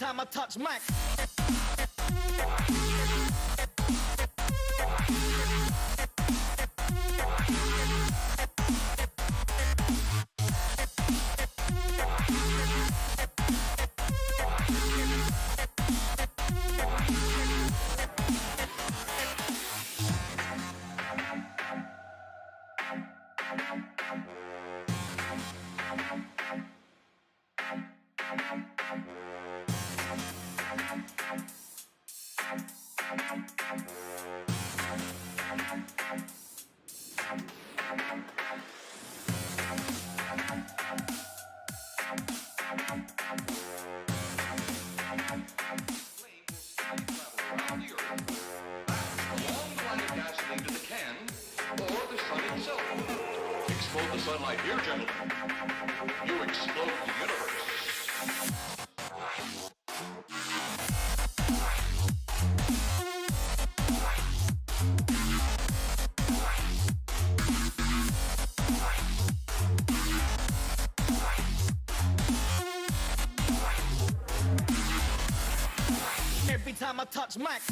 time I touch Mac. Explode the sunlight here, gentlemen. You explode the universe. Every time I touch Mac.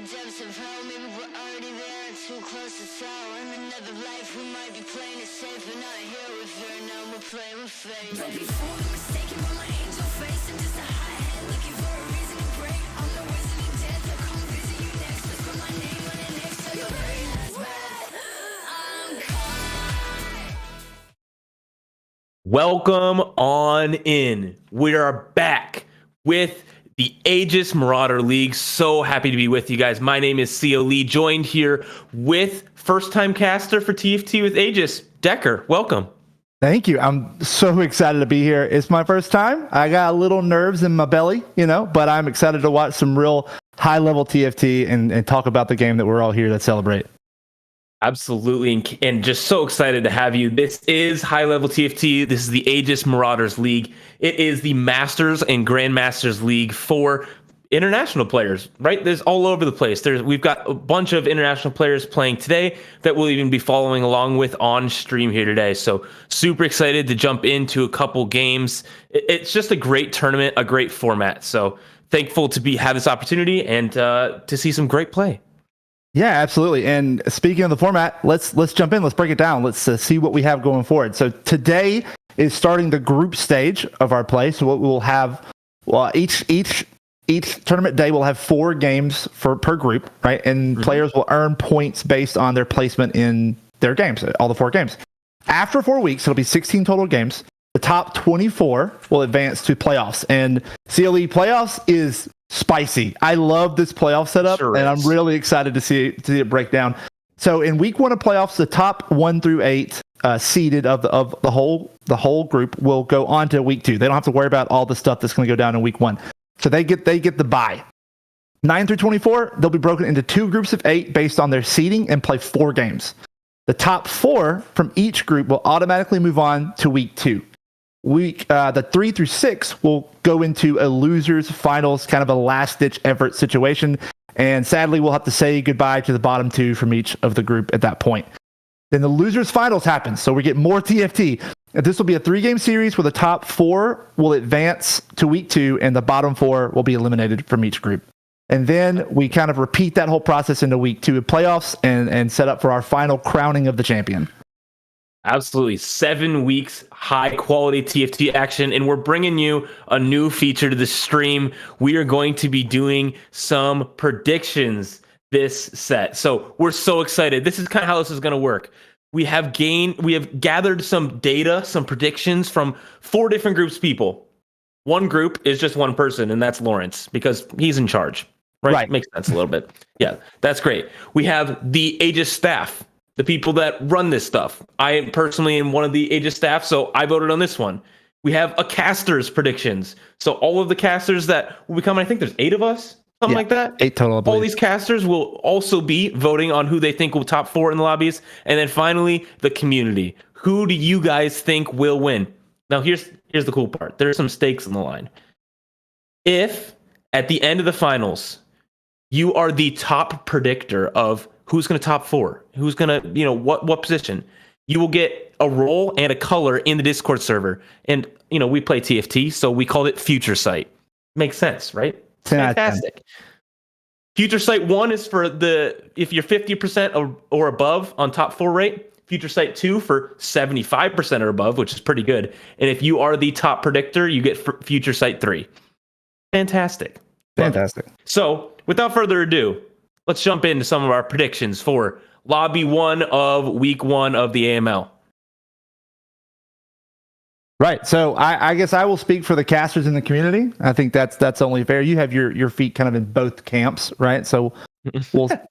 depths of hell, maybe we're already there, too close to tell. In another life, we might be playing it safe, but not here with fear. Now we're playing with fate. Don't be fooled or mistaken by my angel face. I'm just a hothead looking for a reason to break. I'm the wizard of death, I'll come visit you next. Whisper my name on it next to your very last breath. I'm caught. Welcome on in. We are back with the Aegis Marauder League. So happy to be with you guys. My name is Co Lee, joined here with first-time caster for TFT with Aegis, Decker. Welcome. Thank you. I'm so excited to be here. It's my first time. I got a little nerves in my belly, but I'm excited to watch some real high-level TFT and talk about the game that we're all here to celebrate. Absolutely, and just so excited to have you. This is high-level TFT. This is the Aegis Marauders League. It is the Masters and Grandmasters League for international players, right? There's all over the place. We've got a bunch of international players playing today that we'll even be following along with on stream here today. So super excited to jump into a couple games. It's just a great tournament, a great format. So thankful to have this opportunity and to see some great play. Yeah, absolutely. And speaking of the format, let's jump in. Let's break it down. Let's see what we have going forward. So today is starting the group stage of our play. So what we'll have, each tournament day will have 4 games per group, right? And players will earn points based on their placement in their games, all the 4 games. After 4 weeks, it'll be 16 total games. The top 24 will advance to playoffs. And CLE playoffs is spicy. I love this playoff setup, and I'm really excited to see it break down. So in week 1 of playoffs, the top 1 through 8 seeded of the whole group will go on to week 2. They don't have to worry about all the stuff that's going to go down in week 1. So they get the bye. 9 through 24, they'll be broken into 2 groups of 8 based on their seeding and play 4 games. The top 4 from each group will automatically move on to week 2. The 3 through 6 will go into a losers finals, kind of a last-ditch effort situation. And sadly, we'll have to say goodbye to the bottom 2 from each of the group at that point. Then the losers finals happens, so we get more TFT. This will be a 3-game series where the top 4 will advance to week 2, and the bottom 4 will be eliminated from each group. And then we kind of repeat that whole process into week 2 of playoffs and set up for our final crowning of the champion. Absolutely. 7 weeks, high quality TFT action. And we're bringing you a new feature to the stream. We are going to be doing some predictions this set. So we're so excited. This is kind of how this is going to work. We have gathered some data, some predictions from 4 different groups of people. One group is just one person, and that's Lawrence, because he's in charge. Right? Makes sense a little bit. Yeah, that's great. We have the Aegis staff, the people that run this stuff. I personally am one of the Aegis staff, so I voted on this one. We have a caster's predictions. So all of the casters that will become, I think there's 8 of us, something like that. 8 total, I believe. All these casters will also be voting on who they think will top 4 in the lobbies. And then finally, the community. Who do you guys think will win? Now, here's the cool part. There are some stakes on the line. If, at the end of the finals, you are the top predictor of who's going to top 4, who's going to, what position, you will get a role and a color in the Discord server. And, we play TFT, so we called it Future Sight. Makes sense, right? Fantastic. Future Sight 1 is for if you're 50% or above on top 4 rate. Future Sight 2 for 75% or above, which is pretty good. And if you are the top predictor, you get Future Sight 3. Fantastic. So, without further ado, let's jump into some of our predictions for Lobby 1 of Week 1 of the AML. Right. So I guess I will speak for the casters in the community. I think that's only fair. You have your feet kind of in both camps, right? So,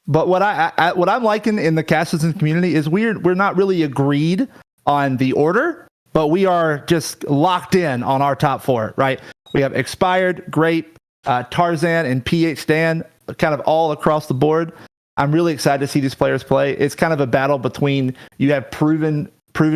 but what I'm liking in the casters in the community is we're not really agreed on the order, but we are just locked in on our top 4, right? We have Expired, Grape, Tarzan, and PH Dan, kind of all across the board. I'm really excited to see these players play. It's kind of a battle between you have proven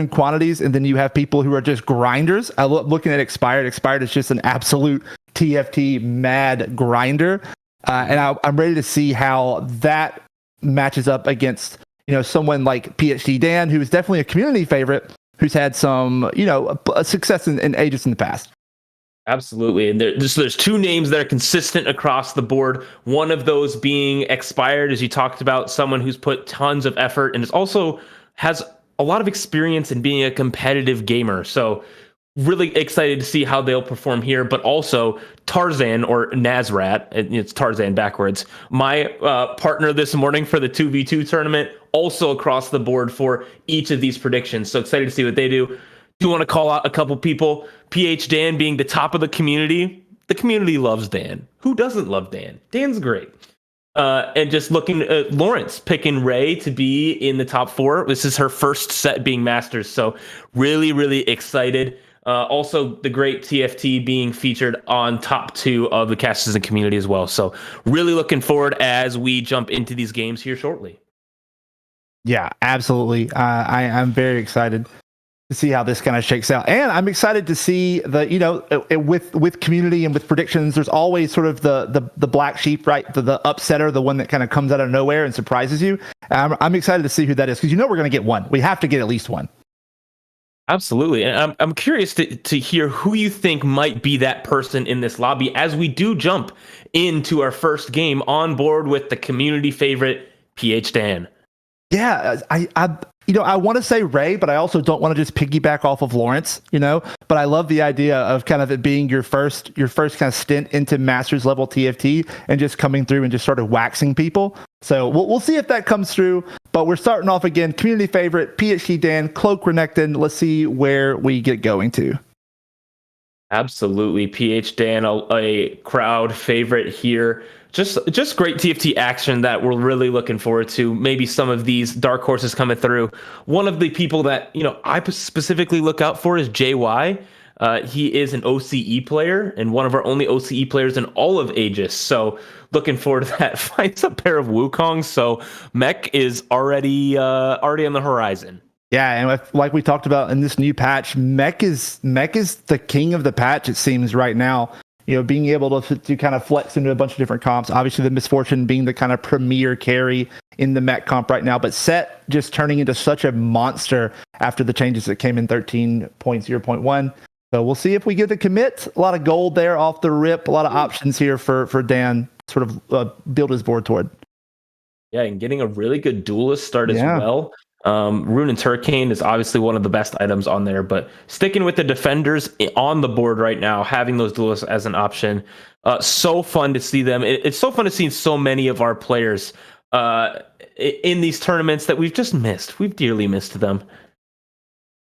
quantities, and then you have people who are just grinders. Looking at Expired is just an absolute TFT mad grinder. And I'm ready to see how that matches up against, someone like PhD Dan, who is definitely a community favorite, who's had some, success in Aegis in the past. Absolutely. And there's two names that are consistent across the board. One of those being Expired, as you talked about, someone who's put tons of effort and is also has a lot of experience in being a competitive gamer. So really excited to see how they'll perform here, but also Tarzan or Nazrat, it's Tarzan backwards, my partner this morning for the 2v2 tournament, also across the board for each of these predictions. So excited to see what they do. Do want to call out a couple people. PH Dan being the top of the community. The community loves Dan. Who doesn't love Dan? Dan's great. And just looking at Lawrence picking Ray to be in the top 4. This is her first set being Masters. So really, really excited. Also, the great TFT being featured on top 2 of the casters and community as well. So really looking forward as we jump into these games here shortly. Yeah, absolutely. I'm very excited to see how this kind of shakes out. And I'm excited to see with community and with predictions, there's always sort of the black sheep, right? The upsetter, the one that kind of comes out of nowhere and surprises you. I'm excited to see who that is, because we're going to get one. We have to get at least one. Absolutely. And I'm curious to hear who you think might be that person in this lobby as we do jump into our first game on board with the community favorite, PH Dan. Yeah, I want to say Ray, but I also don't want to just piggyback off of Lawrence, but I love the idea of kind of it being your first kind of stint into Masters level TFT and just coming through and just sort of waxing people. So we'll see if that comes through, but we're starting off again, community favorite, PhD Dan, Cloak Renekton. Let's see where we get going to. Absolutely. PH Dan, a crowd favorite here. Just great TFT action that we're really looking forward to. Maybe some of these dark horses coming through. One of the people that I specifically look out for is JY. He is an OCE player and one of our only OCE players in all of Aegis. So looking forward to that. Finds a pair of Wukongs. So Mech is already on the horizon. Yeah, and like we talked about in this new patch, Mech is the king of the patch, it seems right now. Being able to kind of flex into a bunch of different comps. Obviously, the Misfortune being the kind of premier carry in the Mech comp right now, but Set just turning into such a monster after the changes that came in 13.0.1. So we'll see if we get the commit. A lot of gold there off the rip. A lot of options here for Dan sort of build his board toward. Yeah, and getting a really good duelist start as well. Rune and Turkane is obviously one of the best items on there, but sticking with the defenders on the board right now, having those duelists as an option, so fun to see them. It's so fun to see so many of our players in these tournaments that we've just missed. We've dearly missed them.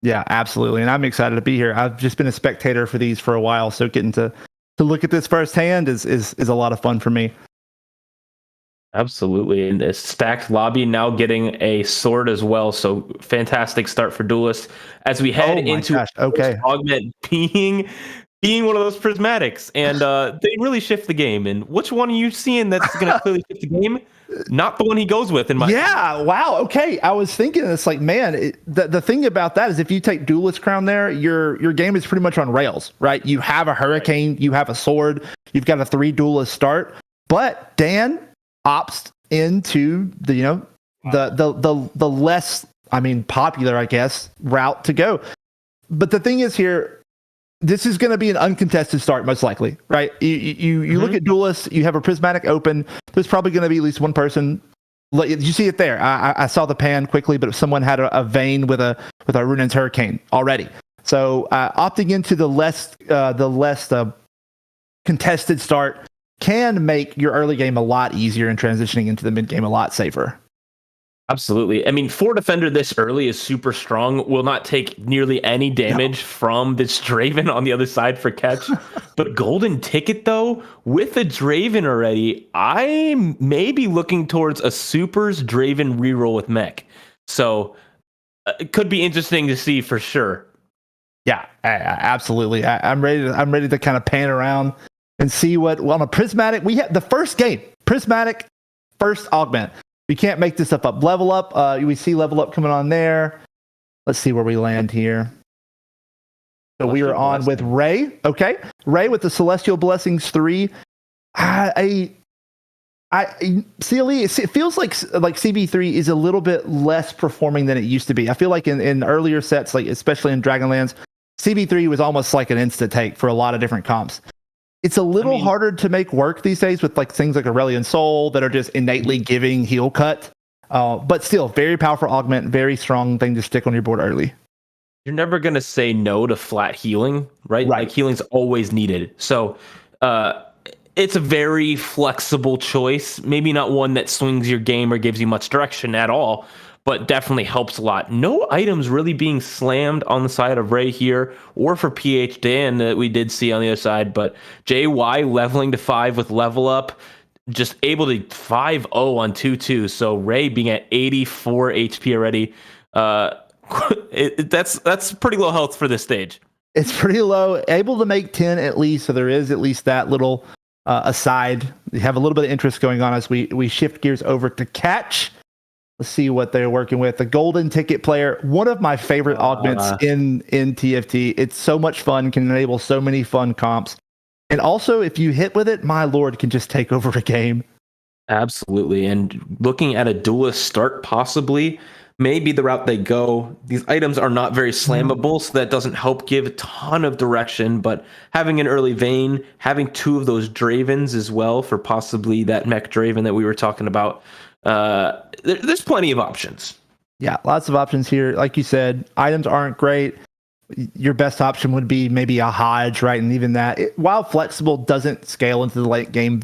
Yeah, absolutely, and I'm excited to be here. I've just been a spectator for these for a while, so getting to look at this firsthand is a lot of fun for me. Absolutely. And a stacked lobby now getting a sword as well. So fantastic start for duelists as we head into Augment being one of those prismatics. And they really shift the game. And which one are you seeing that's going to clearly shift the game? Not the one he goes with in my wow. Okay. I was thinking it's like, man, the thing about that is if you take duelist crown there, your game is pretty much on rails, right? You have a hurricane, you have a sword, you've got a 3 duelist start. But Dan opts into the less popular, I guess, route to go. But the thing is here, this is going to be an uncontested start most likely, right? You look at duelists, you have a prismatic open. There's probably going to be at least one person. You see it there. I saw the pan quickly, but someone had a vein with a Runaan's Hurricane already. So opting into the less contested start can make your early game a lot easier and transitioning into the mid game a lot safer. Absolutely. I mean, 4 defender this early is super strong, will not take nearly any damage from this Draven on the other side for catch. But Golden Ticket, though, with a Draven already, I may be looking towards a Supers Draven reroll with Mech. So it could be interesting to see for sure. Yeah, absolutely. I'm ready to kind of pan around and see what on a prismatic we have the first game prismatic first augment. We can't make this stuff up. Level up. We see level up coming on there. Let's see where we land here. So we are on with Ray. Okay, Ray with the Celestial Blessings 3. CLE. It feels like CB3 is a little bit less performing than it used to be. I feel like in earlier sets, like especially in Dragonlance, CB3 was almost like an insta take for a lot of different comps. It's a little harder to make work these days with like things like Aurelion Soul that are just innately giving heal cut. But still, very powerful augment, very strong thing to stick on your board early. You're never going to say no to flat healing, right? Like healing's always needed. So it's a very flexible choice. Maybe not one that swings your game or gives you much direction at all, but definitely helps a lot. No items really being slammed on the side of Ray here or for PH Dan that we did see on the other side, but JY leveling to 5 with level up, just able to 5-0 on 2-2. So Ray being at 84 HP already. That's pretty low health for this stage. It's pretty low, able to make 10 at least. So there is at least that little aside. You have a little bit of interest going on as we shift gears over to Catch. Let's see what they're working with. The golden ticket player, one of my favorite augments in TFT. It's so much fun, can enable so many fun comps. And also, if you hit with it, my lord, can just take over a game. Absolutely. And looking at a duelist start, possibly, maybe the route they go. These items are not very slammable, so that doesn't help give a ton of direction. But having an early Vayne, having 2 of those Dravens as well for possibly that mech Draven that we were talking about, there's plenty of options. Yeah, lots of options here. Like you said, items aren't great. Your best option would be maybe a Hodge, right? And even that, while flexible, doesn't scale into the late game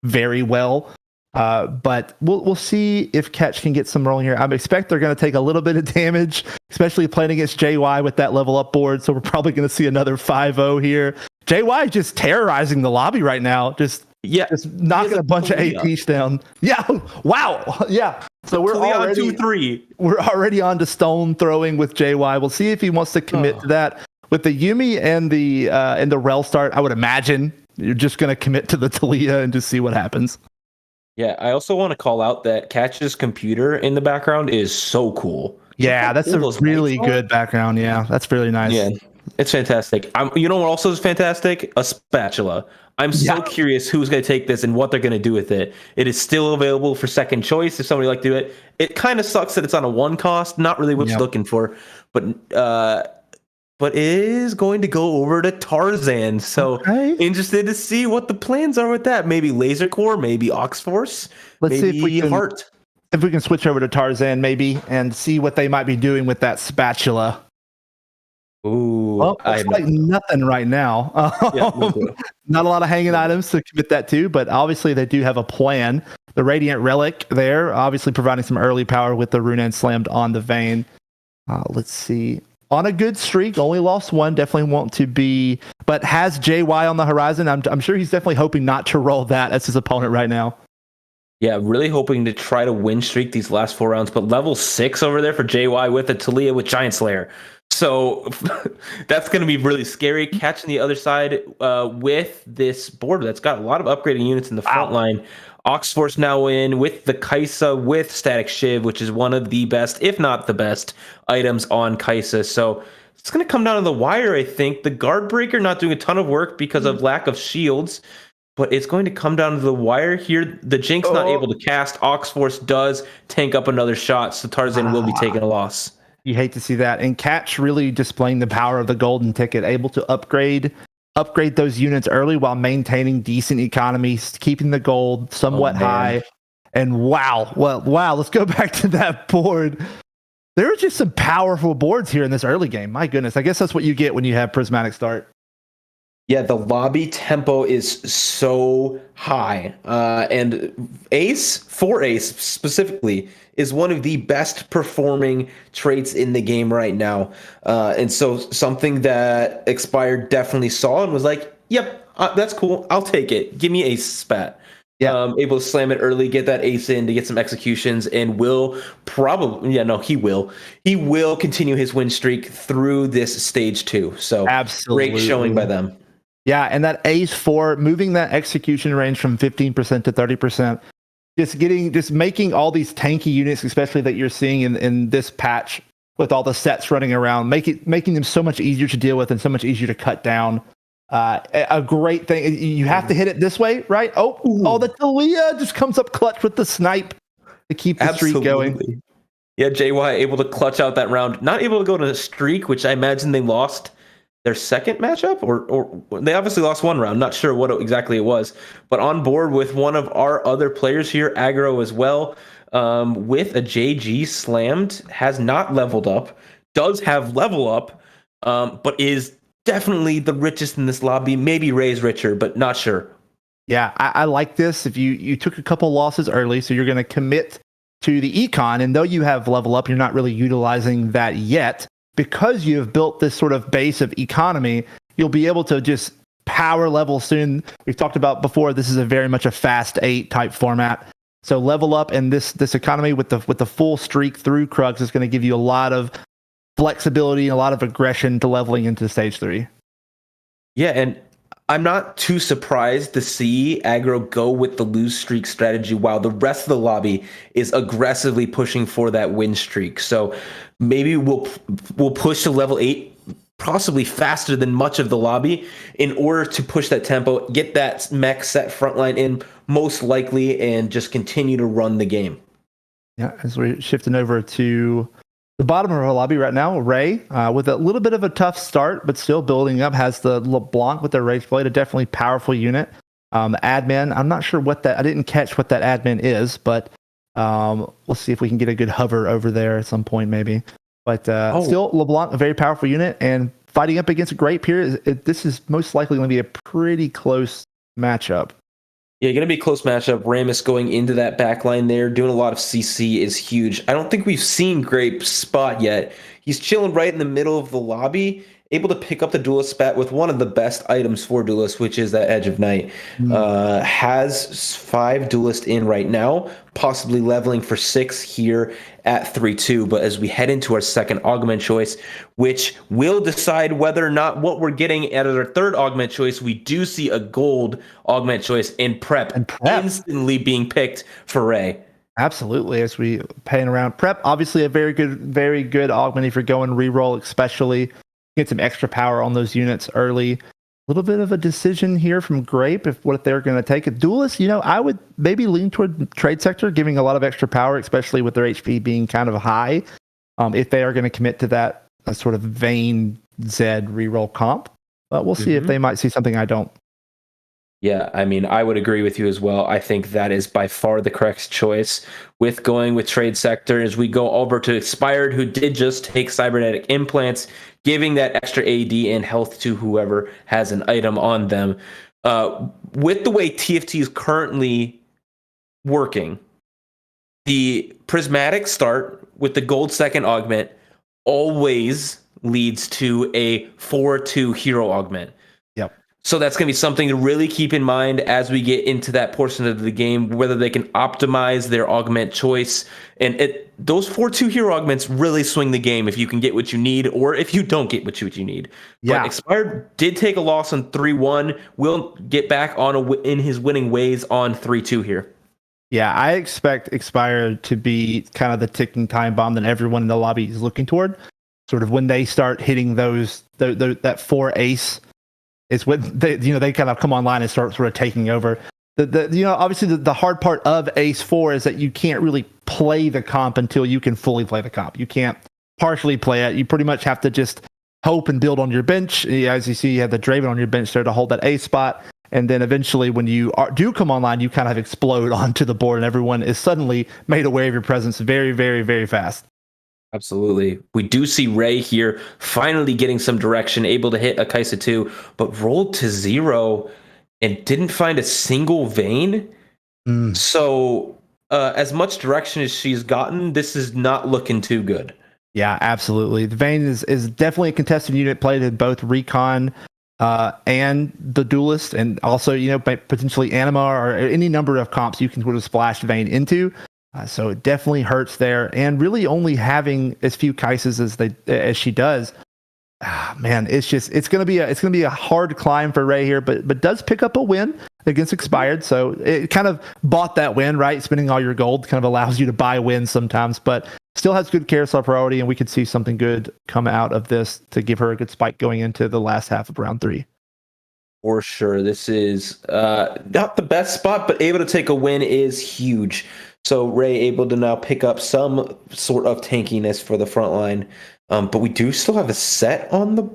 very well. But we'll see if Catch can get some rolling here. I expect they're going to take a little bit of damage, especially playing against JY with that level up board. So we're probably going to see another 5-0 here. JY just terrorizing the lobby right now. Just knocking a bunch of APs down. Yeah. Wow. Yeah. So we're already 2-3. We're already on to stone throwing with JY. We'll see if he wants to commit to that. With the Yuumi and the Rel start, I would imagine you're just going to commit to the Talia and just see what happens. Yeah, I also want to call out that Catch's computer in the background is so cool. Yeah, that's a really good background. Yeah, that's really nice. Yeah, it's fantastic. You know what also is fantastic? A spatula. I'm so curious who's going to take this and what they're going to do with it. It is still available for second choice if somebody like to do it. It kind of sucks that it's on a 1 cost. Not really what you're looking for, but it is going to go over to Tarzan. So interested to see what the plans are with that. Maybe Laser Core, maybe Oxforce, maybe see if we can, Heart. If we can switch over to Tarzan maybe and see what they might be doing with that spatula. Ooh, well, it's like nothing right now. Not a lot of hanging items to commit that to, but obviously they do have a plan. The Radiant Relic there, obviously providing some early power with the Runan slammed on the Vayne. Let's see. On a good streak, only lost 1. Definitely want to be, but has JY on the horizon. I'm sure he's definitely hoping not to roll that as his opponent right now. Yeah, really hoping to try to win streak these last 4 rounds. But level 6 over there for JY with a Talia with Giant Slayer. So that's going to be really scary. Catching the other side with this board that's got a lot of upgrading units in the front line. Oxforce now in with the Kaisa with Static Shiv, which is one of the best, if not the best, items on Kaisa. So it's going to come down to the wire, I think. The Guard Breaker not doing a ton of work because of lack of shields, but it's going to come down to the wire here. The Jinx not able to cast. Oxforce does tank up another shot, so Tarzan will be taking a loss. You hate to see that. And Catch really displaying the power of the golden ticket, able to upgrade those units early while maintaining decent economies, keeping the gold somewhat high. And wow, let's go back to that board. There are just some powerful boards here in this early game. My goodness, I guess that's what you get when you have Prismatic Start. Yeah, the lobby tempo is so high. And Ace specifically, is one of the best performing traits in the game right now. And so something that Expired definitely saw and was like, yep, that's cool. I'll take it. Give me Ace spat. Yeah. Able to slam it early, get that Ace in to get some executions, and will probably, he will continue his win streak through this stage 2. So absolutely great showing by them. Yeah, and that Ace 4, moving that execution range from 15% to 30%. Just making all these tanky units, especially that you're seeing in this patch with all the sets running around, making them so much easier to deal with and so much easier to cut down. A great thing. You have to hit it this way, right? The Talia just comes up clutch with the snipe to keep the streak going. Yeah, JY able to clutch out that round. Not able to go to the streak, which I imagine they lost their second matchup, or they obviously lost one round. Not sure what exactly it was, but on board with one of our other players here, Aggro as well, with a JG slammed, has not leveled up, does have level up, but is definitely the richest in this lobby. Maybe Ray's richer, but not sure. Yeah, I like this. If you took a couple losses early, so you're going to commit to the econ, and though you have level up, you're not really utilizing that yet. Because you have built this sort of base of economy, you'll be able to just power level soon. We've talked about before, this is a very much a fast 8 type format. So level up, and this economy with the full streak through Krugs is going to give you a lot of flexibility and a lot of aggression to leveling into stage 3. Yeah, and I'm not too surprised to see Aggro go with the lose streak strategy while the rest of the lobby is aggressively pushing for that win streak. So maybe we'll push to level 8 possibly faster than much of the lobby in order to push that tempo, get that mech set frontline in most likely, and just continue to run the game. Yeah, as we're shifting over to the bottom of our lobby right now, Ray, with a little bit of a tough start, but still building up, has the LeBlanc with their Rage Blade, a definitely powerful unit. The admin, I'm not sure I didn't catch what that admin is, but we'll see if we can get a good hover over there at some point maybe. But still, LeBlanc, a very powerful unit, and fighting up against a Grape here, this is most likely going to be a pretty close matchup. Yeah, going to be a close matchup. Ramus going into that backline there, doing a lot of CC is huge. I don't think we've seen Grape spot yet. He's chilling right in the middle of the lobby, able to pick up the duelist spat with one of the best items for duelist, which is that Edge of Night. Has 5 duelist in right now, possibly leveling for 6 here at 3-2. But as we head into our second augment choice, which will decide whether or not what we're getting out of our third augment choice, we do see a gold augment choice in prep. Instantly being picked for Ray. Absolutely, as we paying around prep, obviously a very good augment if you're going reroll, especially get some extra power on those units early. A little bit of a decision here from Grape if what they're going to take. A duelist, I would maybe lean toward trade sector, giving a lot of extra power, especially with their HP being kind of high. If they are going to commit to that sort of Vayne Zed reroll comp, but we'll see if they might see something I don't. Yeah, I mean, I would agree with you as well. I think that is by far the correct choice with going with trade sector as we go over to Expired, who did just take cybernetic implants, giving that extra AD and health to whoever has an item on them. With the way TFT is currently working, the prismatic start with the gold second augment always leads to a 4-2 hero augment. So that's going to be something to really keep in mind as we get into that portion of the game, whether they can optimize their augment choice. And those 4-2 hero augments really swing the game if you can get what you need or if you don't get what you need. Yeah. But Expired did take a loss on 3-1. Will get back on in his winning ways on 3-2 here. Yeah, I expect Expired to be kind of the ticking time bomb that everyone in the lobby is looking toward. Sort of when they start hitting that 4 ace. It's when they kind of come online and start sort of taking over. Obviously the hard part of Ace 4 is that you can't really play the comp until you can fully play the comp. You can't partially play it. You pretty much have to just hope and build on your bench. As you see, you have the Draven on your bench there to hold that Ace spot. And then eventually when you do come online, you kind of explode onto the board and everyone is suddenly made aware of your presence very, very, very fast. Absolutely. We do see Ray here finally getting some direction, able to hit a Kaisa 2, but rolled to 0 and didn't find a single Vayne. So as much direction as she's gotten, this is not looking too good. Yeah, absolutely. The Vayne is definitely a contested unit played in both Recon and the Duelist, and also, potentially Anima or any number of comps you can sort of splash Vayne into. So it definitely hurts there, and really only having as few Kaisas as she does. Man, it's gonna be a hard climb for Ray here, but does pick up a win against Expired, so it kind of bought that win, right? Spending all your gold kind of allows you to buy wins sometimes, but still has good carousel priority, and we could see something good come out of this to give her a good spike going into the last half of round 3. For sure, this is not the best spot, but able to take a win is huge. So Ray able to now pick up some sort of tankiness for the front line. But we do still have a set on the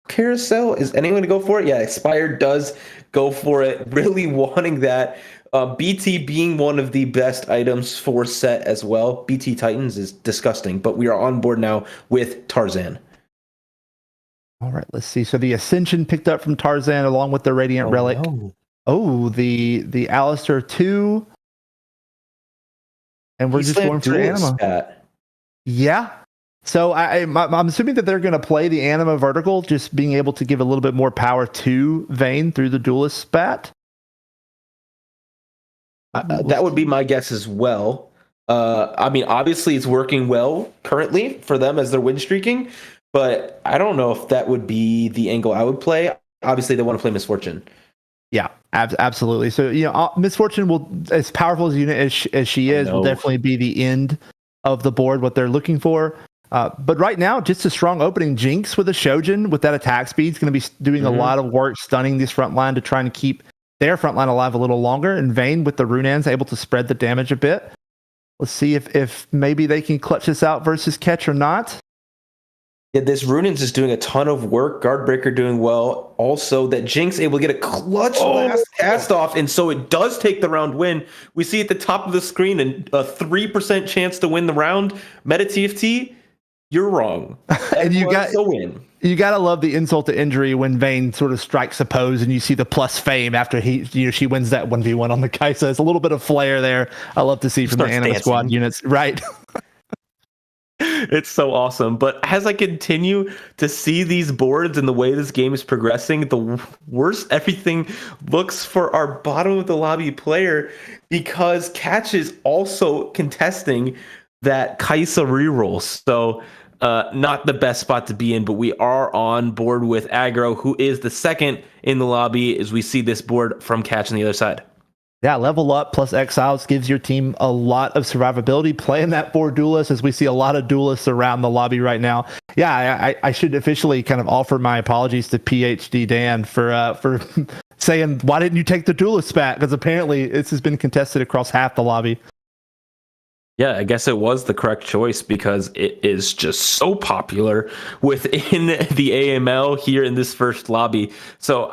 carousel. Is anyone going to go for it? Yeah, Expired does go for it, really wanting that. BT being one of the best items for set as well. BT Titans is disgusting, but we are on board now with Tarzan. All right, let's see. So the Ascension picked up from Tarzan along with the Radiant Relic. No. Oh, the Alistair 2. And we're just going for Anima. Yeah. So I'm assuming that they're going to play the Anima vertical, just being able to give a little bit more power to Vayne through the Duelist spat. That would be my guess as well. I mean, obviously it's working well currently for them as they're win streaking, but I don't know if that would be the angle I would play. Obviously, they want to play Misfortune. Yeah, absolutely. So, Misfortune will, as powerful as a unit as she is, will definitely be the end of the board, what they're looking for. But right now, just a strong opening. Jinx with a Shojin with that attack speed is going to be doing a lot of work, stunning this front line to try and keep their front line alive a little longer. And Vayne with the Runans able to spread the damage a bit. Let's see if maybe they can clutch this out versus Catch or not. Yeah, this Runans is doing a ton of work. Guardbreaker doing well. Also, that Jinx able to get a clutch last cast off, and so it does take the round win. We see at the top of the screen a 3% chance to win the round. Meta TFT, you're wrong. And you got a win. You gotta love the insult to injury when Vayne sort of strikes a pose, and you see the plus fame after she wins that 1v1 on the Kaisa. It's a little bit of flair there. I love to see from the Anima squad units, right? It's so awesome. But as I continue to see these boards and the way this game is progressing, the worse everything looks for our bottom of the lobby player, because Catch is also contesting that Kaisa reroll. So not the best spot to be in, but we are on board with Aggro, who is the second in the lobby as we see this board from Catch on the other side. Yeah, level up plus Exiles gives your team a lot of survivability. Playing that 4 duelists, as we see a lot of duelists around the lobby right now. Yeah, I should officially kind of offer my apologies to PhD Dan for saying, why didn't you take the duelist spat? Because apparently this has been contested across half the lobby. Yeah, I guess it was the correct choice because it is just so popular within the AML here in this first lobby. So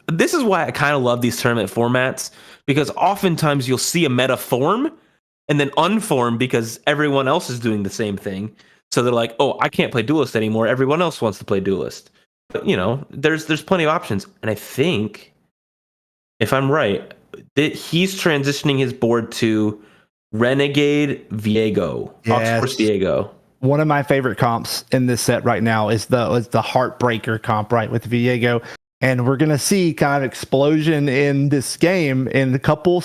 this is why I kind of love these tournament formats, because oftentimes you'll see a meta form and then unform because everyone else is doing the same thing. So they're like, oh, I can't play Duelist anymore. Everyone else wants to play Duelist. But, there's plenty of options. And I think, if I'm right, that he's transitioning his board to Renegade Viego. Yes. Oxforce Viego. One of my favorite comps in this set right now is the Heartbreaker comp, right, with Viego. And we're going to see kind of explosion in this game in a couple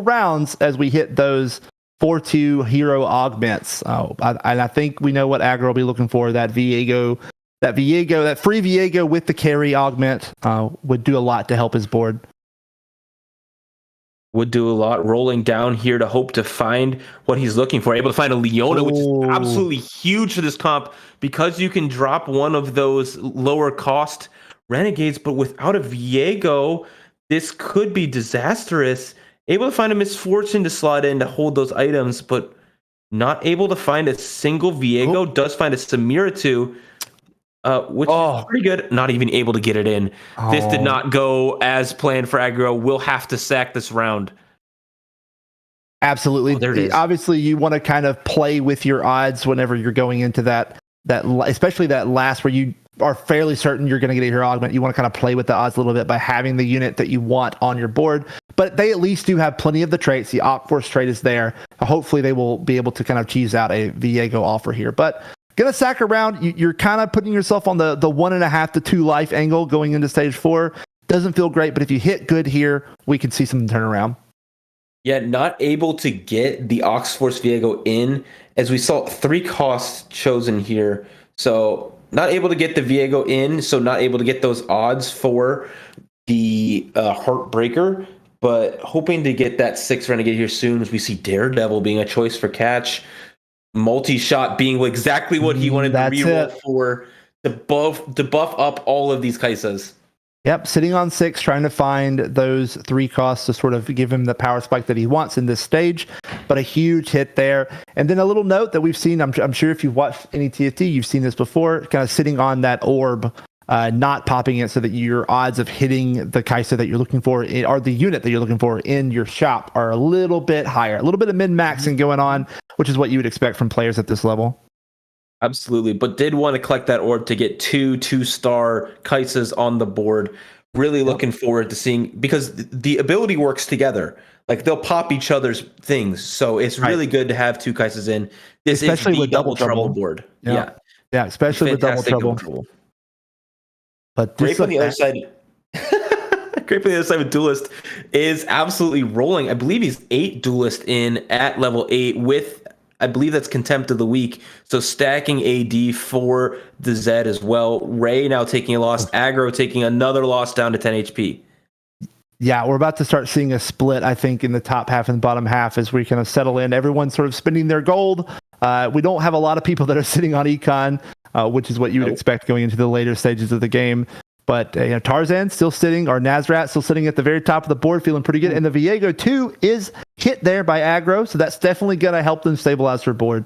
rounds as we hit those 4-2 hero augments. And I think we know what Aggro will be looking for. That free Viego with the carry augment would do a lot to help his board. Would do a lot, rolling down here to hope to find what he's looking for. Able to find a Leona, which is absolutely huge for this comp, because you can drop one of those lower cost Renegades, but without a Viego, this could be disastrous. Able to find a Misfortune to slot in to hold those items, but not able to find a single Viego. Does find a Samira too, which is pretty good. Not even able to get it in. This did not go as planned for Aggro. We'll have to sack this round. Absolutely. There it is. Obviously, you want to kind of play with your odds whenever you're going into that especially that last where you are fairly certain you're going to get a hero augment. You want to kind of play with the odds a little bit by having the unit that you want on your board. But they at least do have plenty of the traits. The Ockforce trait is there. Hopefully they will be able to kind of cheese out a Viego offer here. But gonna sack around. You're kind of putting yourself on the 1.5 to 2 life angle going into stage 4. Doesn't feel great, but if you hit good here, we can see some turnaround. Yeah, not able to get the Oxforce Viego in, as we saw 3 costs chosen here. So not able to get the Viego in, so not able to get those odds for the Heartbreaker, but hoping to get that 6 Renegade here soon, as we see Daredevil being a choice for Catch. Multi-shot being exactly what he wanted to reroll for, to buff up all of these Kaisas. Yep, sitting on 6, trying to find those 3 costs to sort of give him the power spike that he wants in this stage, but a huge hit there. And then a little note that we've seen, I'm sure if you've watched any TFT, you've seen this before, kind of sitting on that orb not popping it so that your odds of hitting the Kai'Sa that you're looking for or the unit that you're looking for in your shop are a little bit higher, a little bit of min-maxing going on, which is what you would expect from players at this level. Absolutely, but did want to collect that orb to get 2-star Kaisas on the board. Really looking forward to seeing, because the ability works together. Like, they'll pop each other's things, so it's really good to have 2 Kaisas in. This especially is the with double trouble board. Yeah, especially with double trouble. But great on the other side. Great on the other side with Duelist is absolutely rolling. I believe he's 8 Duelist in at level 8 with, I believe that's Contempt of the Week. So stacking AD for the Zed as well. Ray now taking a loss. Aggro taking another loss down to 10 HP. Yeah, we're about to start seeing a split, I think, in the top half and bottom half as we kind of settle in. Everyone's sort of spending their gold. We don't have a lot of people that are sitting on Econ, which is what you would expect going into the later stages of the game. But Tarzan still sitting, or Nazrat still sitting at the very top of the board, feeling pretty good. And the Viego, too, is hit there by aggro, so that's definitely going to help them stabilize their board.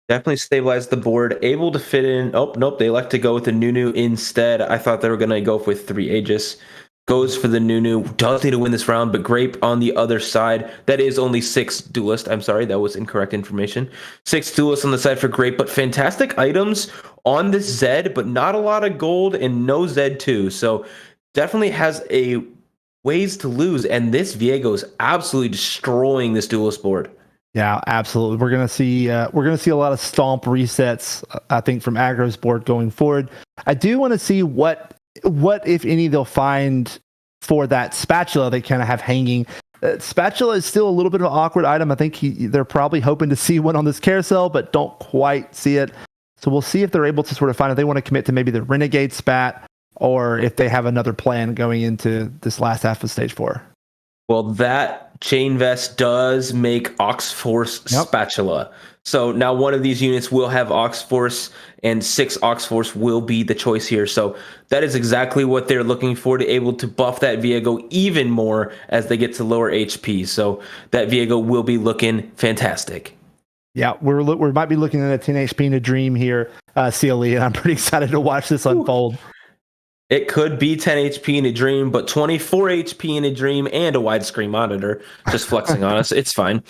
Definitely stabilize the board. Able to fit in. Oh, nope, they elect to go with the Nunu instead. I thought they were going to go with 3 Aegis. Goes for the Nunu. Does need to win this round, but Grape on the other side. That is only 6 Duelist. I'm sorry, that was incorrect information. 6 Duelist on the side for Grape, but fantastic items on this Zed, but not a lot of gold and no Zed too. So definitely has a ways to lose, and this Viego is absolutely destroying this Duelist board. Yeah, absolutely. We're gonna see a lot of stomp resets, I think, from Aggro's board going forward. I do want to see what if any they'll find for that spatula they kind of have hanging. Spatula is still a little bit of an awkward item. I think they're probably hoping to see one on this carousel, but don't quite see it. So we'll see if they're able to sort of find if they want to commit to maybe the Renegade spat, or if they have another plan going into this last half of stage 4. Well, that chain vest does make Oxforce spatula. So now one of these units will have Oxforce, and 6 Oxforce will be the choice here. So that is exactly what they're looking for, to able to buff that Viego even more as they get to lower HP. So that Viego will be looking fantastic. Yeah, we might be looking at a 10 HP in a dream here, CLE, and I'm pretty excited to watch this unfold. It could be 10 HP in a dream, but 24 HP in a dream and a widescreen monitor, just flexing on us. It's fine.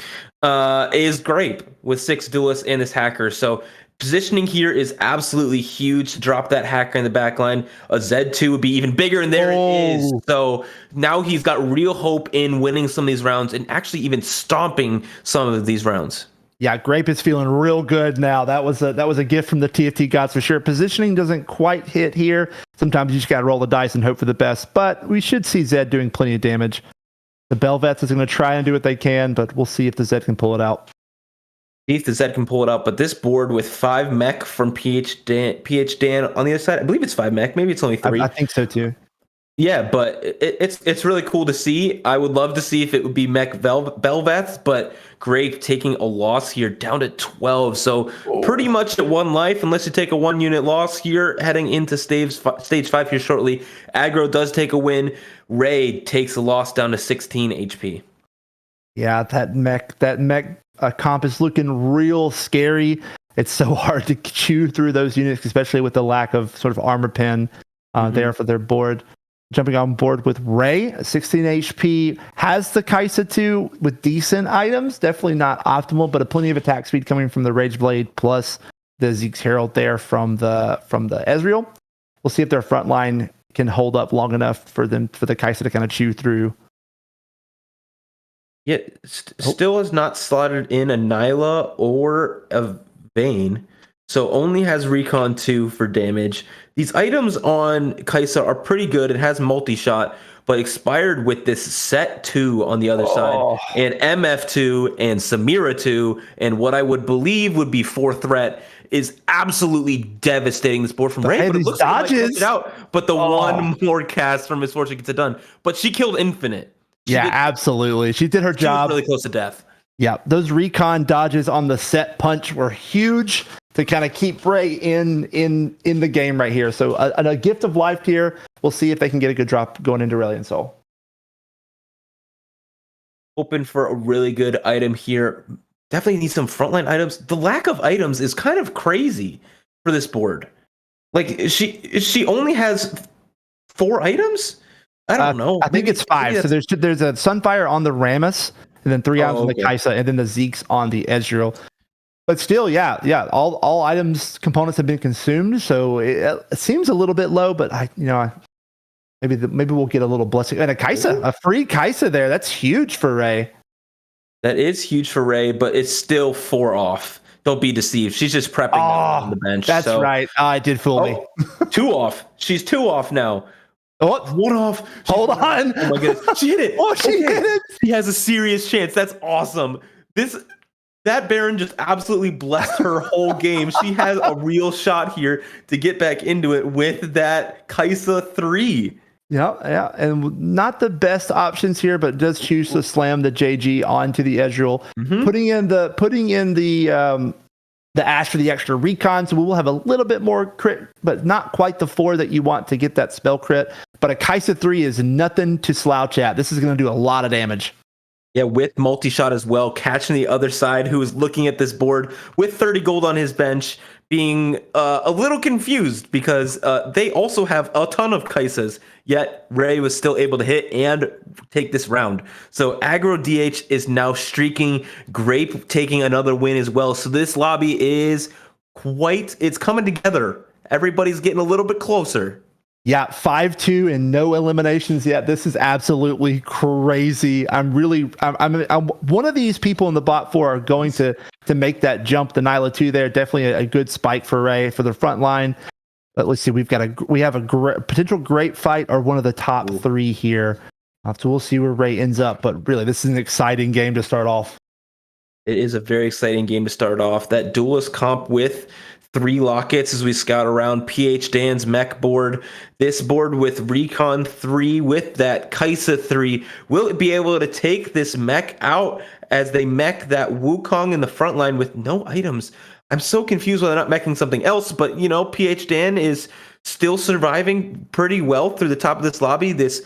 Is Grape with 6 Duelists and this Hacker. So positioning here is absolutely huge to drop that Hacker in the back line. A Z2 would be even bigger, and there it is. So now he's got real hope in winning some of these rounds and actually even stomping some of these rounds. Yeah, Grape is feeling real good now. That was a gift from the TFT gods for sure. Positioning doesn't quite hit here. Sometimes you just got to roll the dice and hope for the best. But we should see Zed doing plenty of damage. The Belvets is going to try and do what they can, but we'll see if the Zed can pull it out. See if the Zed can pull it out. But this board with 5 mech from PH Dan on the other side, I believe it's 5 mech. Maybe it's only 3. I think so too. Yeah, but it's really cool to see. I would love to see if it would be Mech Belveth, but Grape taking a loss here down to 12. So pretty much at 1 life, unless you take a 1-unit loss here, heading into stage 5 here shortly. Aggro does take a win. Ray takes a loss down to 16 HP. Yeah, that mech comp is looking real scary. It's so hard to chew through those units, especially with the lack of sort of armor pen there for their board. Jumping on board with Ray, 16 HP, has the Kai'Sa 2 with decent items. Definitely not optimal, but plenty of attack speed coming from the Rage Blade plus the Zeke's Herald there from the Ezreal. We'll see if their front line can hold up long enough for the Kai'Sa to kind of chew through. Yeah, still has not slotted in a Nyla or a Vayne. So only has Recon 2 for damage. These items on Kai'Sa are pretty good. It has multi-shot, but expired with this Set 2 on the other side, and MF 2 and Samira 2, and what I would believe would be 4 threat is absolutely devastating this board from Ray. But it looks like he might it out. But the one more cast from Misfortune gets it done. But she killed Infinite. Absolutely. She did her job. She was really close to death. Yeah, those recon dodges on the set punch were huge to kind of keep Ray in the game right here. So a gift of life here. We'll see if they can get a good drop going into Aurelion Soul. Open for a really good item here. Definitely need some frontline items. The lack of items is kind of crazy for this board. Like she only has 4 items. I don't know. I think it's 5. So there's a Sunfire on the Rammus, and then 3 items on the Kaisa, and then the Zeke's on the Ezreal. But still, yeah. All items components have been consumed, so it seems a little bit low. But maybe we'll get a little blessing and a Kaisa, a free Kaisa there. That's huge for Ray. That is huge for Ray, but it's still 4 off. Don't be deceived. She's just prepping on the bench. That's right. It did fool me. 2 off. She's 2 off now. Oh, 1 off. Hold on. Oh my goodness. She hit it. She hit it. She has a serious chance. That's awesome. That Baron just absolutely blessed her whole game. She has a real shot here to get back into it with that Kaisa 3. Yeah, and not the best options here, but does choose to slam the JG onto the Ezreal, putting in the Ash for the extra recon, so we will have a little bit more crit, but not quite the 4 that you want to get that spell crit. But a Kaisa 3 is nothing to slouch at. This is going to do a lot of damage. Yeah, with multi-shot as well, catching the other side, who is looking at this board with 30 gold on his bench, being a little confused because they also have a ton of Kaisas, yet Ray was still able to hit and take this round. So Aggro DH is now streaking, Grape taking another win as well. So this lobby is it's coming together. Everybody's getting a little bit closer. Yeah, 5-2 and no eliminations yet. This is absolutely crazy. I'm one of these people in the bot 4 are going to make that jump. The Nyla 2 there, definitely a good spike for Ray for the front line. But let's see, we have a potential great fight or one of the top 3 here. So we'll see where Ray ends up. But really, this is an exciting game to start off. It is a very exciting game to start off. That duelist comp with 3 lockets as we scout around PH Dan's mech board. This board with Recon 3 with that Kaisa 3. Will it be able to take this mech out as they mech that Wukong in the front line with no items? I'm so confused why they're not meching something else, but PH Dan is still surviving pretty well through the top of this lobby. This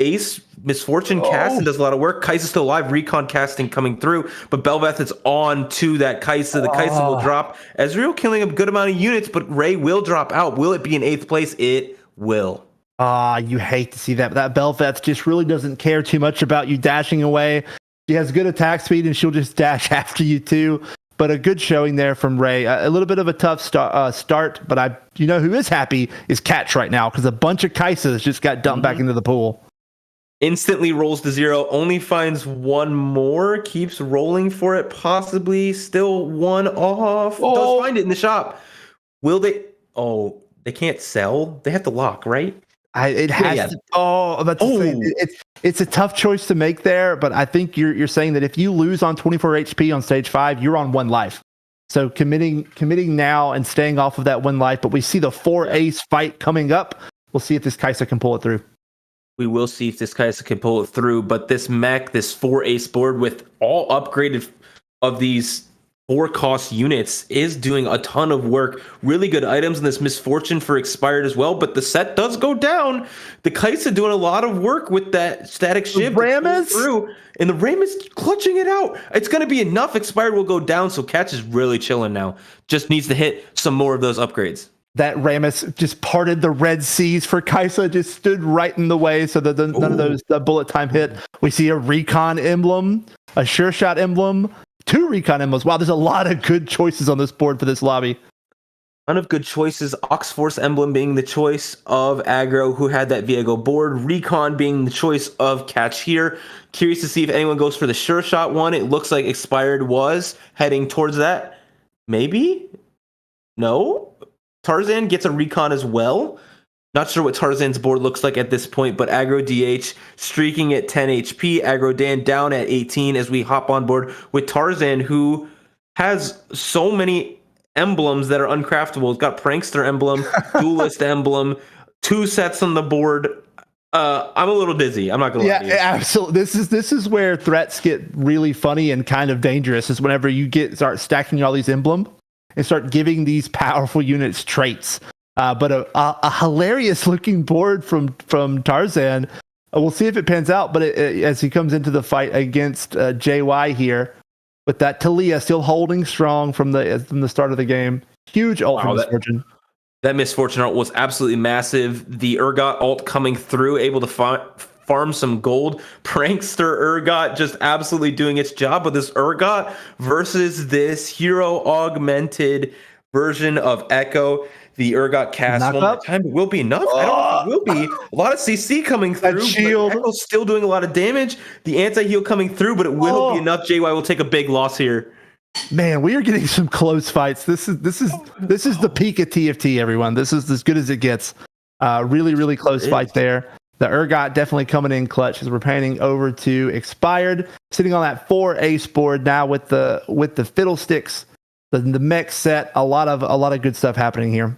Ace Misfortune cast and does a lot of work. Kaisa's still alive, recon casting coming through, but Bel'Veth is on to that Kaisa. The Kaisa will drop. Ezreal killing a good amount of units, but Ray will drop out. Will it be in 8th place? It will. You hate to see that. That Bel'Veth just really doesn't care too much about you dashing away. She has good attack speed and she'll just dash after you too. But a good showing there from Ray. A little bit of a tough start, but who is happy is Catch right now because a bunch of Kaisas just got dumped back into the pool. Instantly rolls to 0, only finds 1 more, keeps rolling for it, possibly still 1 off. Does find it in the shop. Will they? Oh, they can't sell. They have to lock, right? It has. It's a tough choice to make there, but I think you're saying that if you lose on 24 HP on stage 5, you're on 1 life. So committing now and staying off of that 1 life. But we see the 4 ace fight coming up. We'll see if this Kaisa can pull it through. We will see if this Kaisa can pull it through, but this mech, this 4 ace board with all upgraded of these 4 cost units is doing a ton of work. Really good items in this Misfortune for expired as well, but the set does go down. The Kaisa doing a lot of work with that static shift through, and the Ram is clutching it out. It's going to be enough. Expired will go down, so Catch is really chilling now. Just needs to hit some more of those upgrades. That Rammus just parted the Red Seas for Kaisa, just stood right in the way so that none of those bullet time hit. We see a recon emblem, a sure shot emblem, 2 recon emblems. Wow, there's a lot of good choices on this board for this lobby. Ton of good choices. Oxforce emblem being the choice of Aggro, who had that Viego board. Recon being the choice of Catch here. Curious to see if anyone goes for the sure shot one. It looks like Expired was heading towards that. Maybe? No? Tarzan gets a recon as well. Not sure what Tarzan's board looks like at this point, but Aggro DH streaking at 10 HP. Aggro Dan down at 18 as we hop on board with Tarzan, who has so many emblems that are uncraftable. It's got Prankster emblem, Duelist emblem, 2 sets on the board. I'm a little dizzy. I'm not gonna lie to you. Yeah, absolutely. This is where threats get really funny and kind of dangerous. Is whenever you start stacking all these emblems and start giving these powerful units traits. But a hilarious looking board from Tarzan. We'll see if it pans out. But as he comes into the fight against JY here, with that Talia still holding strong from the start of the game, huge ult from Misfortune. That misfortune ult was absolutely massive. The Urgot ult coming through, able to farm some gold. Prankster Urgot just absolutely doing its job. But this Urgot versus this hero augmented version of Echo, the Urgot cast Knock one more up? time will be enough. I don't know if it will be. A lot of CC coming through. shield. But Echo's still doing a lot of damage. The anti-heal coming through, but it will be enough. JY will take a big loss here. Man, we are getting some close fights. This is the peak of TFT, everyone. This is as good as it gets. Really close fight there. The Urgot definitely coming in clutch as we're panning over to Expired, sitting on that 4 ace board now with the fiddlesticks, the mech set. A lot of good stuff happening here.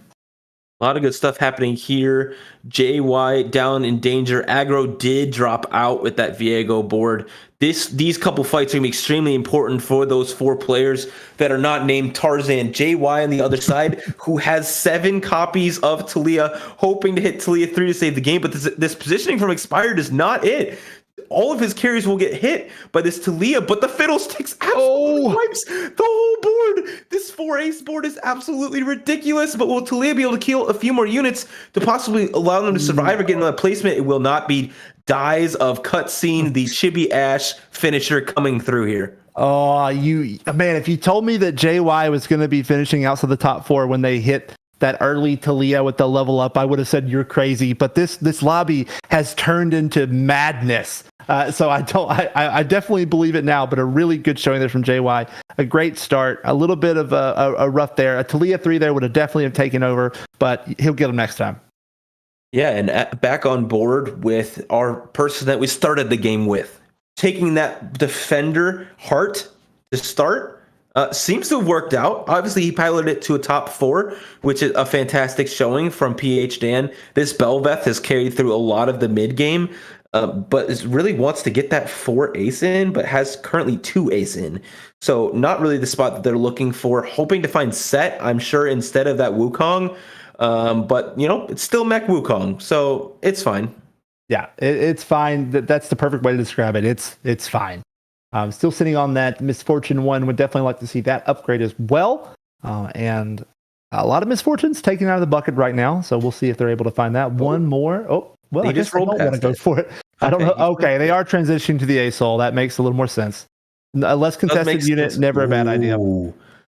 A lot of good stuff happening here. JY down in danger. Aggro did drop out with that Viego board. These couple fights are going to be extremely important for those 4 players that are not named Tarzan. JY on the other side, who has 7 copies of Talia, hoping to hit Talia 3 to save the game. But this positioning from Expired is not it. All of his carries will get hit by this Talia, but the Fiddlesticks absolutely wipes the whole board. This 4 ace board is absolutely ridiculous, but will Talia be able to kill a few more units to possibly allow them to survive or get another placement? It will not be. Dies of Cutscene, the Chibi Ash finisher coming through here. Oh, man, if you told me that JY was going to be finishing outside the top 4 when they hit that early Talia with the level up, I would have said you're crazy. But this lobby has turned into madness. So I definitely believe it now. But a really good showing there from JY. A great start. A little bit of a rough there. A Talia 3 there would have definitely have taken over, but he'll get him next time. Yeah, and back on board with our person that we started the game with, taking that defender heart to start. Seems to have worked out. Obviously, he piloted it to a top 4, which is a fantastic showing from PH Dan. This Belveth has carried through a lot of the mid game, but really wants to get that 4 ace in, but has currently 2 ace in. So not really the spot that they're looking for. Hoping to find Set, I'm sure, instead of that Wukong. But, it's still Mech Wukong, so it's fine. Yeah, it's fine. That's the perfect way to describe it. It's fine. Still sitting on that Misfortune 1. Would definitely like to see that upgrade as well. And a lot of Misfortunes taken out of the bucket right now. So we'll see if they're able to find that. One more. Oh, well, I guess I don't want to go for it. I don't know. Okay, they are transitioning to the ASOL. That makes a little more sense. A less contested unit, never a bad idea.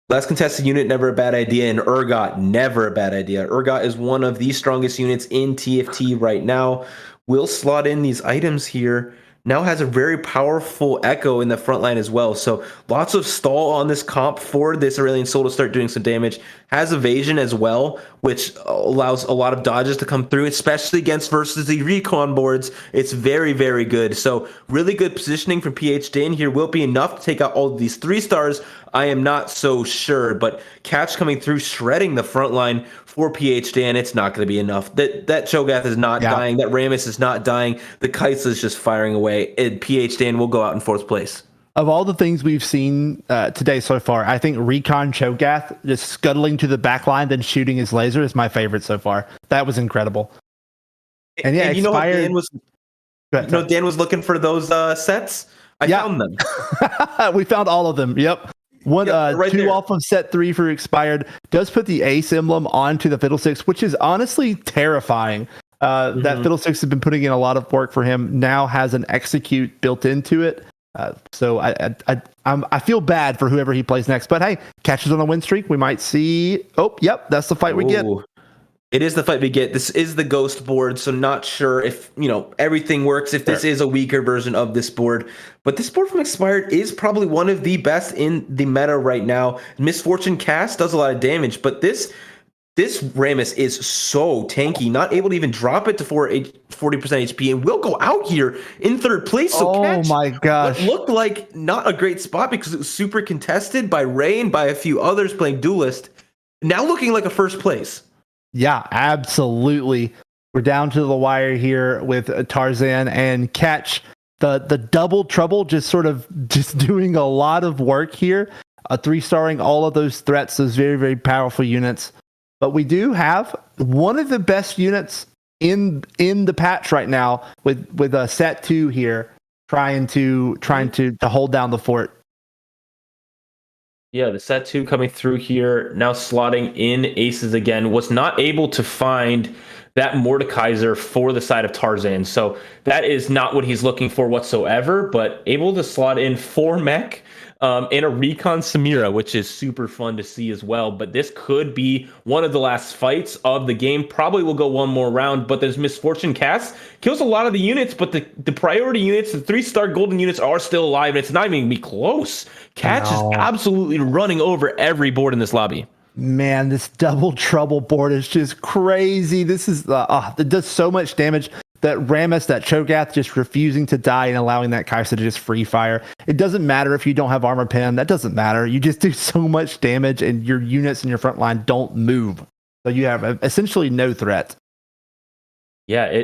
Less contested unit, never a bad idea. And Urgot, never a bad idea. Urgot is one of the strongest units in TFT right now. Will slot in these items here. Now has a very powerful Echo in the front line as well. So lots of stall on this comp for this Aurelion Soul to start doing some damage. Has evasion as well, which allows a lot of dodges to come through, especially against versus the recon boards. It's very, very good. So really good positioning from PH Dan here. Will it be enough to take out all of these 3 stars? I am not so sure, but Catch coming through, shredding the front line for PH Dan. It's not going to be enough. That Cho'Gath is not dying. That Rammus is not dying. The Kaisa is just firing away. And PH Dan will go out in 4th place. Of all the things we've seen today so far, I think Recon Cho'Gath just scuttling to the back line, then shooting his laser is my favorite so far. That was incredible. And yeah, and Dan was looking for those sets. I found them. We found all of them. Yep. One, right 2 there. Off of set 3 for Expired does put the ace emblem onto the Fiddlesticks, which is honestly terrifying. That Fiddlesticks has been putting in a lot of work for him. Now has an execute built into it. So I feel bad for whoever he plays next. But hey, Catches on a win streak. We might see. Oh, yep, that's the fight we get. It is the fight we get. This is the Ghost board, so not sure if everything works, if this is a weaker version of this board. But this board from Expired is probably one of the best in the meta right now. Misfortune Cast does a lot of damage, but this Rammus is so tanky, not able to even drop it to 40% HP, and will go out here in 3rd place. So Catch, my gosh, what looked like not a great spot because it was super contested by Ray and by a few others playing Duelist. Now looking like a 1st place. Yeah, absolutely. We're down to the wire here with Tarzan and Catch. The double trouble just doing a lot of work here. 3-starring all of those threats, those very, very powerful units. But we do have one of the best units in the patch right now with a set 2 here trying to hold down the fort. Yeah, the set two coming through here, now slotting in aces again, was not able to find that Mordekaiser for the side of Tarzan. So that is not what he's looking for whatsoever, but able to slot in 4 mech and a Recon Samira, which is super fun to see as well. But this could be one of the last fights of the game. Probably will go one more round, but there's Misfortune Cast. Kills a lot of the units, but the priority units, the 3-star golden units are still alive, and it's not even going to be close. Catch is absolutely running over every board in this lobby. Man, this double trouble board is just crazy. This is it does so much damage. That Rammus, that Cho'Gath just refusing to die and allowing that Kai'Sa to just free fire. It doesn't matter if you don't have armor pen. That doesn't matter. You just do so much damage and your units in your front line don't move. So you have essentially no threat. Yeah,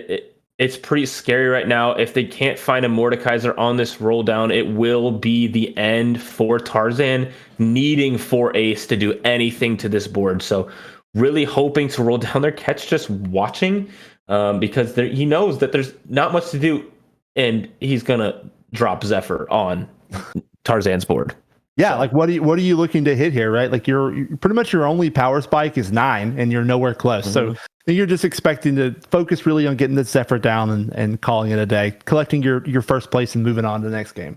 it's pretty scary right now. If they can't find a Mordekaiser on this roll down, it will be the end for Tarzan, needing for Ace to do anything to this board. So really hoping to roll down their catch, just watching. Because he knows that there's not much to do, and he's gonna drop Zephyr on Tarzan's board. Yeah, like what are you looking to hit here, right? Like you're pretty much your only power spike is 9, and you're nowhere close. Mm-hmm. So you're just expecting to focus really on getting the Zephyr down and calling it a day, collecting your first place and moving on to the next game.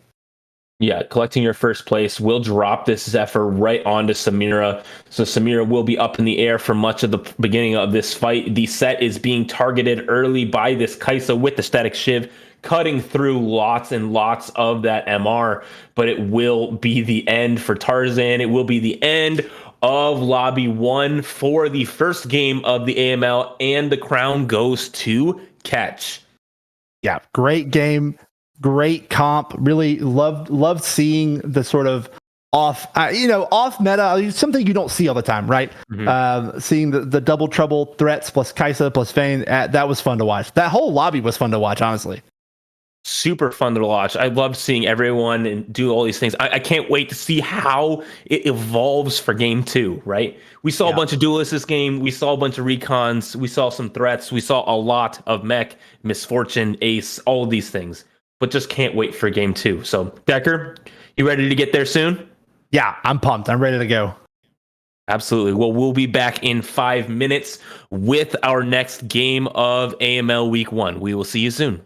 Yeah, collecting your first place will drop this Zephyr right onto Samira. So Samira will be up in the air for much of the beginning of this fight. The set is being targeted early by this Kai'Sa with the Static Shiv, cutting through lots and lots of that MR. But it will be the end for Tarzan. It will be the end of Lobby 1 for the first game of the AML, and the crown goes to Catch. Yeah, great game. Great comp. Really loved seeing the sort of off meta, something you don't see all the time, right? Mm-hmm. Seeing the double trouble threats plus Kai'Sa plus Vayne, that was fun to watch. That whole lobby was fun to watch, honestly. Super fun to watch. I love seeing everyone and do all these things. I can't wait to see how it evolves for game 2, right? We saw a bunch of duelists this game. We saw a bunch of recons. We saw some threats. We saw a lot of mech, Misfortune, Ace, all of these things. But just can't wait for game 2. So, Decker, you ready to get there soon? Yeah, I'm pumped. I'm ready to go. Absolutely. Well, we'll be back in 5 minutes with our next game of AML Week 1. We will see you soon.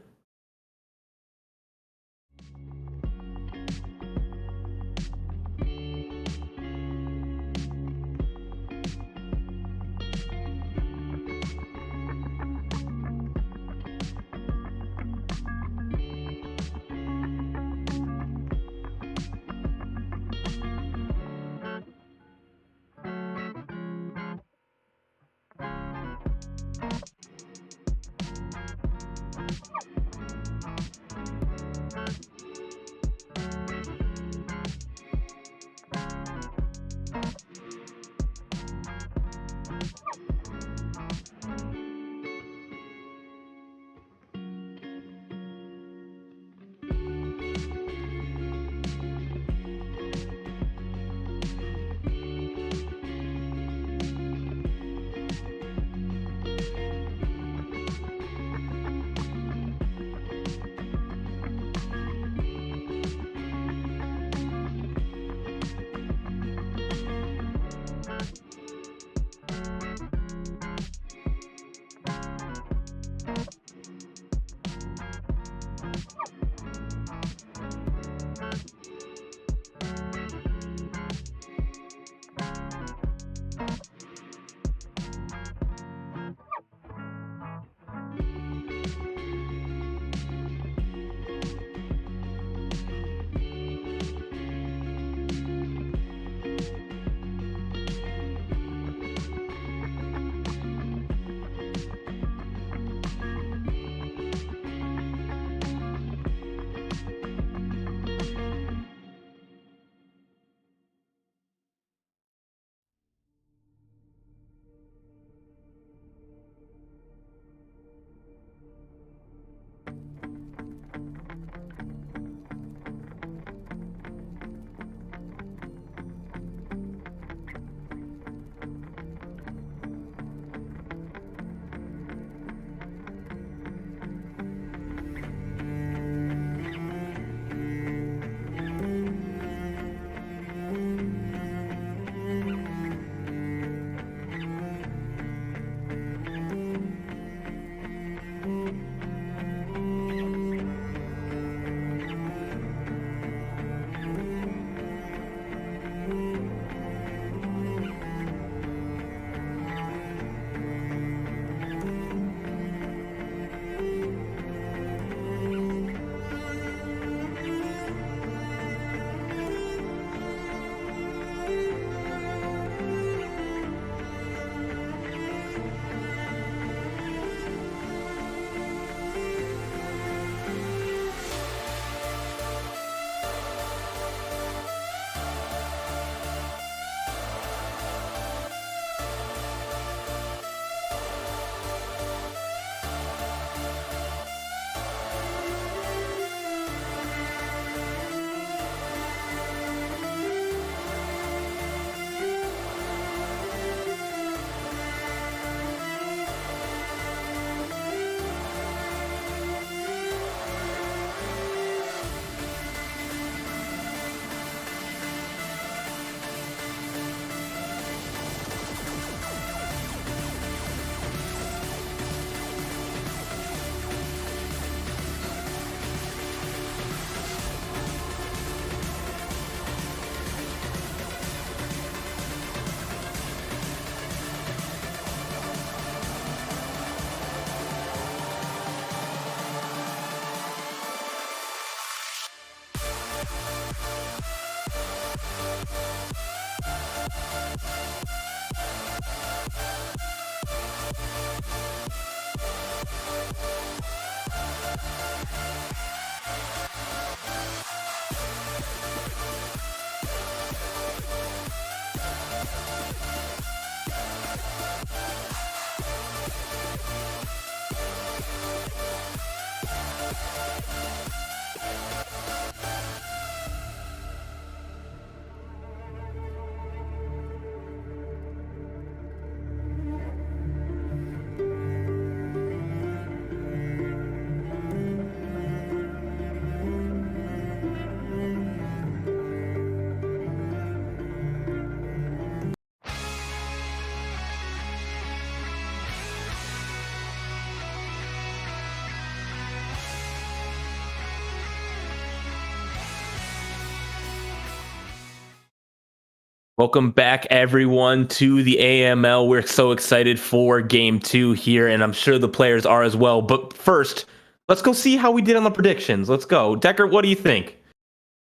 Welcome back, everyone, to the AML. We're so excited for Game 2 here, and I'm sure the players are as well. But first, let's go see how we did on the predictions. Let's go. Decker, what do you think?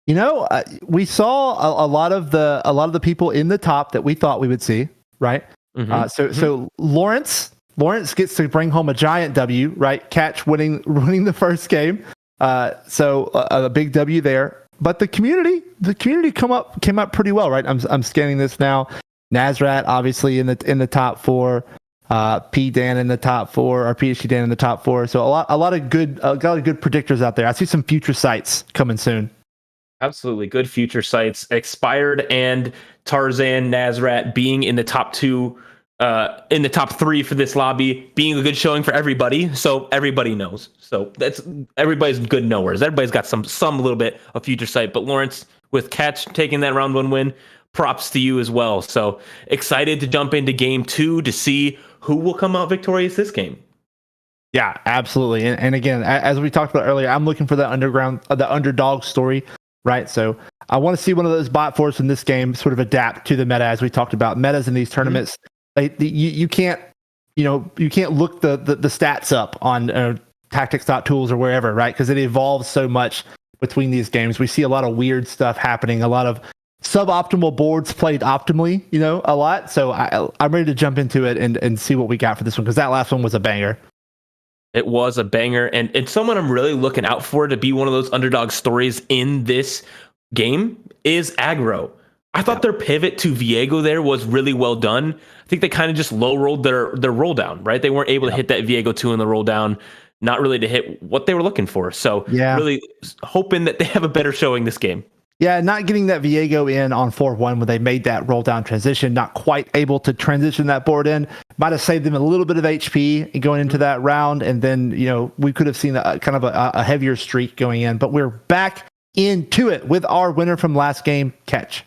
You know, we saw a lot of the people in the top that we thought we would see, right? So Lawrence gets to bring home a giant W, right? Catch winning the first game. So a big W there. But the community came up pretty well, right? I'm scanning this now. Nazrat obviously in the top 4, P Dan in the top 4, or PhD Dan in the top 4. So a lot of good predictors out there. I see some future sites coming soon. Absolutely, good future sites. Expired and Tarzan, Nazrat being in the top 2, in the top 3 for this lobby, being a good showing for everybody. So everybody knows. So that's everybody's good knowers. Everybody's got some little bit of future sight. But Lawrence, with Catch taking that round 1 win, props to you as well. So excited to jump into Game 2 to see who will come out victorious this game. Yeah, absolutely. And again, as we talked about earlier, I'm looking for the underdog story, right? So I want to see one of those bot force in this game sort of adapt to the meta, as we talked about. Metas in these tournaments, you can't look the stats up on tactics.tools or wherever, right? Because it evolves so much between these games. We see a lot of weird stuff happening, a lot of suboptimal boards played optimally, a lot. So I'm ready to jump into it and see what we got for this one, because that last one was a banger. It was a banger, and someone I'm really looking out for to be one of those underdog stories in this game is Aggro. I thought their pivot to Viego there was really well done. I think they kind of just low rolled their roll down, right? They weren't able to hit that Viego 2 in the roll down, not really to hit what they were looking for. So really hoping that they have a better showing this game. Yeah, not getting that Viego in on 4-1 when they made that roll down transition, not quite able to transition that board in, might have saved them a little bit of HP going into that round. And then, we could have seen kind of a heavier streak going in, but we're back into it with our winner from last game, Catch.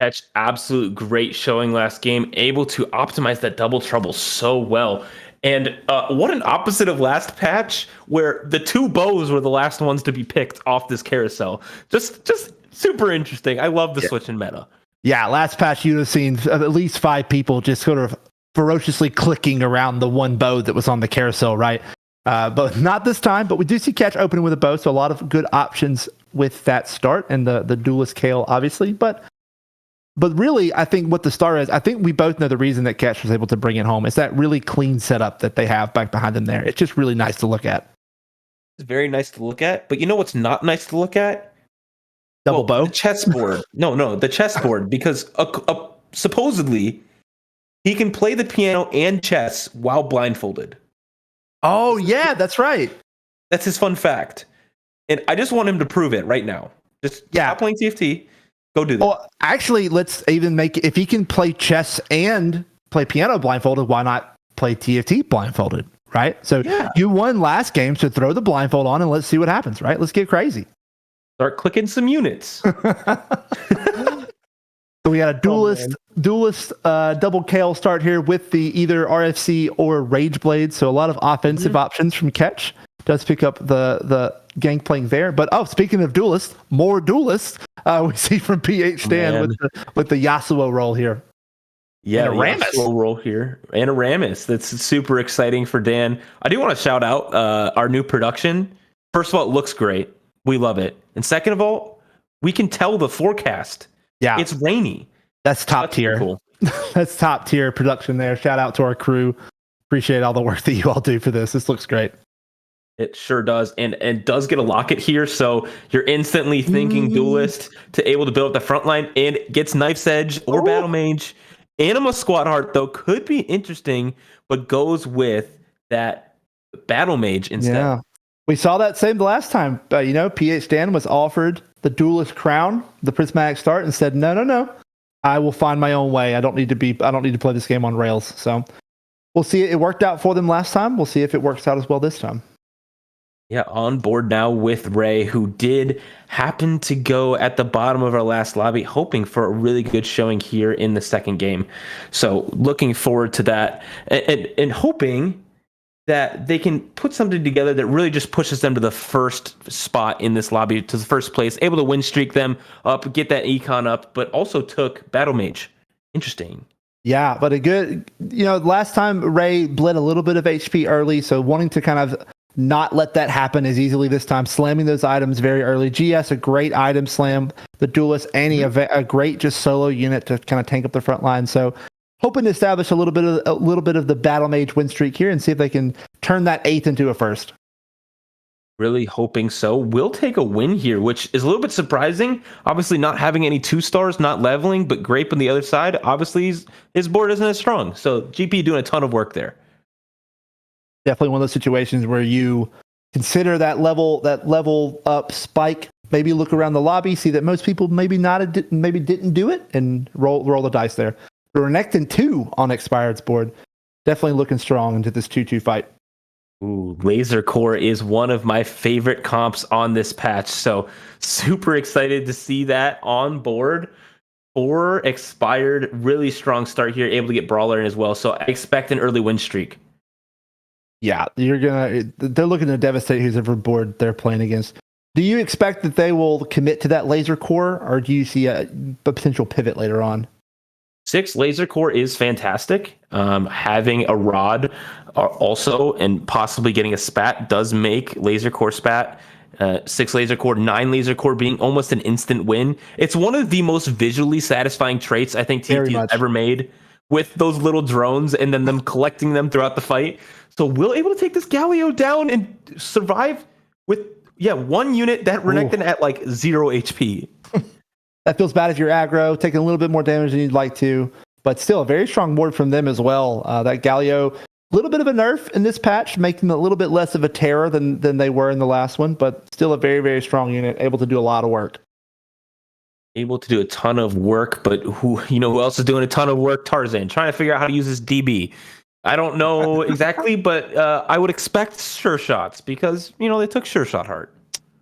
Catch, absolute great showing last game, able to optimize that double trouble so well. And what an opposite of last patch, where the 2 bows were the last ones to be picked off this carousel. Just super interesting. I love the switch in meta. Yeah, last patch you'd have seen at least 5 people just sort of ferociously clicking around the 1 bow that was on the carousel, right? But not this time. But we do see Catch opening with a bow, so a lot of good options with that start, and the duelist Kale, obviously. But really, I think what the star is, I think we both know the reason that Catch was able to bring it home is that really clean setup that they have back behind them there. It's just really nice to look at. It's very nice to look at. But you know what's not nice to look at? Double bow? The chessboard. No, the chessboard. Because supposedly, he can play the piano and chess while blindfolded. Oh, yeah, that's right. That's his fun fact. And I just want him to prove it right now. Just stop playing TFT. Go do that. Well, actually, let's even make it, if he can play chess and play piano blindfolded, why not play TFT blindfolded, right? So you won last game, so throw the blindfold on and let's see what happens, right? Let's get crazy. Start clicking some units. So we got a duelist double Kale start here with the either RFC or Rage Blade. So a lot of offensive options from Catch. Does pick up the gangplank there. But speaking of duelists, more duelists we see from PH Dan with the Yasuo roll here. Yeah, the Yasuo roll here. And a Rammus. That's super exciting for Dan. I do want to shout out our new production. First of all, it looks great. We love it. And second of all, we can tell the forecast. Yeah. It's rainy. That's top tier. Cool. That's top tier production there. Shout out to our crew. Appreciate all the work that you all do for this. This looks great. It sure does, and does get a locket here, so you're instantly thinking duelist to able to build up the front line, and gets Knife's Edge or Battle Mage. Anima Squad Heart, though, could be interesting, but goes with that Battle Mage instead. Yeah. We saw that same the last time. PH Dan was offered the duelist crown, the prismatic start, and said, no. I will find my own way. I don't need to play this game on rails. So we'll see. It worked out for them last time. We'll see if it works out as well this time. Yeah, on board now with Ray, who did happen to go at the bottom of our last lobby, hoping for a really good showing here in the second game. So looking forward to that and hoping that they can put something together that really just pushes them to the first spot in this lobby, to the first place, able to win streak them up, get that econ up, but also took Battle Mage. Interesting. Yeah, but last time Ray bled a little bit of HP early, so wanting to kind of not let that happen as easily this time, slamming those items very early. GS, a great item slam. The Duelist, Annie, a great just solo unit to kind of tank up the front line. So hoping to establish a little bit of the Battle Mage win streak here and see if they can turn that 8th into a 1st. Really hoping so. We'll take a win here, which is a little bit surprising. Obviously not having any 2-stars, not leveling, but Grape on the other side. Obviously his board isn't as strong. So GP doing a ton of work there. Definitely one of those situations where you consider that level up spike, maybe look around the lobby, see that most people maybe didn't do it, and roll the dice there. Renekton 2 on Expired's board. Definitely looking strong into this 2-2 fight. Ooh, Laser Core is one of my favorite comps on this patch. So super excited to see that on board for Expired. Really strong start here, able to get Brawler in as well. So I expect an early win streak. Yeah, they're looking to devastate whoever board they're playing against. Do you expect that they will commit to that Laser Core, or do you see a potential pivot later on? 6 Laser Core is fantastic. Having a Rod also, and possibly getting a Spat, does make Laser Core Spat. 6 Laser Core, 9 Laser Core being almost an instant win. It's one of the most visually satisfying traits I think TT has ever made, with those little drones and then them collecting them throughout the fight. So we'll able to take this Galio down and survive with one unit that Renekton at like 0 HP. That feels bad if you're aggro, taking a little bit more damage than you'd like to, but still a very strong board from them as well. That Galio, a little bit of a nerf in this patch, making them a little bit less of a terror than they were in the last one, but still a very, very strong unit, able to do a lot of work. Able to do a ton of work, but who else is doing a ton of work? Tarzan, trying to figure out how to use his DB. I don't know exactly, but I would expect Sure Shots because, they took Sure Shot hard.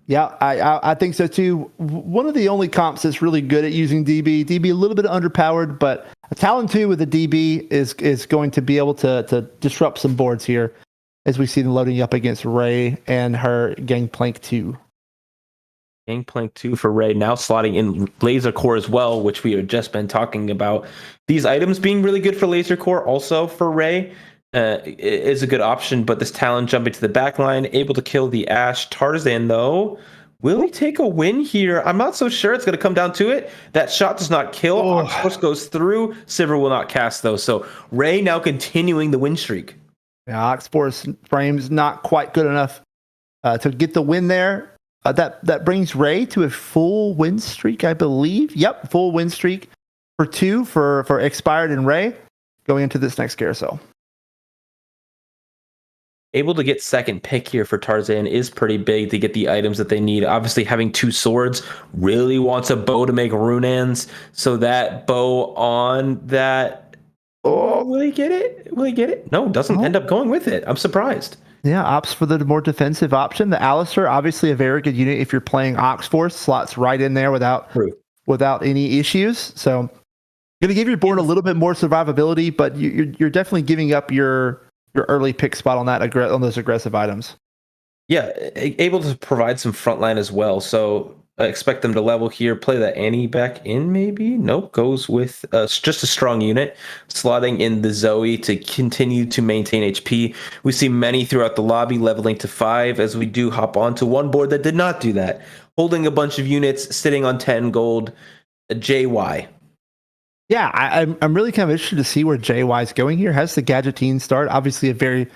Yeah, I think so too. One of the only comps that's really good at using DB. DB a little bit underpowered, but a Talon 2 with a DB is going to be able to disrupt some boards here as we see them loading up against Ray and her Gangplank 2. Gangplank 2 for Ray, now slotting in Laser Core as well, which we have just been talking about. These items being really good for Laser Core, also for Ray, is a good option, but this Talon jumping to the back line, able to kill the Ashe. Tarzan, though, will he take a win here? I'm not so sure. It's going to come down to it. That shot does not kill. Oxforce goes through. Sivir will not cast, though. So Ray now continuing the win streak. Yeah, Oxforce frames not quite good enough to get the win there. That brings Ray to a full win streak, I believe. Yep, full win streak for 2 for Expired and Ray going into this next carousel. Able to get second pick here for Tarzan is pretty big to get the items that they need. Obviously, having 2 swords, really wants a bow to make Runaan's. So that bow on that... Oh, will he get it? Will he get it? No, doesn't end up going with it. I'm surprised. Yeah, opts for the more defensive option. The Alistair, obviously a very good unit if you're playing Oxforce, slots right in there without any issues. So going to give your board a little bit more survivability, but you're definitely giving up your early pick spot on those aggressive items. Yeah, able to provide some frontline as well. So I expect them to level here, play that Annie back in maybe. Nope, goes with just a strong unit, slotting in the Zoe to continue to maintain HP. We see many throughout the lobby leveling to 5 as we do hop onto one board that did not do that. Holding a bunch of units, sitting on 10 gold, JY. Yeah, I'm really kind of interested to see where JY is going here. Has the Gadgettine start? Obviously a very,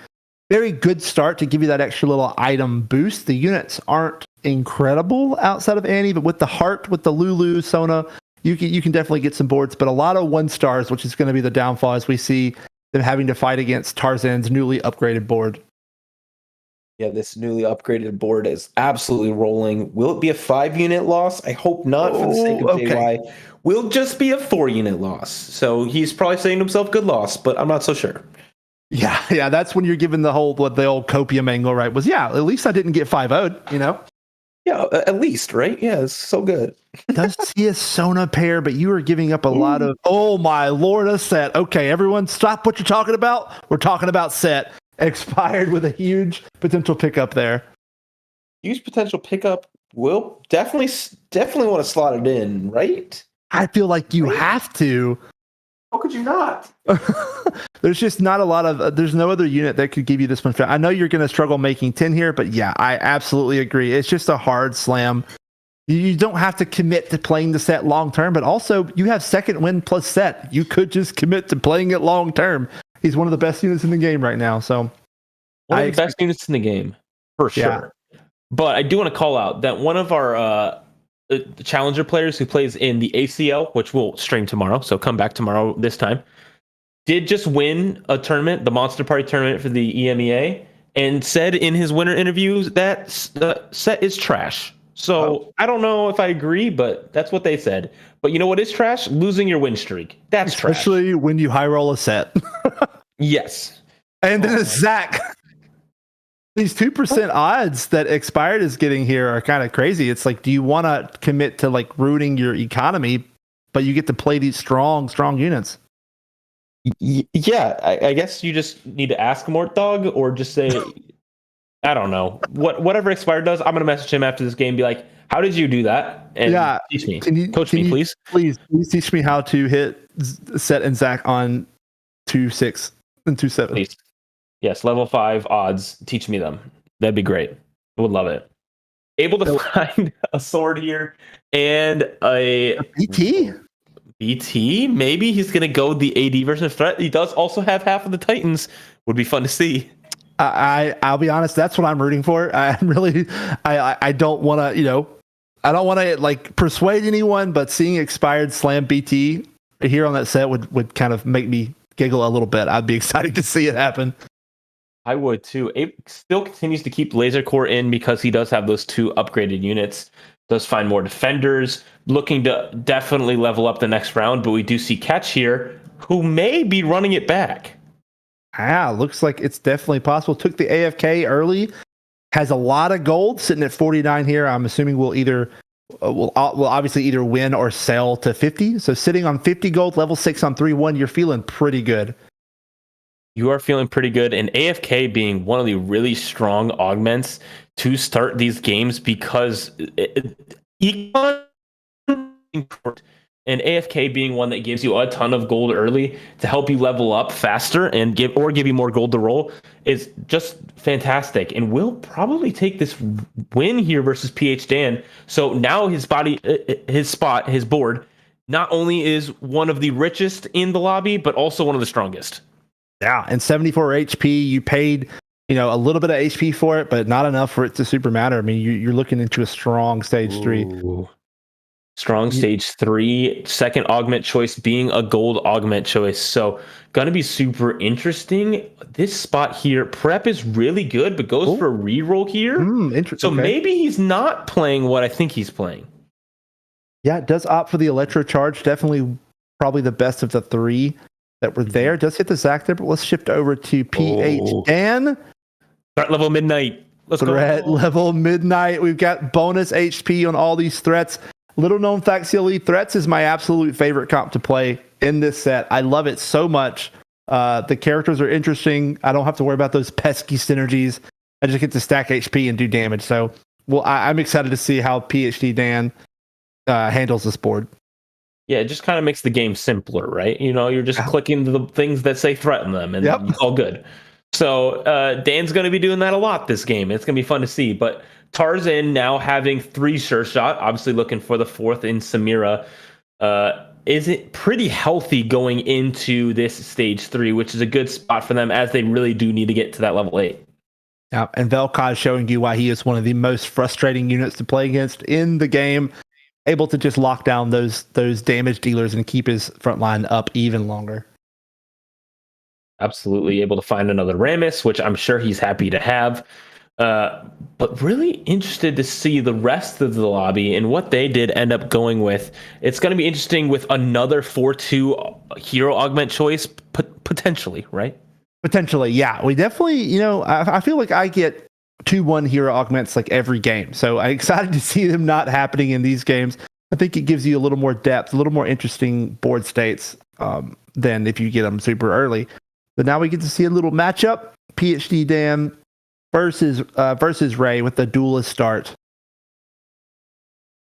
very good start to give you that extra little item boost. The units aren't incredible outside of Annie, but with the Heart, with the Lulu, Sona, you can definitely get some boards, but a lot of 1-stars, which is going to be the downfall as we see them having to fight against Tarzan's newly upgraded board. Yeah, this newly upgraded board is absolutely rolling. Will it be a 5-unit loss? I hope not for the sake of JY. Will just be a 4-unit loss. So he's probably saying to himself, good loss, but I'm not so sure. Yeah, that's when you're given the old copium angle, right? Was at least I didn't get 5-0'd, Yeah, at least, right? Yeah, it's so good. Does see a Sona pair, but you are giving up a lot of, oh my lord, a set. Okay, everyone stop what you're talking about. We're talking about set. Expired with a huge potential pickup there. Huge potential pickup. Will definitely want to slot it in, right? I feel like you have to. How could you not? There's just not a lot of, there's no other unit that could give you this much. I know you're going to struggle making 10 here, but yeah, I absolutely agree. It's just a hard slam. You don't have to commit to playing the set long term, but also you have second win plus set. You could just commit to playing it long term. He's one of the best units in the game right now. So one of the best units in the game, for sure. Yeah. But I do want to call out that one of our the challenger players who plays in the ACL, which we'll stream tomorrow, so come back tomorrow this time, did just win a tournament, the Monster Party tournament for the EMEA, and said in his winter interviews that the set is trash. So I don't know if I agree, but that's what they said. But you know what is trash? Losing your win streak. That's trash. Especially when you high roll a set. Yes. And then Zach. These 2% odds that Expired is getting here are kind of crazy. It's like, do you want to commit to like ruining your economy, but you get to play these strong units? Yeah, I guess you just need to ask Mort Dog, or just say, I don't know, whatever Expired does. I'm gonna message him after this game, and be like, "How did you do that?" And teach me, coach me, please. Please teach me how to hit Set and Zach on 2-6 and 2-7. Please. Yes, level 5 odds. Teach me them. That'd be great. I would love it. Able to find a sword here and a BT. Maybe he's gonna go the AD version of threat. He does also have half of the Titans. Would be fun to see. I'll be honest. That's what I'm rooting for. I don't want to. I don't want to like persuade anyone, but seeing Expired slam BT here on that set would kind of make me giggle a little bit. I'd be excited to see it happen. I would too. It still continues to keep Laser Core in because he does have those 2 upgraded units. Does find more defenders. Looking to definitely level up the next round, but we do see Catch here, who may be running it back. Looks like it's definitely possible. Took the AFK early. Has a lot of gold sitting at 49 here. I'm assuming we'll obviously either win or sell to 50. So sitting on 50 gold, level 6 on 3-1, you're feeling pretty good. You are feeling pretty good, and AFK being one of the really strong augments to start these games, because Econ and AFK being one that gives you a ton of gold early to help you level up faster and give you more gold to roll is just fantastic, and will probably take this win here versus PH Dan. So now his board not only is one of the richest in the lobby, but also one of the strongest. Yeah, and 74 HP, you paid, a little bit of HP for it, but not enough for it to super matter. I mean, you're looking into a strong stage 3. Strong stage 3, second augment choice being a gold augment choice. So going to be super interesting. This spot here, prep is really good, but goes for a reroll here. So maybe he's not playing what I think he's playing. Yeah, it does opt for the Electro Charge. Definitely probably the best of the 3 that were there. Does hit the Zac there, but let's shift over to PH Dan. Threat level Midnight. Let's go. Threat level Midnight. We've got bonus HP on all these threats. Little known fact, CLE threats is my absolute favorite comp to play in this set. I love it so much. The characters are interesting. I don't have to worry about those pesky synergies. I just get to stack HP and do damage. So, I'm excited to see how PhD Dan handles this board. Yeah, it just kind of makes the game simpler, right? You're just clicking the things that say threaten them, and it's all good. So Dan's going to be doing that a lot this game. It's going to be fun to see. But Tarzan now having 3 sure shot, obviously looking for the 4th in Samira, is it pretty healthy going into this stage 3, which is a good spot for them as they really do need to get to that level 8. Yeah, and Velkai showing you why he is one of the most frustrating units to play against in the game. Able to just lock down those damage dealers and keep his front line up even longer. Absolutely able to find another Rammus, which I'm sure he's happy to have. But really interested to see the rest of the lobby and what they did end up going with. It's going to be interesting with another 4-2 hero augment choice, potentially, right? Potentially, yeah. We definitely, I feel like I get 2-1 hero augments like every game. So I'm excited to see them not happening in these games. I think it gives you a little more depth, a little more interesting board states than if you get them super early. But now we get to see a little matchup: PhD Dan versus Ray with the duelist start.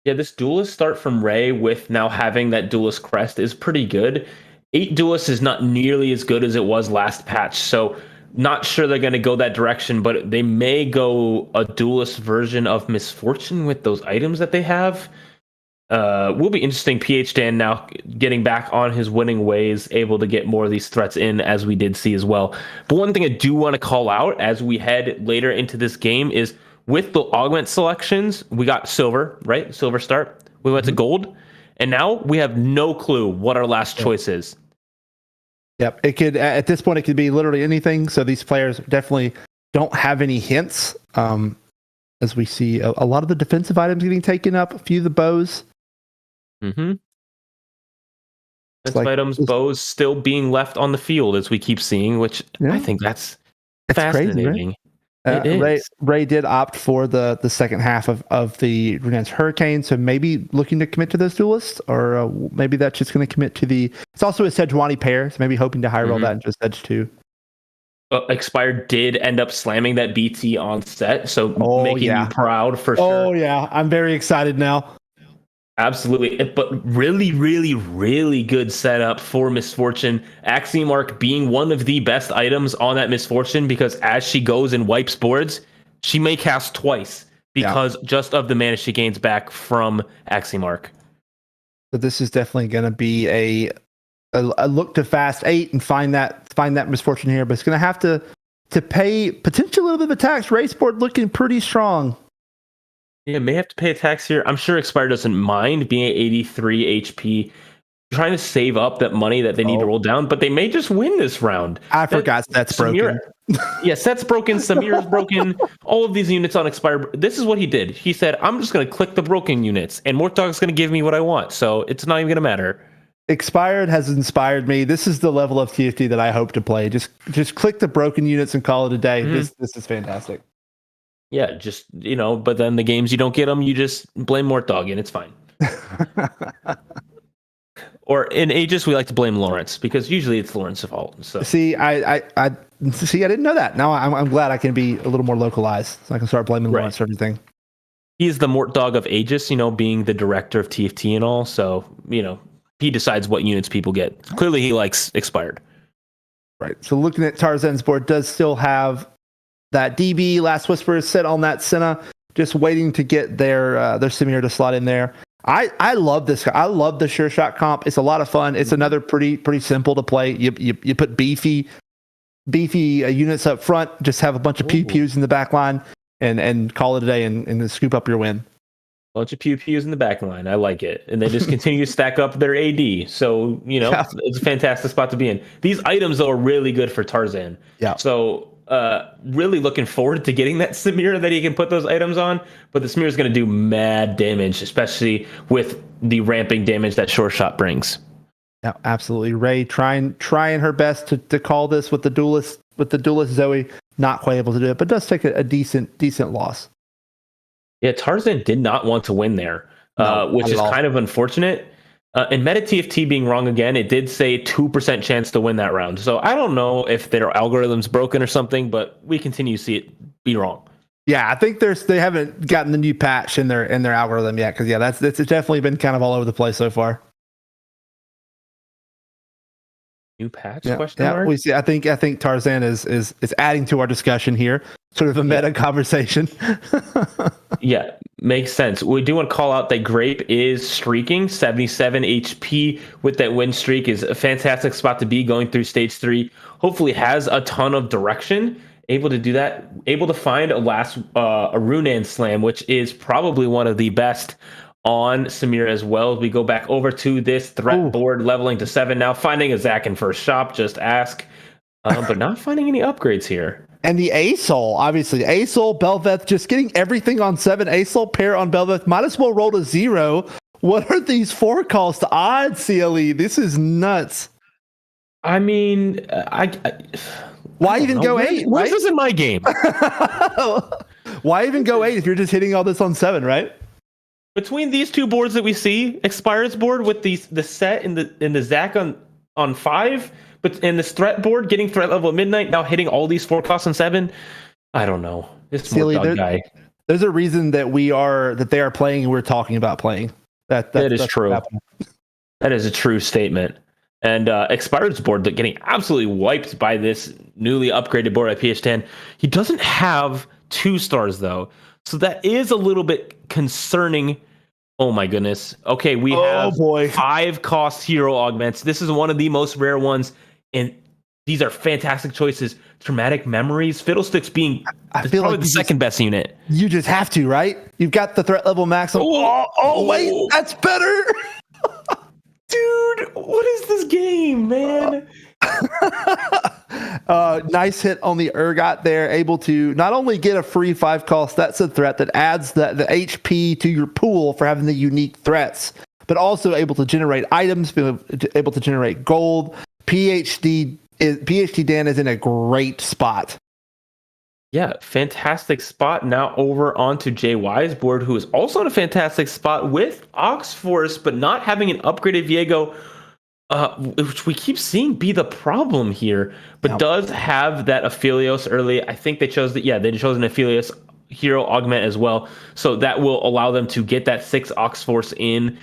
Yeah, this duelist start from Ray with now having that duelist crest is pretty good. 8 duelists is not nearly as good as it was last patch, so not sure they're going to go that direction, but they may go a duelist version of Misfortune with those items that they have. Will be interesting. PH Dan now getting back on his winning ways, able to get more of these threats in, as we did see as well. But one thing I do want to call out as we head later into this game is with the augment selections, we got silver, right? Silver start. We went to gold, and now we have no clue what our last choice is. Yep. It could, at this point, it could be literally anything. So these players definitely don't have any hints. As we see a lot of the defensive items getting taken up, a few of the bows. Mm-hmm. Items, bows still being left on the field as we keep seeing, which I think that's fascinating. Crazy, right? Ray did opt for the second half of the Renan's Hurricane, so maybe looking to commit to those duelists, or maybe that's just going to commit to the. It's also a Sejuani pair, so maybe hoping to high roll that into Sedge too. Expired did end up slamming that BT on set, so making you proud for sure. Oh yeah, I'm very excited now. Absolutely, but really, really, really good setup for Misfortune. Axiom Arc being one of the best items on that Misfortune, because as she goes and wipes boards, she may cast twice because just of the mana she gains back from Axiom Arc. So this is definitely going to be a look to fast 8 and find that Misfortune here, but it's going to have to pay potentially a little bit of a tax. Race board looking pretty strong. Yeah, may have to pay a tax here. I'm sure Expire doesn't mind being at 83 HP, trying to save up that money that they need to roll down, but they may just win this round. I forgot Set's broken. Yeah, Set's broken, Samir's broken, all of these units on Expire. This is what he did. He said, I'm just going to click the broken units, and Mortdog's going to give me what I want, so it's not even going to matter. Expired has inspired me. This is the level of TFT that I hope to play. Just click the broken units and call it a day. This is fantastic. Yeah, just, but then the games you don't get them, you just blame Mortdog and it's fine. Or in Aegis, we like to blame Lawrence because usually it's Lawrence's fault. So see, I didn't know that. Now I'm glad I can be a little more localized, so I can start blaming Lawrence for everything. He's the Mortdog of Aegis, being the director of TFT and all. So, he decides what units people get. Clearly, he likes Expired. Right. So looking at Tarzan's board, does still have that DB Last Whisper is set on that Senna, just waiting to get their Samir to slot in there. I love this guy. I love the Sure Shot comp. It's a lot of fun. It's another pretty simple to play. You put beefy units up front, just have a bunch of pew-pews in the back line, and call it a day and scoop up your win. Bunch of pew-pews in the back line. I like it. And they just continue to stack up their AD. So, it's a fantastic spot to be in. These items, though, are really good for Tarzan. Yeah. So, really looking forward to getting that Samira that he can put those items on. But the Samira is going to do mad damage, especially with the ramping damage that Sure Shot brings. Yeah, absolutely. Ray trying her best to call this with the duelist Zoe, not quite able to do it, but does take a decent loss. Yeah, Tarzan did not want to win there, which is kind of unfortunate. And Meta TFT being wrong again, it did say 2% chance to win that round. So I don't know if their algorithm's broken or something, but we continue to see it be wrong. Yeah, I think they haven't gotten the new patch in their algorithm yet, because that's definitely been kind of all over the place so far. New patch? Yeah, question mark? We see. I think Tarzan is adding to our discussion here, sort of a meta conversation. Yeah, makes sense. We do want to call out that Grape is streaking 77 HP with that win streak. Is a fantastic spot to be going through stage 3. Hopefully has a ton of direction, able to do that, able to find a Runan Slam, which is probably one of the best on Samir as well. We go back over to this threat board, leveling to 7 now, finding a Zac in first shop, just ask, but not finding any upgrades here. And the A-Soul, obviously. A-Soul, Belveth, just getting everything on 7. A-Soul pair on Belveth. Might as well roll to 0. What are these forecast odds, CLE? This is nuts. I mean, why even go 8? Where's this in my game? Why even go 8 if you're just hitting all this on 7, right? Between these two boards that we see, Expired's board with the set and the Zac on 5, but in this threat board, getting threat level at midnight, now hitting all these forecasts on 7. I don't know. This Silly, guy. There's a reason that they are playing and we're talking about playing. That is true. That is a true statement. And Expired's board that getting absolutely wiped by this newly upgraded board at PH10. He doesn't have 2 stars though, so that is a little bit concerning. Oh my goodness. Okay, we have 5 cost hero augments. This is one of the most rare ones, and these are fantastic choices. Traumatic Memories, Fiddlesticks being probably like the second best unit. You just have to, right? You've got the threat level max. Wait, that's better. Dude, what is this game, man? Nice hit on the Urgot there, able to not only get a free 5 cost, that's a threat that adds the HP to your pool for having the unique threats, but also able to generate items, able to generate gold. PhD Dan is in a great spot. Yeah, fantastic spot. Now over onto JY's board, who is also in a fantastic spot with Ox Force, but not having an upgraded Viego, which we keep seeing be the problem here, but does have that Aphelios early. I think they chose they chose an Aphelios hero augment as well. So that will allow them to get that 6 Ox Force in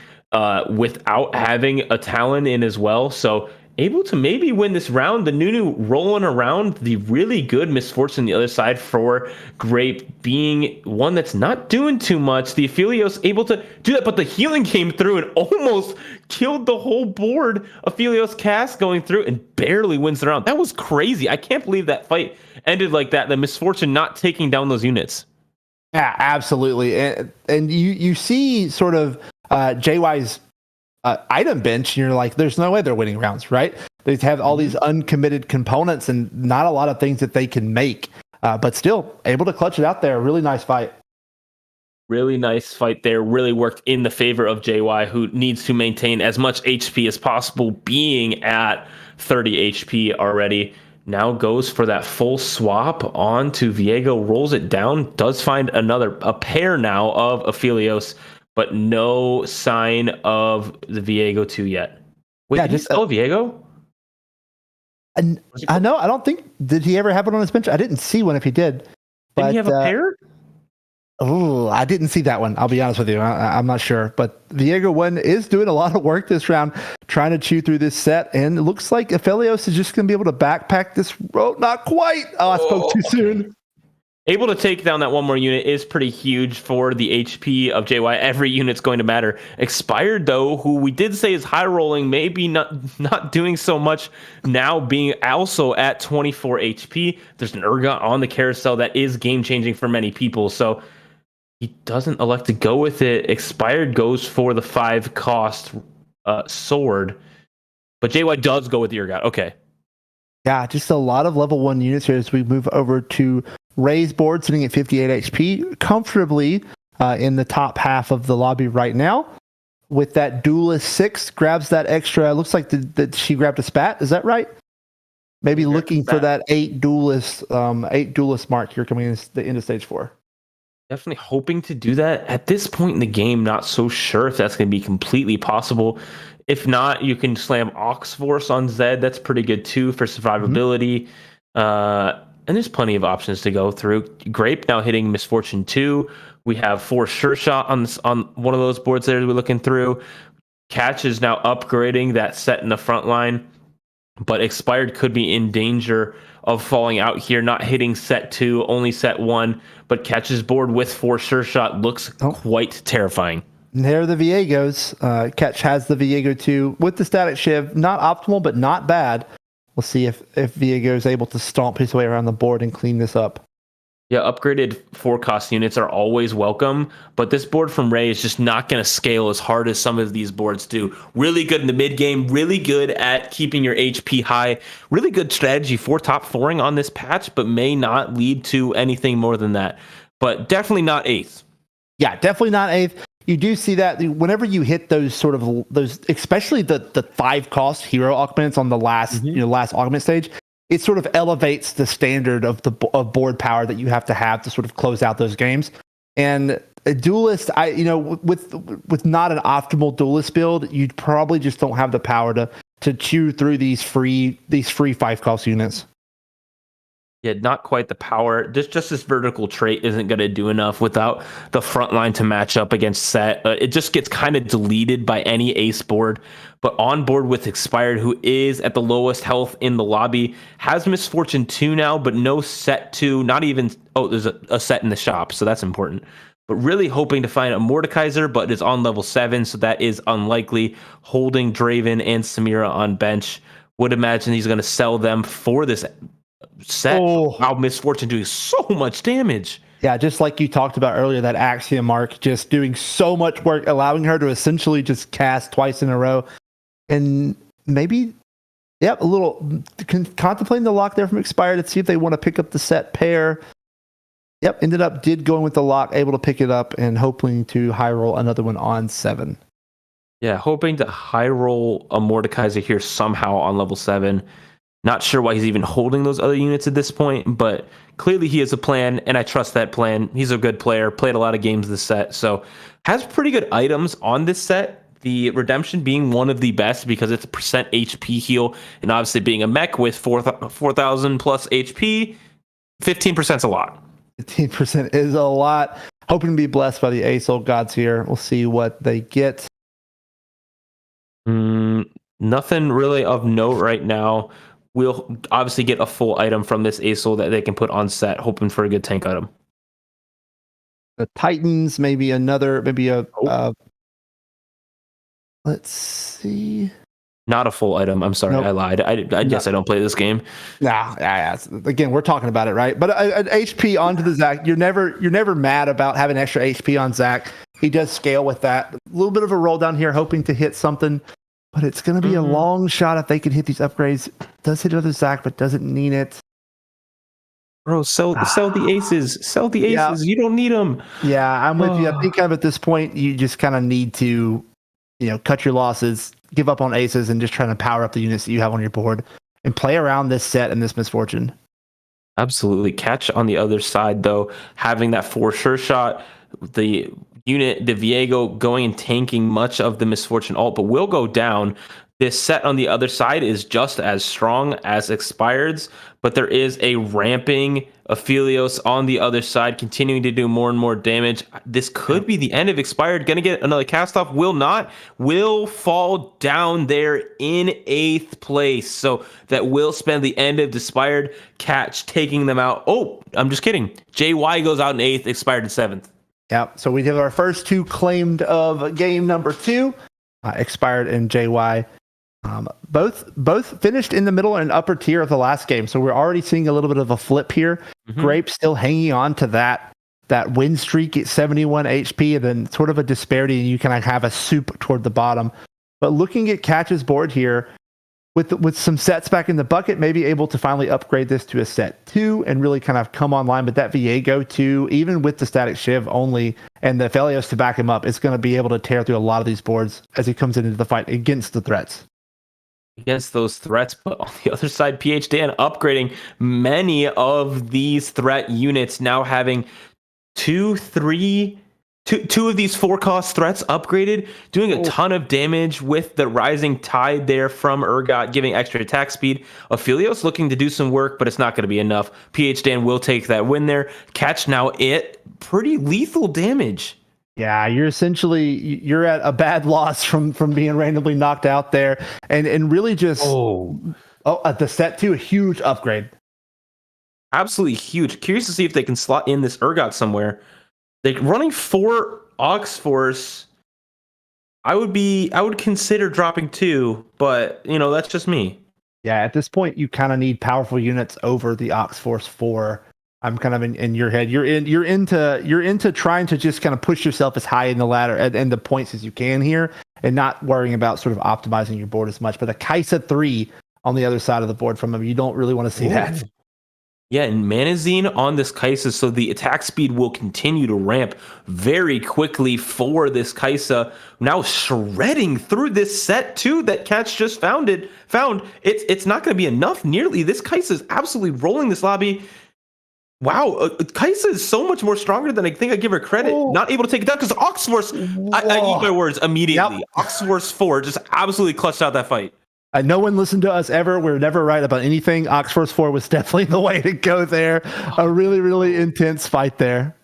without having a Talon in as well. So able to maybe win this round. The Nunu rolling around, the really good Misfortune on the other side for Grape being one that's not doing too much. The Aphelios able to do that, but the healing came through and almost killed the whole board. Aphelios cast going through and barely wins the round. That was crazy. I can't believe that fight ended like that. The Misfortune not taking down those units. Yeah, absolutely. And you see sort of JY's item bench, and you're like, there's no way they're winning rounds, right? They have all these uncommitted components and not a lot of things that they can make, but still able to clutch it out there. Really nice fight. Really nice fight there. Really worked in the favor of JY, who needs to maintain as much HP as possible, being at 30 HP already. Now goes for that full swap onto Viego, rolls it down, does find a pair now of Aphelios, but no sign of the Viego 2 yet. Wait, did he sell Viego? And I know, I don't think, did he ever have one on his bench? I didn't see one if he did. Did he have a pair? Oh, I didn't see that one. I'll be honest with you. I'm not sure. But Viego 1 is doing a lot of work this round, trying to chew through this set. And it looks like Aphelios is just going to be able to backpack this road. Not quite. Oh, I spoke too soon. Able to take down that one more unit is pretty huge for the HP of JY. Every unit's going to matter. Expired, though, who we did say is high rolling, maybe not doing so much now, being also at 24 HP. There's an Urgot on the carousel that is game changing for many people. So he doesn't elect to go with it. Expired goes for the 5 cost sword, but JY does go with the Urgot. Okay. Yeah, just a lot of level 1 units here as we move over to Ray's board, sitting at 58 HP, comfortably in the top half of the lobby right now. With that Duelist 6, grabs that extra. Looks like that she grabbed a spat. Is that right? Maybe looking for that 8 duelist mark here coming in the end of stage 4. Definitely hoping to do that. At this point in the game, not so sure if that's going to be completely possible. If not, you can slam Ox Force on Zed. That's pretty good too for survivability. And there's plenty of options to go through. Grape now hitting Misfortune 2. We have 4 Sure Shot on one of those boards there we're looking through. Catch is now upgrading that set in the front line, but Expired could be in danger of falling out here, not hitting set 2, only set 1, but Catch's board with 4 Sure Shot looks quite terrifying. And there are the Viegos. Catch has the Viego 2 with the Static Shiv. Not optimal, but not bad. We'll see if Viego is able to stomp his way around the board and clean this up. Yeah, upgraded forecast units are always welcome, but this board from Ray is just not going to scale as hard as some of these boards do. Really good in the mid game, really good at keeping your HP high, really good strategy for top fouring on this patch, but may not lead to anything more than that. But definitely not 8th. Yeah, definitely not 8th. You do see that whenever you hit those sort of those, especially the 5-cost hero augments on the last last augment stage, it sort of elevates the standard of board power that you have to sort of close out those games. And a duelist, with not an optimal duelist build, you probably just don't have the power to chew through these free 5-cost units. Yeah, not quite the power. Just this vertical trait isn't going to do enough without the front line to match up against Set. It just gets kind of deleted by any ace board. But on board with Expired, who is at the lowest health in the lobby, has Misfortune 2 now, but no Set 2. Not even, there's a Set in the shop, so that's important. But really hoping to find a Mordekaiser, but is on level 7, so that is unlikely. Holding Draven and Samira on bench. Would imagine he's going to sell them for this set. Wow, Misfortune doing so much damage. Yeah, just like you talked about earlier, that Axiom Mark just doing so much work, allowing her to essentially just cast twice in a row. And maybe, a little contemplating the lock there from Expired to see if they want to pick up the Set pair. Did going with the lock, able to pick it up and hoping to high roll another one on 7. Yeah, hoping to high roll a Mordekaiser here somehow on level 7. Not sure why he's even holding those other units at this point, but clearly he has a plan, and I trust that plan. He's a good player, played a lot of games this set, so has pretty good items on this set. The Redemption being one of the best because it's a percent HP heal, and obviously being a mech with 4,000 plus HP, 15% is a lot. 15% is a lot. Hoping to be blessed by the Ace Old Gods here. We'll see what they get. Nothing really of note right now. We'll obviously get a full item from this ASOL that they can put on set, hoping for a good tank item. The Titans, let's see. Not a full item. I'm sorry, nope. I lied. I guess I don't play this game. Again, we're talking about it, right? But an HP onto the Zac. You're never mad about having extra HP on Zac. He does scale with that. A little bit of a roll down here, hoping to hit something. But it's going to be a long shot if they can hit these upgrades. Does hit another Zac, but doesn't need it. Bro, sell the aces. Sell the aces. Yeah. You don't need them. Yeah, I'm with you. I think at this point, you just kind of need to, cut your losses, give up on aces, and just try to power up the units that you have on your board and play around this set and this Misfortune. Absolutely. Catch on the other side, though, having that for sure shot. The unit, the Viego, going and tanking much of the Misfortune ult, but will go down. This set on the other side is just as strong as Expired's, but there is a ramping Aphelios on the other side, continuing to do more and more damage. This could be the end of Expired. Gonna get another cast off. Will not. Will fall down there in 8th place. So that will spend the end of Expired. Catch taking them out. Oh, I'm just kidding. JY goes out in 8th, Expired in 7th. Yeah, so we have our first 2 claimed of game number 2, Expired and JY. Both finished in the middle and upper tier of the last game, so we're already seeing a little bit of a flip here. Grape still hanging on to that win streak at 71 HP, and then sort of a disparity, and you kind of have a soup toward the bottom. But looking at Catch's board here, with some sets back in the bucket, maybe able to finally upgrade this to a set 2 and really kind of come online. But that Viego too, even with the static Shiv only and the Aphelios to back him up, is going to be able to tear through a lot of these boards as he comes into the fight against the threats. Against those threats, but on the other side, PH Dan upgrading many of these threat units, now having two of these 4-cost threats upgraded, doing a ton of damage with the Rising Tide there from Urgot, giving extra attack speed. Aphelios looking to do some work, but it's not going to be enough. PH Dan will take that win there. Catch now pretty lethal damage. Yeah, you're at a bad loss from being randomly knocked out there, and really just at the set 2, a huge upgrade. Absolutely huge. Curious to see if they can slot in this Urgot somewhere. They're running 4 Ox Force. I would consider dropping 2, but that's just me. Yeah, at this point you kind of need powerful units over the Ox Force for I'm kind of in your head. You're into trying to just kind of push yourself as high in the ladder and the points as you can here, and not worrying about sort of optimizing your board as much. But a Kaisa 3 on the other side of the board from him, you don't really want to see that. Yeah, and Manazine on this Kaisa, so the attack speed will continue to ramp very quickly for this Kaisa. Now shredding through this set too that Catch just found. It's not going to be enough nearly. This Kaisa is absolutely rolling this lobby. Wow, Kaisa is so much more stronger than I think I give her credit. Not able to take it down because Oxforce, I eat my words immediately. Yep. Oxforce 4 just absolutely clutched out that fight. No one listened to us ever. We're never right about anything. Oxforce 4 was definitely the way to go there. A really, really intense fight there.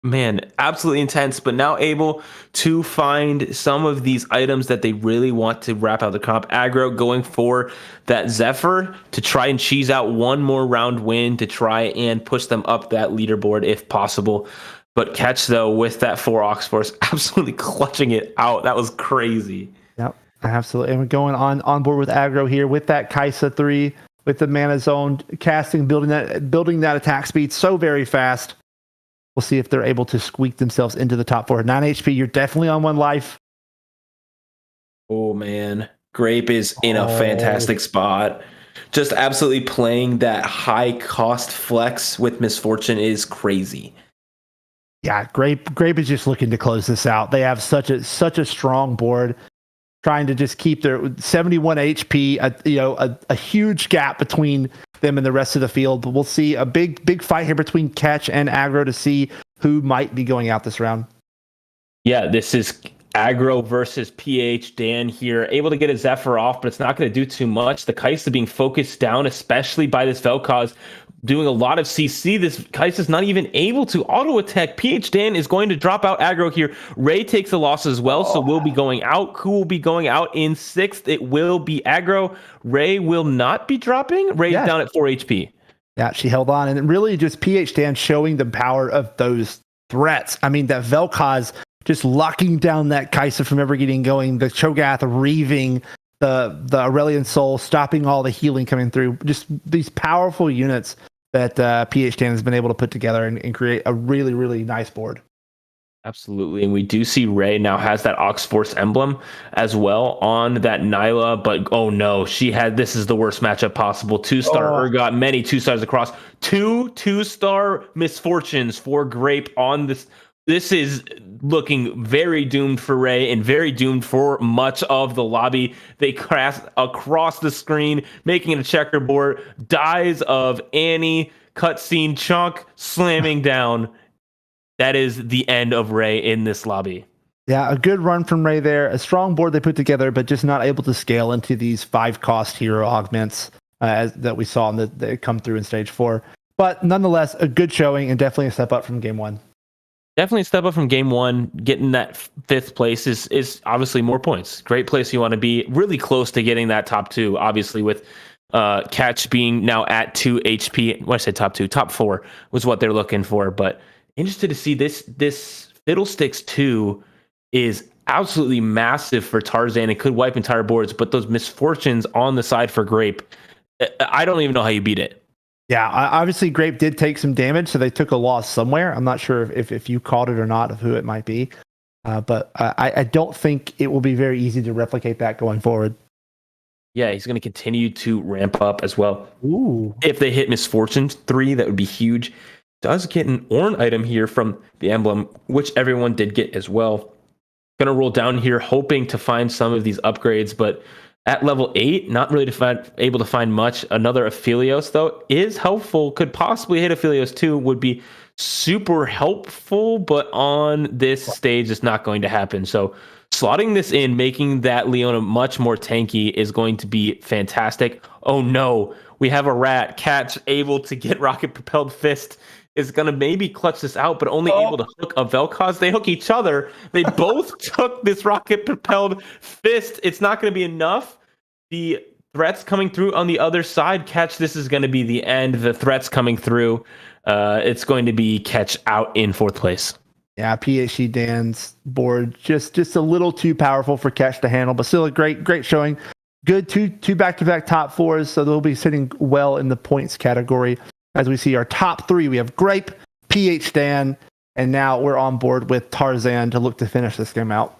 Man, absolutely intense, but now able to find some of these items that they really want to wrap out the comp. Aggro going for that Zephyr to try and cheese out one more round win to try and push them up that leaderboard if possible. But Catch, though, with that 4 Oxforce, absolutely clutching it out. That was crazy. Yep. Absolutely. And we're going on board with Aggro here with that Kaisa 3, with the mana zone, casting, building that attack speed so very fast. We'll see if they're able to squeak themselves into the top 4. 9 HP, you're definitely on 1 life. Oh, man. Grape is in a fantastic spot. Just absolutely playing that high cost flex with Misfortune is crazy. Yeah, Grape is just looking to close this out. They have such a strong board, trying to just keep their 71 HP, a huge gap between them and the rest of the field. But we'll see a big fight here between Catch and Aggro to see who might be going out this round. Yeah, this is Aggro versus PH. Dan here, able to get a Zephyr off, but it's not going to do too much. The Kaisa being focused down, especially by this Vel'Koz, doing a lot of CC. This Kaisa's not even able to auto attack. PH Dan is going to drop out Aggro here. Ray takes a loss as well, so will be going out. Who will be going out in 6th? It will be Aggro. Ray will not be dropping. Ray's down at 4 HP. Yeah, she held on, and really just PH Dan showing the power of those threats. I mean, that Vel'Koz just locking down that Kaisa from ever getting going. The Cho'Gath reaving, the Aurelion Soul stopping all the healing coming through. Just these powerful units that PH Dan has been able to put together and create a really, really nice board. Absolutely. And we do see Ray now has that Oxforce emblem as well on that Nyla, but oh no, this is the worst matchup possible. 2-star Urgot, many 2-stars across. 2-star Misfortunes for Grape on this. This is looking very doomed for Ray and very doomed for much of the lobby. They crash across the screen, making it a checkerboard. Dies of Annie, cutscene chunk, slamming down. That is the end of Ray in this lobby. Yeah, a good run from Ray there. A strong board they put together, but just not able to scale into these 5-cost hero augments that we saw that come through in stage 4. But nonetheless, a good showing and definitely a step up from game 1. Definitely a step up from game 1. Getting that 5th place is obviously more points. Great place you want to be. Really close to getting that top 2, obviously, with Catch being now at 2 HP. When I say top 2, top 4 was what they're looking for. But interested to see this Fiddlesticks 2 is absolutely massive for Tarzan. It could wipe entire boards, but those Misfortunes on the side for Grape, I don't even know how you beat it. Yeah, obviously Grape did take some damage, so they took a loss somewhere. I'm not sure if you caught it or not, of who it might be. But I don't think it will be very easy to replicate that going forward. Yeah, he's going to continue to ramp up as well. Ooh. If they hit Misfortune 3, that would be huge. Does get an Ornn item here from the emblem, which everyone did get as well. Going to roll down here, hoping to find some of these upgrades, but at level 8, not really able to find much. Another Aphelios, though, is helpful. Could possibly hit Aphelios 2, would be super helpful, but on this stage, it's not going to happen. So slotting this in, making that Leona much more tanky is going to be fantastic. Oh no, we have a rat. Catch able to get rocket-propelled fist. Is going to maybe clutch this out, but only able to hook a Vel'Koz. They hook each other. They both took this rocket-propelled fist. It's not going to be enough. The threats coming through on the other side. Catch, this is going to be the end. The threats coming through. It's going to be Catch out in 4th place. Yeah, PhD Dan's board just a little too powerful for Catch to handle, but still a great showing. Good two back-to-back top 4s, so they'll be sitting well in the points category. as we see our top three. We have Grape, PH Dan, and now we're on board with Tarzan to look to finish this game out.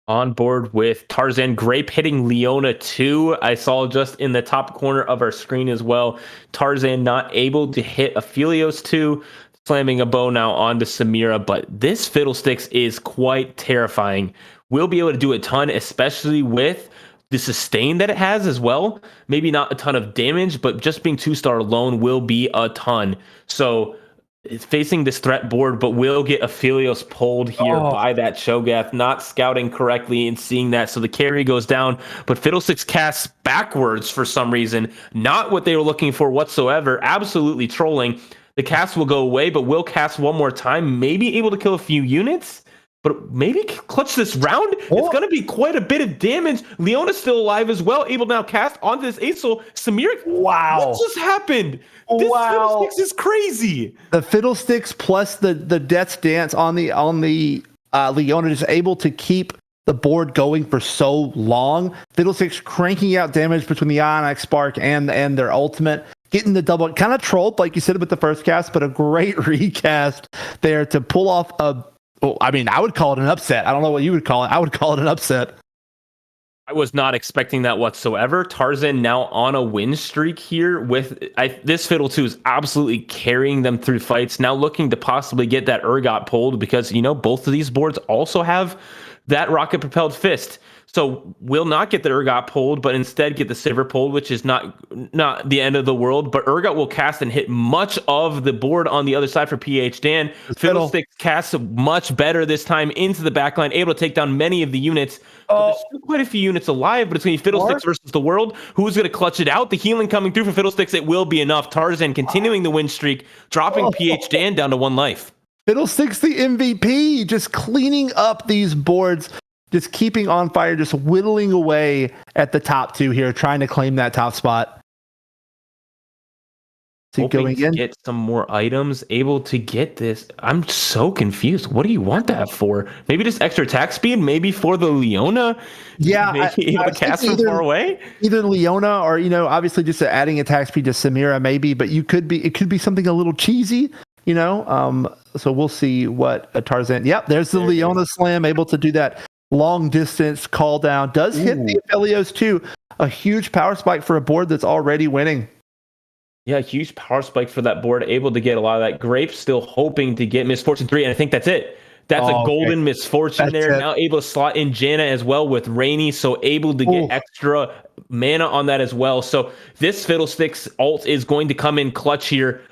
On board with Tarzan. Grape hitting Leona 2. I saw just in the top corner of our screen as well. Tarzan not able to hit Aphelios 2, slamming a bow now onto Samira. But this Fiddlesticks is quite terrifying. We'll be able to do a ton, especially with the sustain that it has as well. Maybe not a ton of damage, but just being 2-star alone will be a ton. So it's facing this threat board, but will get Aphelios pulled here by that Cho'Gath, not scouting correctly and seeing that. So the carry goes down, but Fiddlesticks casts backwards for some reason. Not what they were looking for whatsoever. Absolutely trolling. The cast will go away, but will cast one more time. Maybe able to kill a few units, but maybe clutch this round. It's going to be quite a bit of damage. Leona's still alive as well, able to now cast onto this Aesol. Samir, wow. What just happened? This Fiddlesticks is crazy. The Fiddlesticks plus the Death's Dance on the Leona is able to keep the board going for so long. Fiddlesticks cranking out damage between the Ionic Spark and their ultimate. Getting the double, kind of trolled, like you said with the first cast, but a great recast there to pull off I would call it an upset. I don't know what you would call it. I would call it an upset. I was not expecting that whatsoever. Tarzan now on a win streak here with this Fiddle 2 is absolutely carrying them through fights. Now looking to possibly get that Urgot pulled because, both of these boards also have that rocket propelled fist. So will not get the Urgot pulled, but instead get the Sivir pulled, which is not the end of the world. But Urgot will cast and hit much of the board on the other side for PH Dan. Fiddlesticks casts much better this time into the backline, able to take down many of the units. There's still quite a few units alive between Fiddlesticks versus the world. Who's going to clutch it out? The healing coming through for Fiddlesticks. It will be enough. Tarzan continuing the win streak, dropping PH Dan down to 1 life. Fiddlesticks the MVP, just cleaning up these boards. Just keeping on fire, just whittling away at the top 2 here, trying to claim that top spot. Hoping to get some more items, able to get this. I'm so confused. What do you want that for? Maybe just extra attack speed? Maybe for the Leona? Yeah. Maybe able to cast from far away? Either Leona or, obviously just adding attack speed to Samira maybe, but it could be something a little cheesy, so we'll see what Tarzan. Yep, there's the Leona slam, able to do that. Long distance call down does hit the Aphelios too. A huge power spike for a board that's already winning. Yeah, huge power spike for that board. Able to get a lot of that. Grape still hoping to get Misfortune 3, and I think that's it. That's a golden Misfortune there. Now able to slot in Janna as well with Rainy, so able to get extra mana on that as well. So this Fiddlesticks ult is going to come in clutch here.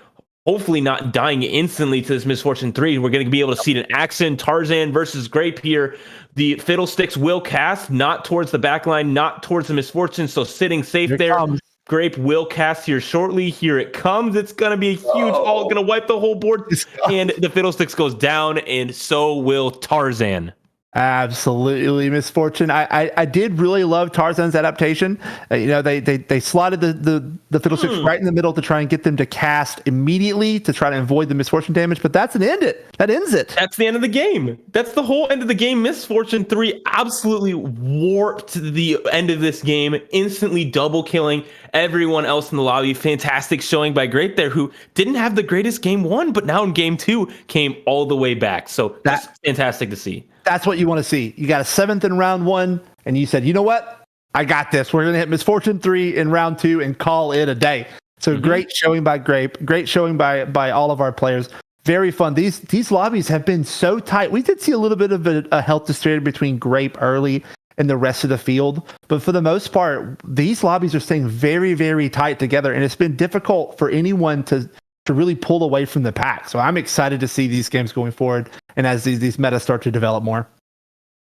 Hopefully not dying instantly to this Misfortune 3. We're going to be able to see an accent. Tarzan versus Grape here. The Fiddlesticks will cast, not towards the backline, not towards the Misfortune, so sitting safe there. Grape will cast here shortly. Here it comes. It's going to be a huge ult, going to wipe the whole board. And the Fiddlesticks goes down, and so will Tarzan. Absolutely, Misfortune. I did really love Tarzan's adaptation. They slotted the Fiddlesticks right in the middle to try and get them to cast immediately to try to avoid the Misfortune damage, but that's an end it. That ends it. That's the end of the game. That's the whole end of the game. Misfortune 3 absolutely warped the end of this game, instantly double killing everyone else in the lobby. Fantastic showing by Grape there, who didn't have the greatest game 1, but now in game 2 came all the way back. So that's fantastic to see. That's what you want to see. You got a 7th in round 1, and you said, you know what? I got this. We're going to hit Misfortune 3 in round 2 and call it a day. So great showing by Grape. Great showing by all of our players. Very fun. These lobbies have been so tight. We did see a little bit of a health disparity between Grape early and the rest of the field. But for the most part, these lobbies are staying very, very tight together, and it's been difficult for anyone to really pull away from the pack. So I'm excited to see these games going forward and as these metas start to develop more.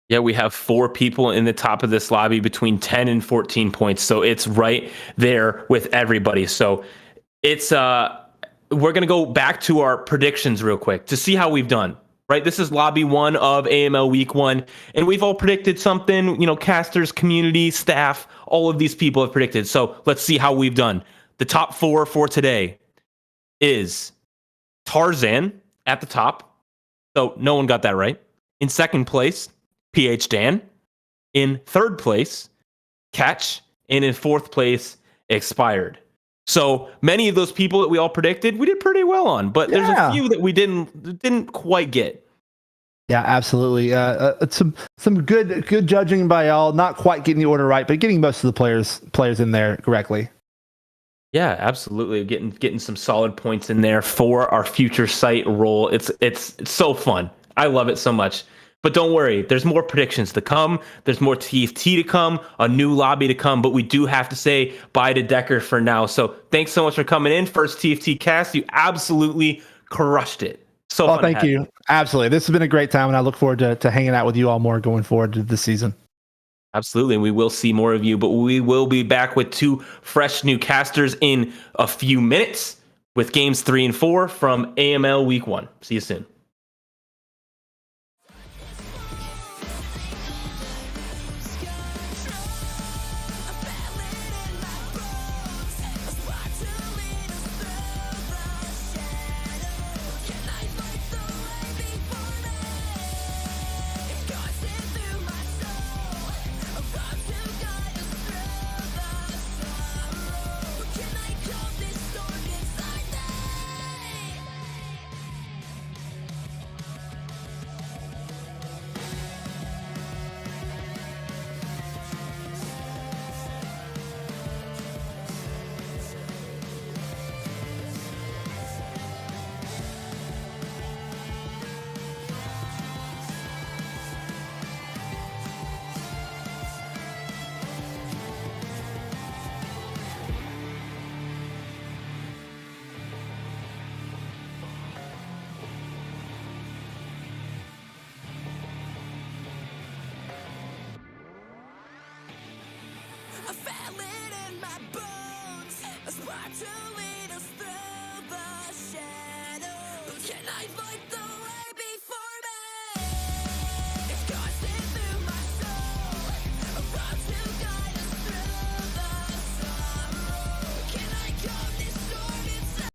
Yeah, we have 4 people in the top of this lobby between 10 and 14 points. So it's right there with everybody. So it's we're going to go back to our predictions real quick to see how we've done. Right? This is lobby 1 of AML week 1, and we've all predicted something, casters, community, staff, all of these people have predicted. So let's see how we've done. The top 4 for today is Tarzan at the top. So no one got that right. In second place, PH Dan. In third place, Catch. And in fourth place, Expired. So many of those people that we all predicted, we did pretty well on, but there's a few that we didn't quite get. Yeah, absolutely. Some good judging by all. Not quite getting the order right, but getting most of the players in there correctly. Yeah, absolutely. Getting some solid points in there for our future site role. It's so fun. I love it so much. But don't worry, there's more predictions to come. There's more TFT to come, a new lobby to come. But we do have to say bye to Decker for now. So thanks so much for coming in. First TFT cast. You absolutely crushed it. So fun. Thank you. Absolutely. This has been a great time, and I look forward to hanging out with you all more going forward to this season. Absolutely. And we will see more of you, but we will be back with 2 fresh new casters in a few minutes with games 3 and 4 from AML Week 1. See you soon. I feel it in my bones. A spark to lead us through the shadows. Can I fight the way before me? It's coursing through my soul. A road to guide us through the sorrow. Can I calm this storm inside?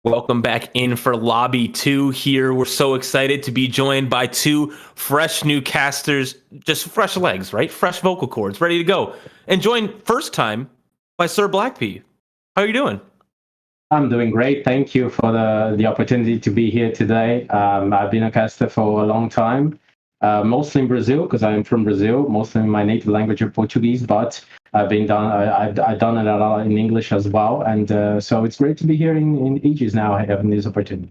Welcome back in for Lobby 2 here. We're so excited to be joined by two fresh new casters, just fresh legs, right? Fresh vocal cords, ready to go. And joined first time by Sir Blackpea. How are you doing? I'm doing great. Thank you for the opportunity to be here today. I've been a caster for a long time, mostly in Brazil, because I'm from Brazil, mostly in my native language of Portuguese, but I've done it a lot in English as well. And so it's great to be here in Aegis now, having this opportunity.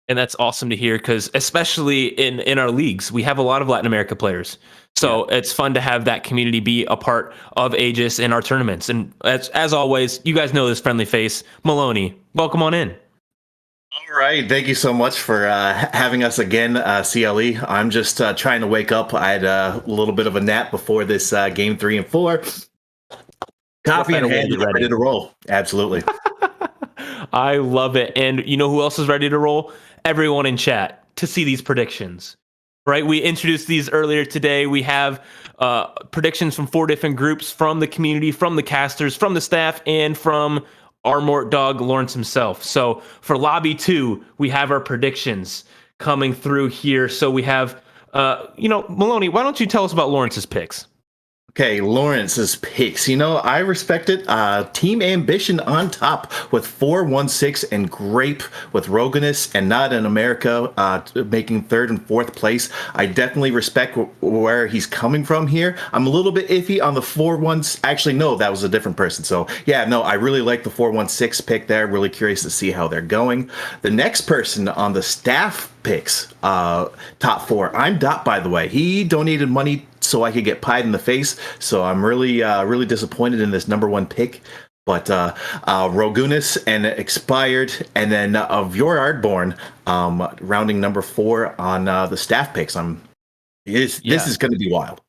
And that's awesome to hear, because especially in our leagues, we have a lot of Latin America players. So it's fun to have that community be a part of Aegis in our tournaments. And as always, you guys know this friendly face, Maloney. Welcome on in. All right. Thank you so much for having us again, CLE. I'm just trying to wake up. I had a little bit of a nap before this game 3 and 4. Coffee in hand, ready to roll. Absolutely. I love it. And you know who else is ready to roll? Everyone in chat to see these predictions. Right? We introduced these earlier today. We have predictions from 4 different groups, from the community, from the casters, from the staff, and from our Mort Dog Lawrence himself. So for Lobby 2, we have our predictions coming through here. So we have, Maloney, why don't you tell us about Lawrence's picks? Okay, Lawrence's picks. I respect it. Team Ambition on top with 4-1-6 and Grape with Roganus and Not in America making 3rd and 4th place. I definitely respect where he's coming from here. I'm a little bit iffy on the 4-1. Actually, no, that was a different person. So, yeah, no, I really like the 4-1-6 pick there. Really curious to see how they're going. The next person on the staff picks, top 4. I'm Dot, by the way. He donated money so I could get pied in the face. So I'm really disappointed in this number 1 pick. But Rogunus and Expired, and then of Your Ardborn, rounding number 4 on the staff picks. This is going to be wild.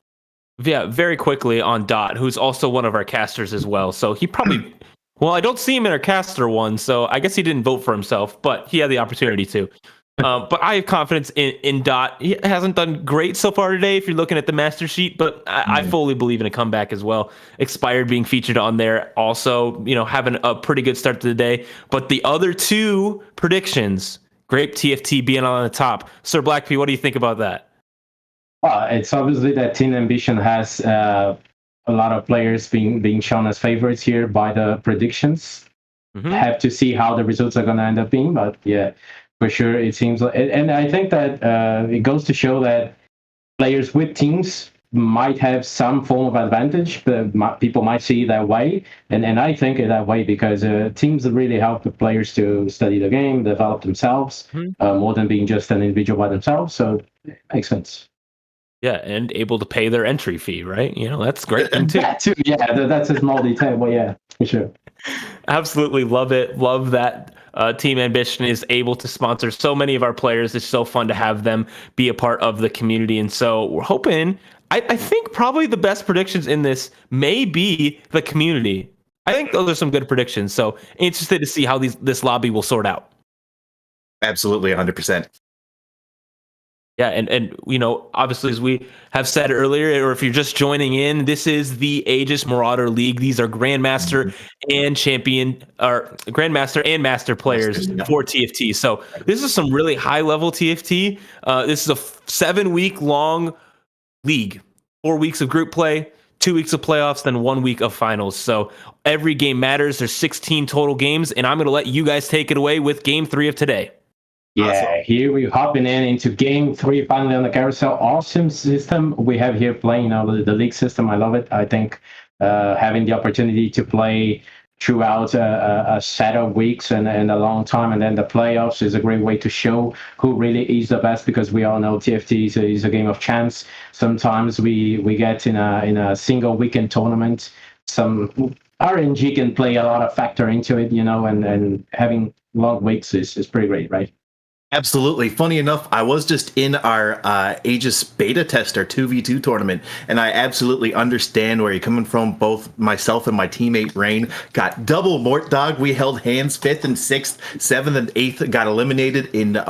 Yeah, very quickly on Dot, who's also one of our casters as well. So he probably, well, I don't see him in our caster one, so I guess he didn't vote for himself, but he had the opportunity to. But I have confidence in Dot. He hasn't done great so far today if you're looking at the master sheet, but I fully believe in a comeback as well. Expired being featured on there also, having a pretty good start to the day. But the other 2 predictions, Grape TFT being on the top. Sir Blackpea, what do you think about that? Well, it's obviously that Team Ambition has a lot of players being shown as favorites here by the predictions. Have to see how the results are going to end up being, but yeah. For sure, it seems like, and I think that it goes to show that players with teams might have some form of advantage, but people might see it that way, and I think it that way because teams really help the players to study the game, develop themselves, more than being just an individual by themselves. So it makes sense. Yeah, and able to pay their entry fee, right? That's great thing too. That too, yeah, that's a small detail, but yeah, for sure. Absolutely love it. Love that Team Ambition is able to sponsor so many of our players. It's so fun to have them be a part of the community. And so we're hoping, I think probably the best predictions in this may be the community. I think those are some good predictions. So interested to see how this lobby will sort out. Absolutely, 100%. Yeah, and obviously, as we have said earlier, or if you're just joining in, this is the Aegis Marauder League. These are Grandmaster and Champion, or Grandmaster and Master players for TFT. So this is some really high-level TFT. This is a 7-week long league, 4 weeks of group play, 2 weeks of playoffs, then 1 week of finals. So every game matters. There's 16 total games, and I'm going to let you guys take it away with Game 3 of today. Yeah, Awesome. here we're hopping into game 3 finally on the carousel. Awesome system we have here playing now the league system. I love it. I think having the opportunity to play throughout a set of weeks and a long time, and then the playoffs is a great way to show who really is the best, because we all know TFT is a game of chance. Sometimes we get in a single weekend tournament. Some RNG can play a lot of factor into it, and having long weeks is pretty great, right? Absolutely. Funny enough, I was just in our Aegis beta tester 2v2 tournament, and I absolutely understand where you're coming from. Both myself and my teammate Rain got double Mort Dog. We held hands 5th and 6th, 7th and 8th, got eliminated in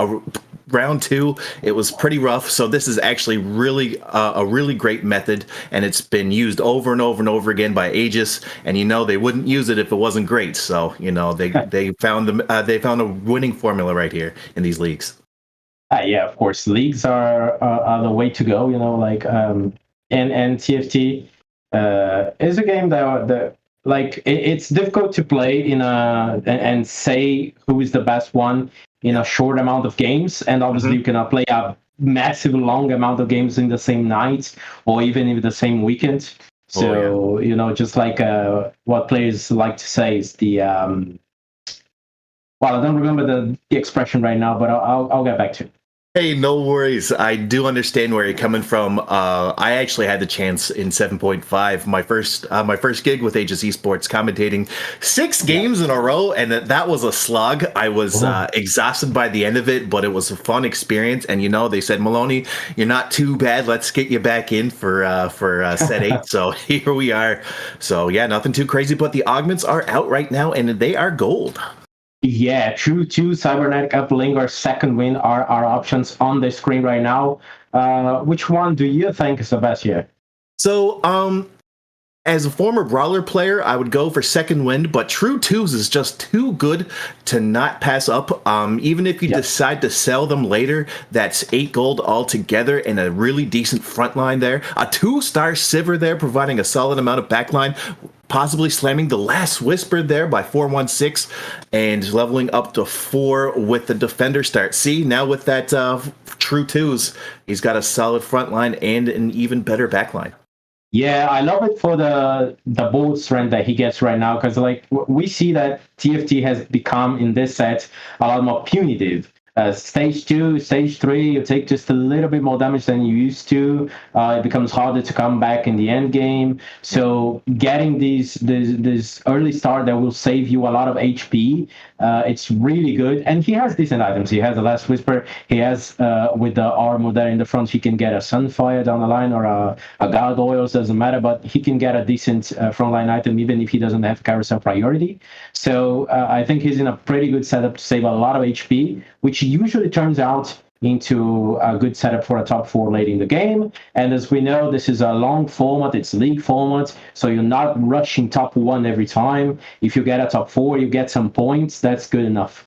round 2. It was pretty rough. So this is actually really a really great method, and it's been used over and over and over again by Aegis. And they wouldn't use it if it wasn't great. So they found a winning formula right here in these leagues. Yeah, of course, leagues are the way to go. And TFT is a game that it's difficult to play and say who is the best one in a short amount of games, and obviously you cannot play a massive long amount of games in the same night or even in the same weekend. So just like what players like to say is the well, I don't remember the expression right now, but I'll get back to it. Hey, no worries. I do understand where you're coming from. I actually had the chance in 7.5, my first gig with Aegis Esports, commentating 6 games in a row, and that was a slog. I was exhausted by the end of it, but it was a fun experience. And they said, Maloney, you're not too bad. Let's get you back in for set 8. So here we are. So yeah, nothing too crazy, but the augments are out right now, and they are gold. Yeah, True 2, Cybernetic Uplink, or Second Wind are our options on the screen right now. Which one do you think is the best here? So, as a former Brawler player, I would go for Second Wind, but True 2s is just too good to not pass up. Even if you decide to sell them later, that's 8 gold altogether and a really decent front line there. A 2-star Sivir there, providing a solid amount of backline, possibly slamming the last Whisper there by 416 and leveling up to 4 with the Defender start. See, now with that True 2s, he's got a solid front line and an even better backline. Yeah, I love it for the bold strength that he gets right now, because we see that TFT has become in this set a lot more punitive. Stage 2, Stage 3, you take just a little bit more damage than you used to. It becomes harder to come back in the end game. So getting this early start that will save you a lot of HP, it's really good. And he has decent items. He has the Last Whisper. He has, with the armor there in the front, he can get a Sunfire down the line or a Gargoyles, doesn't matter. But he can get a decent frontline item even if he doesn't have carousel priority. So I think he's in a pretty good setup to save a lot of HP, which usually turns out into a good setup for a top 4 late in the game. And as we know, this is a long format, it's league format, so you're not rushing top 1 every time. If you get a top 4, you get some points, that's good enough.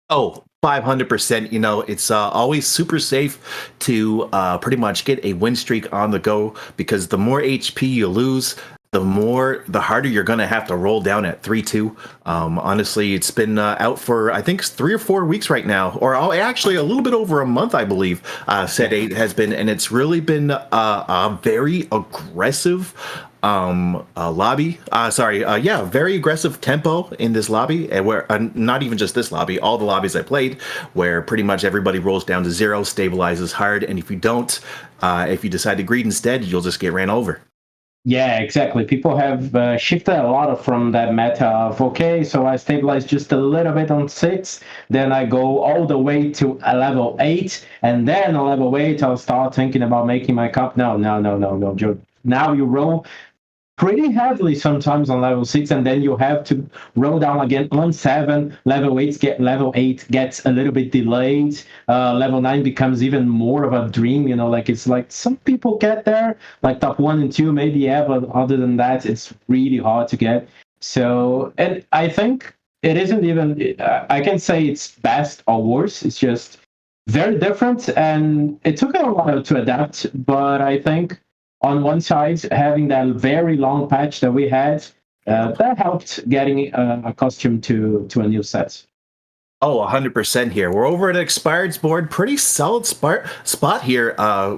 Oh, 500%. It's always super safe to pretty much get a win streak on the go, because the more HP you lose, the harder you're going to have to roll down at 3-2. Honestly, it's been out for, I think, 3 or 4 weeks right now, or actually a little bit over a month, I believe, set 8 has been, and it's really been a very aggressive lobby. Very aggressive tempo in this lobby, and where not even just this lobby, all the lobbies I played, where pretty much everybody rolls down to 0, stabilizes hard, and if you don't, if you decide to greed instead, you'll just get ran over. Yeah, exactly. People have shifted a lot from that meta of, okay, so I stabilize just a little bit on 6, then I go all the way to a level 8, and then on level 8, I'll start thinking about making my cup. No, Joe. Now you roll pretty heavily sometimes on level 6, and then you have to roll down again on 7. Level 8 gets a little bit delayed. Level 9 becomes even more of a dream, it's like some people get there, like top 1 and 2 maybe, yeah, but other than that, it's really hard to get. So, and I think it isn't even, I can say it's best or worse, it's just very different, and it took a while to adapt, but I think on one side, having that very long patch that we had, that helped getting accustomed to a new set. Oh, 100% here. We're over at Expired's board. Pretty solid spot here.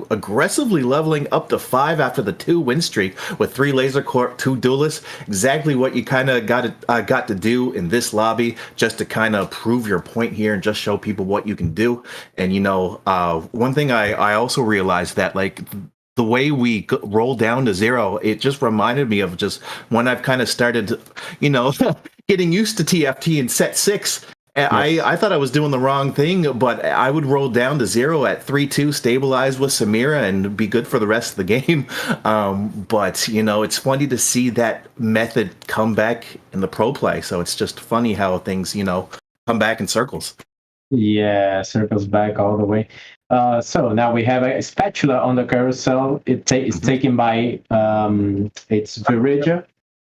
Aggressively leveling up to 5 after the 2 win streak with 3 Laser Corp, 2 Duelists. Exactly what you kind of got to do in this lobby, just to kind of prove your point here and just show people what you can do. And, one thing I also realized that, like, the way we roll down to 0, it just reminded me of just when I've kind of started, getting used to TFT in set 6. And yes. I thought I was doing the wrong thing, but I would roll down to 0 at 3-2, stabilize with Samira, and be good for the rest of the game. But, it's funny to see that method come back in the pro play. So it's just funny how things, come back in circles. Yeah, circles back all the way. So now we have a spatula on the carousel. It's taken by, it's Virija.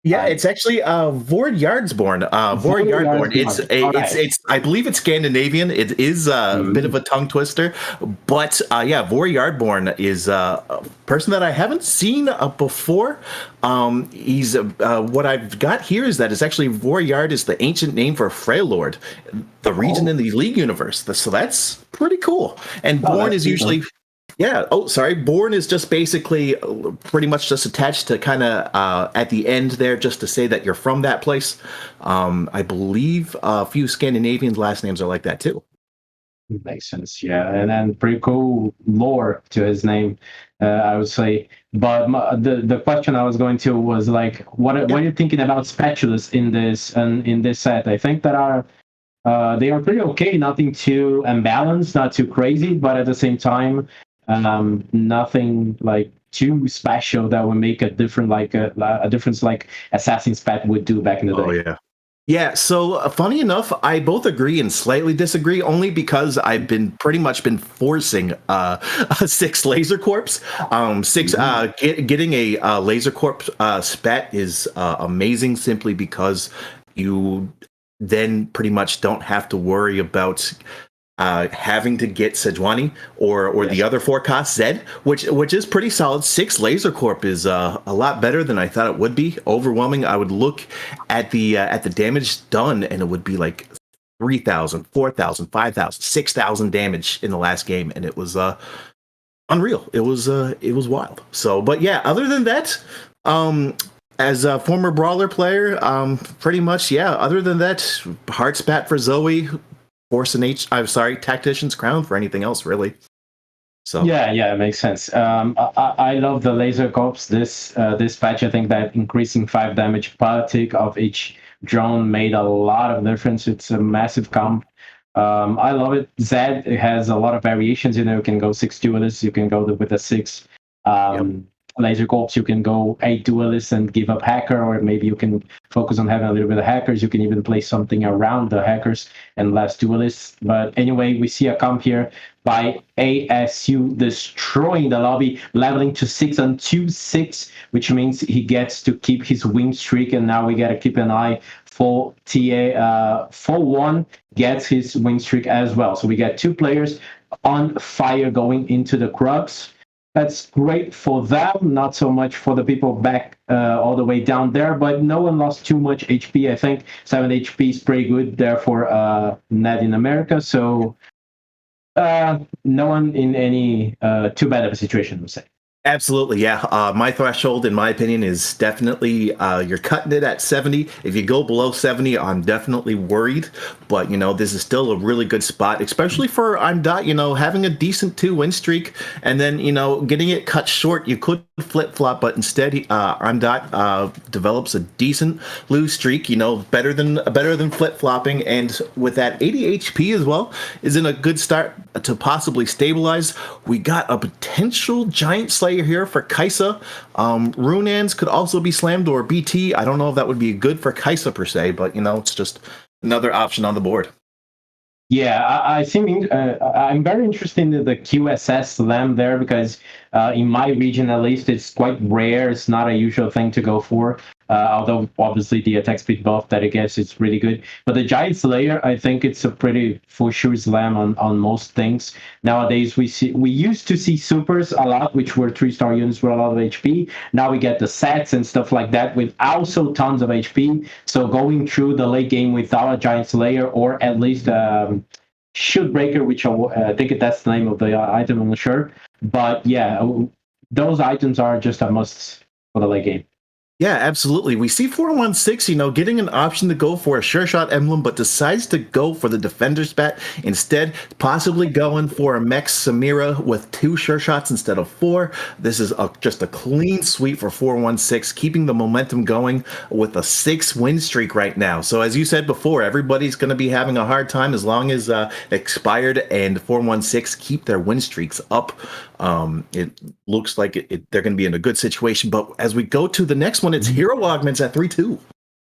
Yeah, it's actually Vord Yardsborn. Vord Yardborn. It's I believe it's Scandinavian. It is a bit of a tongue twister, but Vord Yardborn is a person that I haven't seen before. He's what I've got here is that it's actually Vord Yard is the ancient name for Freylord, the region in the League universe. So that's pretty cool. And Born is usually. Yeah. Oh, sorry. Born is just basically pretty much just attached to kind of at the end there, just to say that you're from that place. I believe a few Scandinavian last names are like that too. Makes sense. Yeah, and then pretty cool lore to his name, I would say. But the question I was going to was like, what are you thinking about spatulas in this set? I think that they are pretty okay. Nothing too unbalanced, not too crazy, but at the same time. Nothing like too special that would make a difference like Assassin's Spat would do back in the day. Oh yeah. Yeah, so funny enough, I both agree and slightly disagree, only because I've been pretty much forcing 6 Laser Corps. Getting a Laser Corp spat is amazing, simply because you then pretty much don't have to worry about having to get Sejuani or the other 4 cost Zed, which is pretty solid. 6 Laser Corp is a lot better than I thought it would be. Overwhelming. I would look at the damage done, and it would be like 3,000, 4,000, 5,000, 6,000 damage in the last game, and it was unreal. It was wild. So, but yeah, other than that, as a former Brawler player, pretty much, yeah. Other than that, hard spat for Zoe. Force an Tactician's Crown for anything else, really. So yeah, it makes sense. I love the Laser Corps. This patch, I think that increasing 5 damage per tick of each drone made a lot of difference. It's a massive comp. I love it. Zed has a lot of variations. You can go 6 duelists. You can go with a 6 Laser Corps. You can go 8 duelists and give up hacker, or maybe you can focus on having a little bit of hackers. You can even play something around the hackers and less duelists. But anyway, we see a comp here by ASU destroying the lobby, leveling to 6 on 2-6, which means he gets to keep his win streak. And now we got to keep an eye for TA 4-1 gets his win streak as well. So we got 2 players on fire going into the Crux. That's great for them, not so much for the people back all the way down there, but no one lost too much HP. I think 7 HP is pretty good there for Ned in America, so no one in any too bad of a situation, I would say. Absolutely, yeah. My threshold, in my opinion, is definitely you're cutting it at 70. If you go below 70, I'm definitely worried. But, this is still a really good spot, especially for I'm Dot, having a decent 2 win streak. And then, getting it cut short, you could flip-flop, but instead I'm Dot develops a decent lose streak, better than flip-flopping. And with that 80 HP as well, is in a good start to possibly stabilize. We got a potential Giant Slayer here for Kaisa. Runans could also be slammed, or BT. I don't know if that would be good for Kaisa per se, but it's just another option on the board. Yeah, I think I'm very interested in the QSS slam there, because in my region at least, it's quite rare. It's not a usual thing to go for. although obviously the attack speed buff that it gets is really good. But the Giant Slayer, I think it's a pretty for sure slam on most things. Nowadays, we used to see supers a lot, which were 3-star units with a lot of HP. Now we get the sets and stuff like that with also tons of HP. So going through the late game without a Giant Slayer, or at least Shield Breaker, which I think that's the name of the item, I'm not sure. But yeah, those items are just a must for the late game. Yeah, absolutely. We see 416, getting an option to go for a sure shot emblem, but decides to go for the defender's bat instead, possibly going for a mech Samira with 2 sure shots instead of 4. This is just a clean sweep for 416, keeping the momentum going with a 6 win streak right now. So as you said before, everybody's going to be having a hard time as long as Expired and 416 keep their win streaks up. It looks like they're going to be in a good situation. But as we go to the next one, it's Hero Augments at 3-2.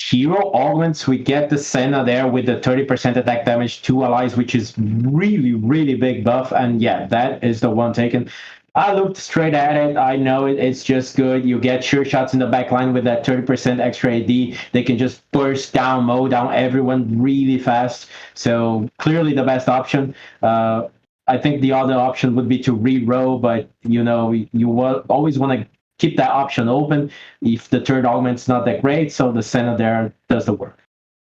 Hero Augments, we get the Senna there with the 30% attack damage to allies, which is really, really big buff. And yeah, that is the one taken. I looked straight at it. I know it's just good. You get sure shots in the back line with that 30% extra AD. They can just burst down, mow down everyone really fast. So clearly the best option. I think the other option would be to re-roll, but you always want to keep that option open if the third augment's not that great. So the Senna there does the work.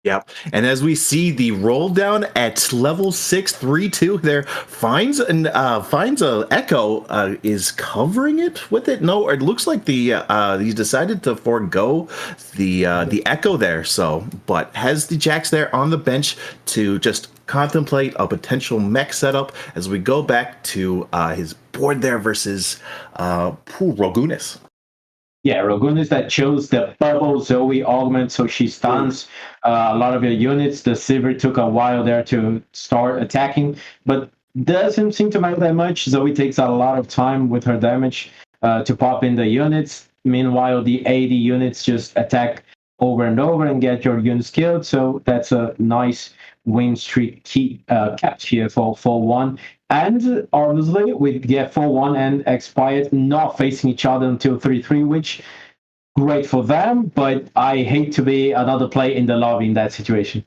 Yep. And as we see the roll down at level 6, 3-2 there, finds a Echo, is covering it with it. No, it looks like he decided to forego the Echo there. So, but has the Jax there on the bench to just contemplate a potential mech setup as we go back to his board there versus Rogunis. Yeah, Rogunis that chose the purple Zoe augment, so she stuns a lot of your units. The Silver took a while there to start attacking, but doesn't seem to matter that much. Zoe takes a lot of time with her damage to pop in the units. Meanwhile, the 80 units just attack over and over and get your units killed, so that's a nice win streak kept here for 4-1. And obviously, we get 4-1 and Expired not facing each other until 3-3, which great for them, but I hate to be another player in the lobby in that situation.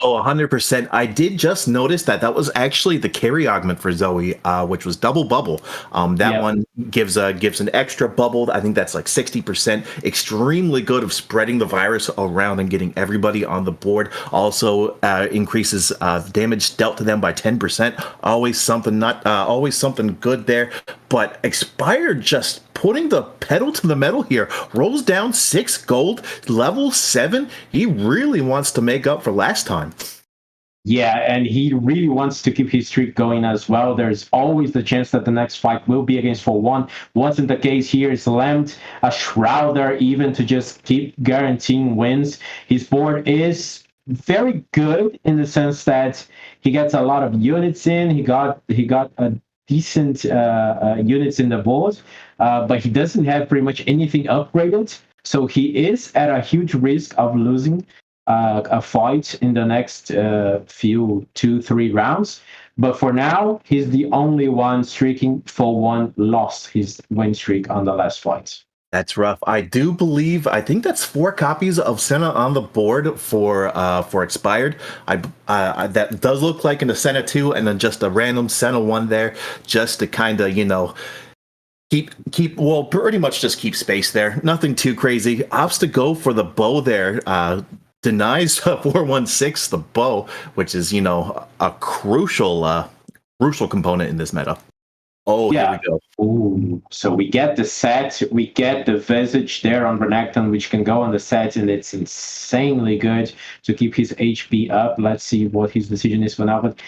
Oh, 100%. I did just notice that was actually the carry augment for Zoe, which was double bubble. That one gives an extra bubble. I think that's like 60%. Extremely good of spreading the virus around and getting everybody on the board. Also increases damage dealt to them by 10%. Always something good there. But Expired just putting the pedal to the metal here, rolls down 6 gold, level 7. He really wants to make up for last time. Yeah, and he really wants to keep his streak going as well. There's always the chance that the next fight will be against 4-1. Wasn't the case here. Slammed a Shrouder even to just keep guaranteeing wins. His board is very good in the sense that he gets a lot of units in. He got a decent units in the board, but he doesn't have pretty much anything upgraded. So he is at a huge risk of losing a fight in the next 2-3 rounds. But for now, he's the only one streaking. 4-1 lost his win streak on the last fight. That's rough. I think that's 4 copies of Senna on the board for Expired. That does look like in the Senna 2 and then just a random Senna 1 there, just to kind of, pretty much just keep space there. Nothing too crazy. Opts to go for the bow there. Denies 416 the bow, which is, a crucial component in this meta. Oh, yeah. Here we go. Ooh, so we get the set, we get the Visage there on Renekton, which can go on the set, and it's insanely good to keep his HP up. Let's see what his decision is for now. But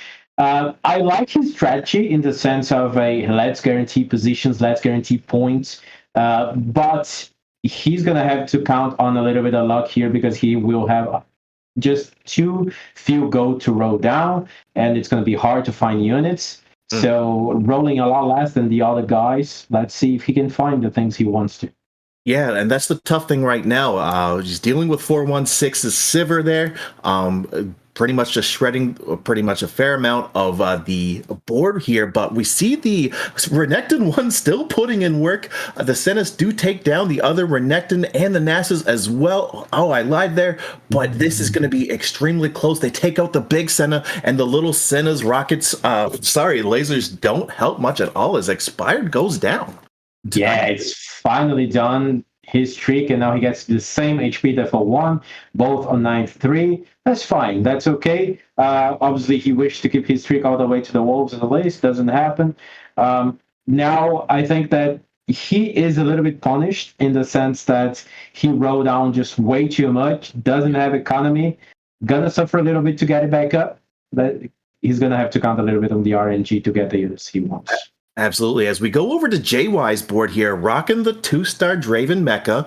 I like his strategy in the sense of let's guarantee positions, let's guarantee points, but he's going to have to count on a little bit of luck here because he will have just too few gold to roll down, and it's going to be hard to find units. So rolling a lot less than the other guys. Let's see if he can find the things he wants to. Yeah, and that's the tough thing right now. He's dealing with 416's Sivir there. pretty much just shredding pretty much a fair amount of the board here. But we see the Renekton one still putting in work. The Senna's do take down the other Renekton and the Nasus as well. Oh, I lied there. But this is going to be extremely close. They take out the big Senna, and the little Senna's rockets, lasers don't help much at all as Expired goes down. Yeah, it's finally done. His streak, and now he gets the same HP that for one, both on 9-3. That's fine. That's okay. Obviously, he wished to keep his streak all the way to the Wolves and the Lace. Doesn't happen. Now, I think that he is a little bit punished in the sense that he rolled down just way too much, doesn't have economy, gonna suffer a little bit to get it back up, but he's gonna have to count a little bit on the RNG to get the units he wants. Absolutely. As we go over to JY's board here, rocking the 2-star Draven mecha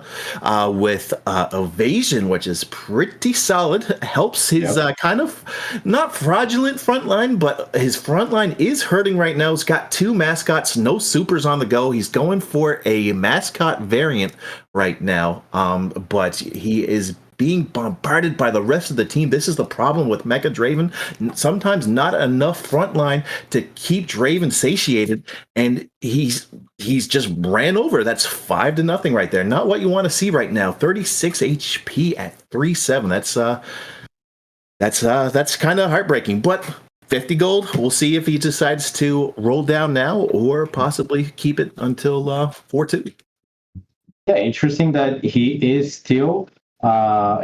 with evasion, which is pretty solid. Helps his kind of not fraudulent front line, but his front line is hurting right now. He's got 2 mascots, no supers on the go. He's going for a mascot variant right now, but he is being bombarded by the rest of the team. This is the problem with Mecha Draven. Sometimes not enough frontline to keep Draven satiated, and he's just ran over. That's 5-0 right there. Not what you want to see right now. 36 HP at 3-7. That's kind of heartbreaking. But 50 gold. We'll see if he decides to roll down now or possibly keep it until 4-2. Yeah, interesting that he is still.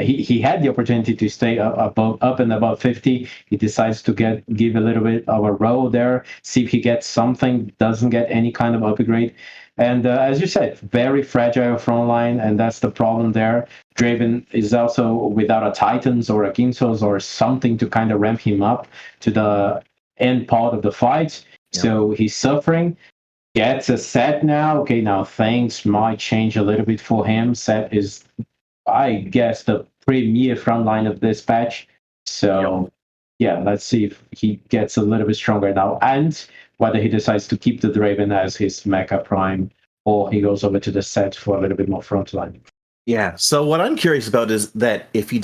He had the opportunity to stay up and above 50. He decides to give a little bit of a roll there, see if he gets something, doesn't get any kind of upgrade. And as you said, very fragile front line, and that's the problem there. Draven is also without a Titans or a Ginsos or something to kind of ramp him up to the end part of the fight. Yeah. So he's suffering. Gets a set now. Okay, now things might change a little bit for him. Set is, I guess, the premier front line of this patch. So, yeah, let's see if he gets a little bit stronger now, and whether he decides to keep the Draven as his Mecha Prime, or he goes over to the set for a little bit more front line. Yeah, so what I'm curious about is that if he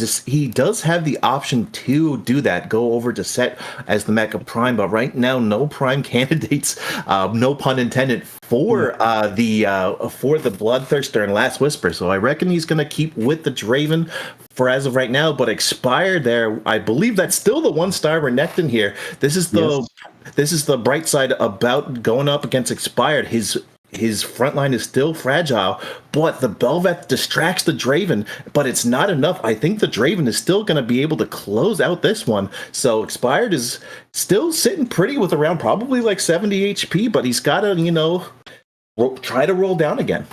does have the option to do that, go over to set as the Mecha Prime, but right now no Prime candidates, no pun intended, for the Bloodthirster and Last Whisper. So I reckon he's going to keep with the Draven for as of right now, but Expired there, I believe that's still the 1-star Renekton here. This is the bright side about going up against Expired. His front line is still fragile, but the Belveth distracts the Draven, but it's not enough. I think the Draven is still going to be able to close out this one. So Expired is still sitting pretty with around probably like 70 HP, but he's got to, try to roll down again.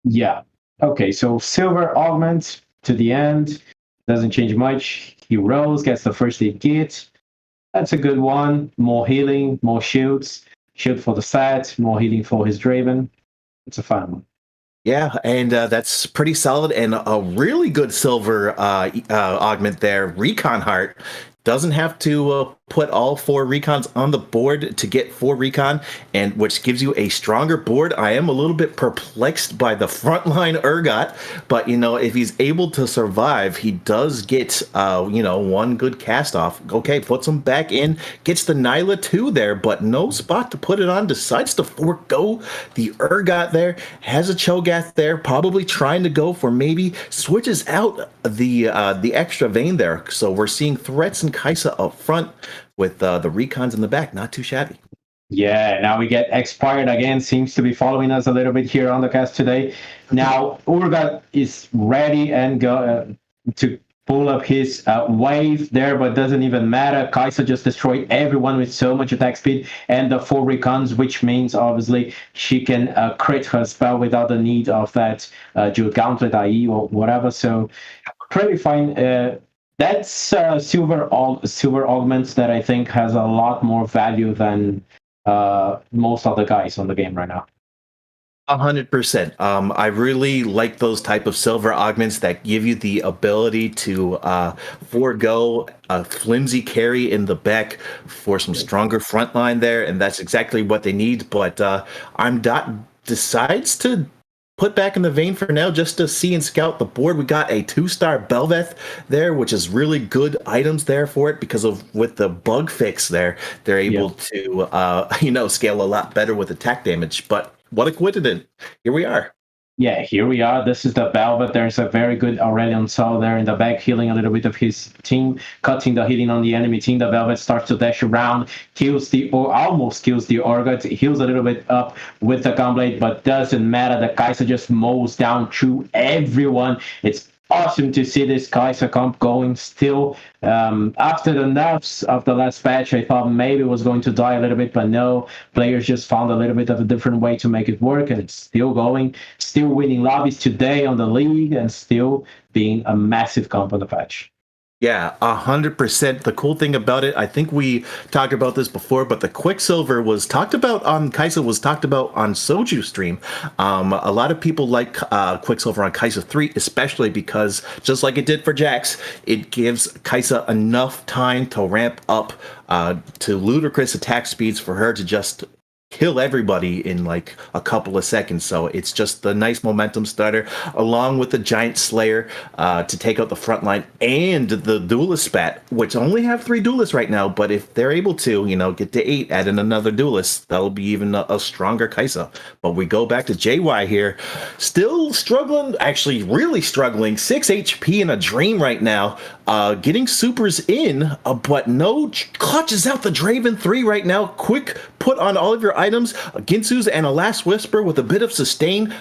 Yeah. Okay, so Silver augments to the end. Doesn't change much. He rolls, gets the first aid kit. That's a good one. More healing, more shields. Shield for the set, more healing for his Draven. It's a fun one. Yeah, and that's pretty solid, and a really good silver augment there. Recon Heart doesn't have to put all 4 recons on the board to get 4 recon, and which gives you a stronger board. I am a little bit perplexed by the frontline Urgot, but if he's able to survive, he does get 1 good cast off. Okay, puts him back in, gets the Nyla 2 there, but no spot to put it on. Decides to forego the Urgot there, has a Cho'Gath there, probably trying to go for maybe switches out the extra vein there. So we're seeing threats and Kaisa up front with the recons in the back. Not too shabby. Yeah, now we get Expired again. Seems to be following us a little bit here on the cast today. Now Urgot is ready and go to pull up his wave there, but doesn't even matter. Kaisa just destroyed everyone with so much attack speed and the 4 recons, which means obviously she can crit her spell without the need of that Jewel Gauntlet IE or whatever. So pretty fine. That's silver augments that I think has a lot more value than most other guys on the game right now. 100%. I really like those type of silver augments that give you the ability to forego a flimsy carry in the back for some stronger front line there, and that's exactly what they need. But Armdot decides to put back in the vein for now just to see and scout the board. We got a 2-star Belveth there, which is really good items there for it because of with the bug fix there, they're able to scale a lot better with attack damage. But what a coincidence. Here we are. Yeah, here we are. This is the Velvet. There's a very good Aurelion Sol there in the back, healing a little bit of his team, cutting the healing on the enemy team. The Velvet starts to dash around, almost kills the Orgut, heals a little bit up with the Gunblade, but doesn't matter. The Kai'Sa just mows down through everyone. It's awesome to see this Kai'Sa comp going still. After the nerfs of the last patch, I thought maybe it was going to die a little bit, but no. Players just found a little bit of a different way to make it work, and it's still going, still winning lobbies today on the league, and still being a massive comp on the patch. Yeah, 100%. The cool thing about it, I think we talked about this before, but the Quicksilver was talked about on Kai'Sa, was talked about on Soju stream. A lot of people like Quicksilver on Kai'Sa 3, especially because, just like it did for Jax, it gives Kai'Sa enough time to ramp up to ludicrous attack speeds for her to just kill everybody in like a couple of seconds. So it's just the nice momentum starter along with the Giant Slayer to take out the front line, and the Duelist Spat, which only have 3 duelists right now, but if they're able to, get to 8, add in another duelist, that'll be even a stronger Kai'Sa. But we go back to JY here, still struggling, actually really struggling, 6 HP in a dream right now, getting supers in, but no clutches out the Draven 3 right now. Quick put on all of your items, Ginsu's and a Last Whisper with a bit of sustain.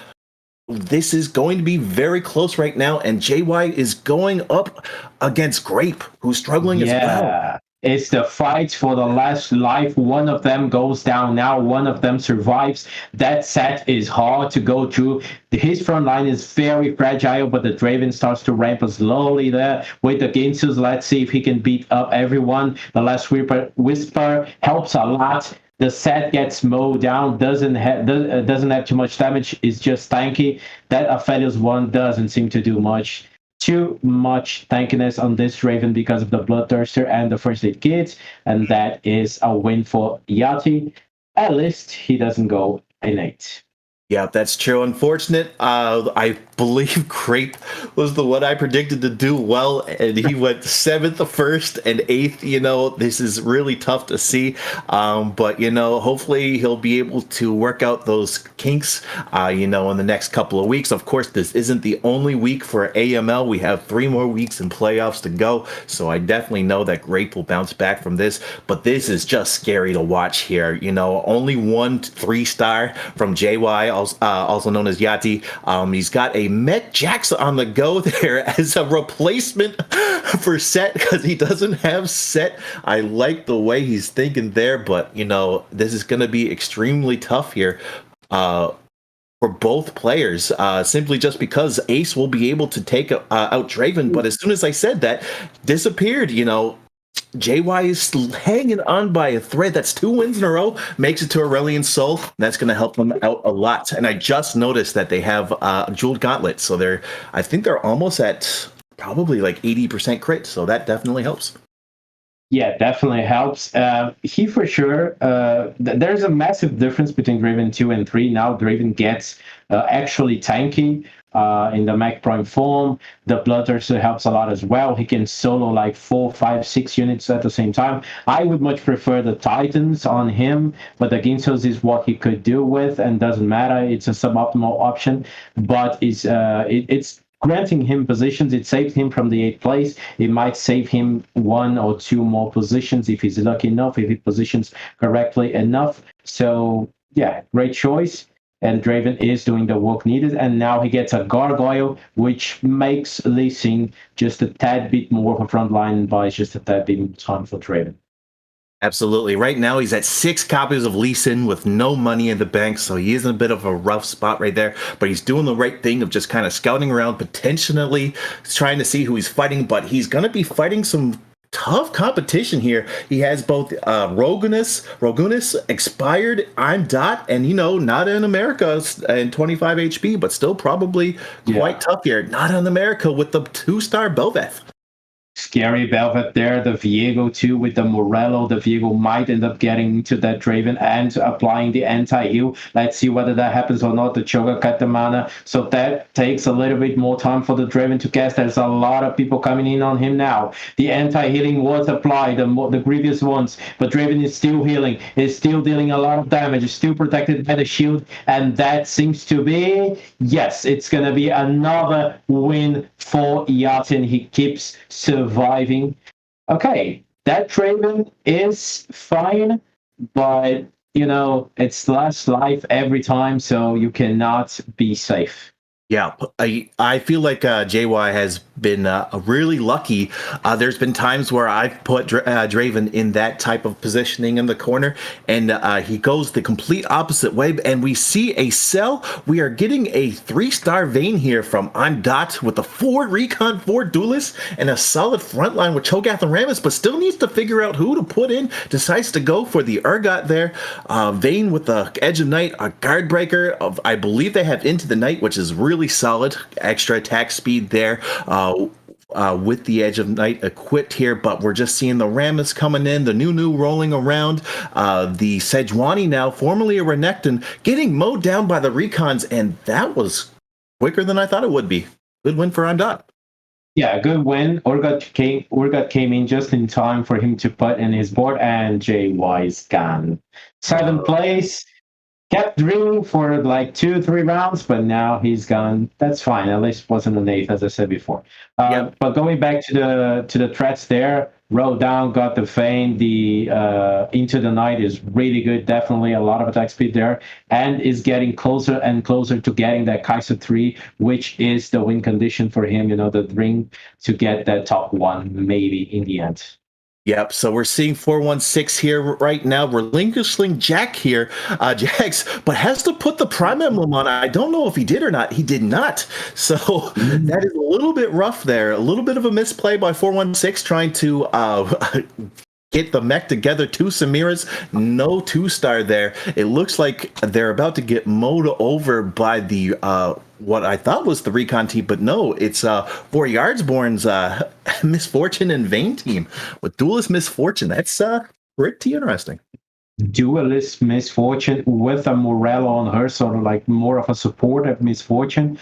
This is going to be very close right now, and JY is going up against Grape, who's struggling as well. It's the fight for the last life. One of them goes down now. One of them survives. That set is hard to go through. His front line is very fragile, but the Draven starts to ramp slowly there with the Ginsus. Let's see if he can beat up everyone. The Last Whisper helps a lot. The set gets mowed down, doesn't have too much damage, it's just tanky. That Aphelios one doesn't seem to do much. Too much tankiness on this Draven because of the Bloodthirster and the First Aid Kit, and that is a win for Yati. At least he doesn't go innate. Yeah, that's true. Unfortunate. I believe Grape was the one I predicted to do well, and he went 7th, 1st, and 8th. This is really tough to see. But, hopefully he'll be able to work out those kinks, in the next couple of weeks. Of course, this isn't the only week for AML. We have 3 more weeks in playoffs to go. So I definitely know that Grape will bounce back from this. But this is just scary to watch here. Only 1 3-star from JY, also known as Yati. He's got a Met Jax on the go there as a replacement for Set because he doesn't have Set. I like the way he's thinking there, but this is going to be extremely tough here for both players, simply just because Ace will be able to take out Draven. But as soon as I said that, disappeared. JY is hanging on by a thread. That's 2 wins in a row, makes it to Aurelion Sol. That's going to help them out a lot. And I just noticed that they have a Jeweled Gauntlet, so I think they're almost at probably like 80% crit, so that definitely helps. Yeah, definitely helps. He for sure. There's a massive difference between Draven 2 and 3. Now Draven gets actually tanky. In the Mac Prime form, the Bloodthirster helps a lot as well. He can solo like 4, 5, 6 units at the same time. I would much prefer the Titans on him, but the Ginsos is what he could do with, and doesn't matter. It's a suboptimal option, but it's granting him positions. It saves him from the 8th place. It might save him 1 or 2 more positions if he's lucky enough, if he positions correctly enough. So yeah, great choice. And Draven is doing the work needed, and now he gets a Gargoyle, which makes Lee Sin just a tad bit more of a front line and buys just a tad bit more time for Draven. Absolutely. Right now, he's at 6 copies of Lee Sin with no money in the bank, so he is in a bit of a rough spot right there, but he's doing the right thing of just kind of scouting around, potentially trying to see who he's fighting, but he's going to be fighting some tough competition here. He has both Rogunus, Expired, I'm Dot, and not in America and 25 HP, but still probably quite tough here. Not in America with the 2-star Belveth. Scary Velvet there, the Viego too with the Morello. The Viego might end up getting into that Draven and applying the anti-heal. Let's see whether that happens or not. The Choga cut the mana, so that takes a little bit more time for the Draven to cast. There's a lot of people coming in on him now. The anti-healing was applied, the previous ones, but Draven is still healing, is still dealing a lot of damage, is still protected by the shield, and that seems to be, yes, it's going to be another win for Yatin. He keeps surviving. Okay, that Draven is fine, but it's less life every time, so you cannot be safe. Yeah, I feel like JY has been really lucky. There's been times where I've put Draven in that type of positioning in the corner, and he goes the complete opposite way, and we see a sell. We are getting a 3-star Vayne here from I'm Dot with a 4 Recon, 4 Duelists, and a solid front line with Cho'Gath and Rammus, but still needs to figure out who to put in. Decides to go for the Urgot there. Vayne with the Edge of Night, a Guard Breaker. I believe they have Into the Night, which is really solid. Extra attack speed there with the Edge of Night equipped here, but we're just seeing the Rammus coming in, the Nunu rolling around, the Sejuani now, formerly a Renekton, getting mowed down by the Recons, and that was quicker than I thought it would be. Good win for Undat. Yeah, good win. Urgot came in just in time for him to put in his board, and JY is gone. 7th place. Kept dreaming for like 2-3 rounds, but now he's gone. That's fine. At least wasn't an 8th, as I said before. But going back to the threats there, Roll Down got the Vayne. The Into the Night is really good. Definitely a lot of attack speed there, and is getting closer and closer to getting that Kaiser 3, which is the win condition for him. The ring to get that top 1 maybe in the end. Yep, so we're seeing 416 here right now, relinquishing Jack here, Jax, but has to put the Prime Emblem on. I don't know if he did or not. He did not. So that is a little bit rough there. A little bit of a misplay by 416 trying to get the mech together. 2 Samiras, no 2-star there. It looks like they're about to get mowed over by the what I thought was the Recon team, but no, it's 4 Yardsborn's Misfortune and Vayne team with Duelist Misfortune. That's pretty interesting. Duelist Misfortune with a Morello on her, sort of like more of a support of Misfortune.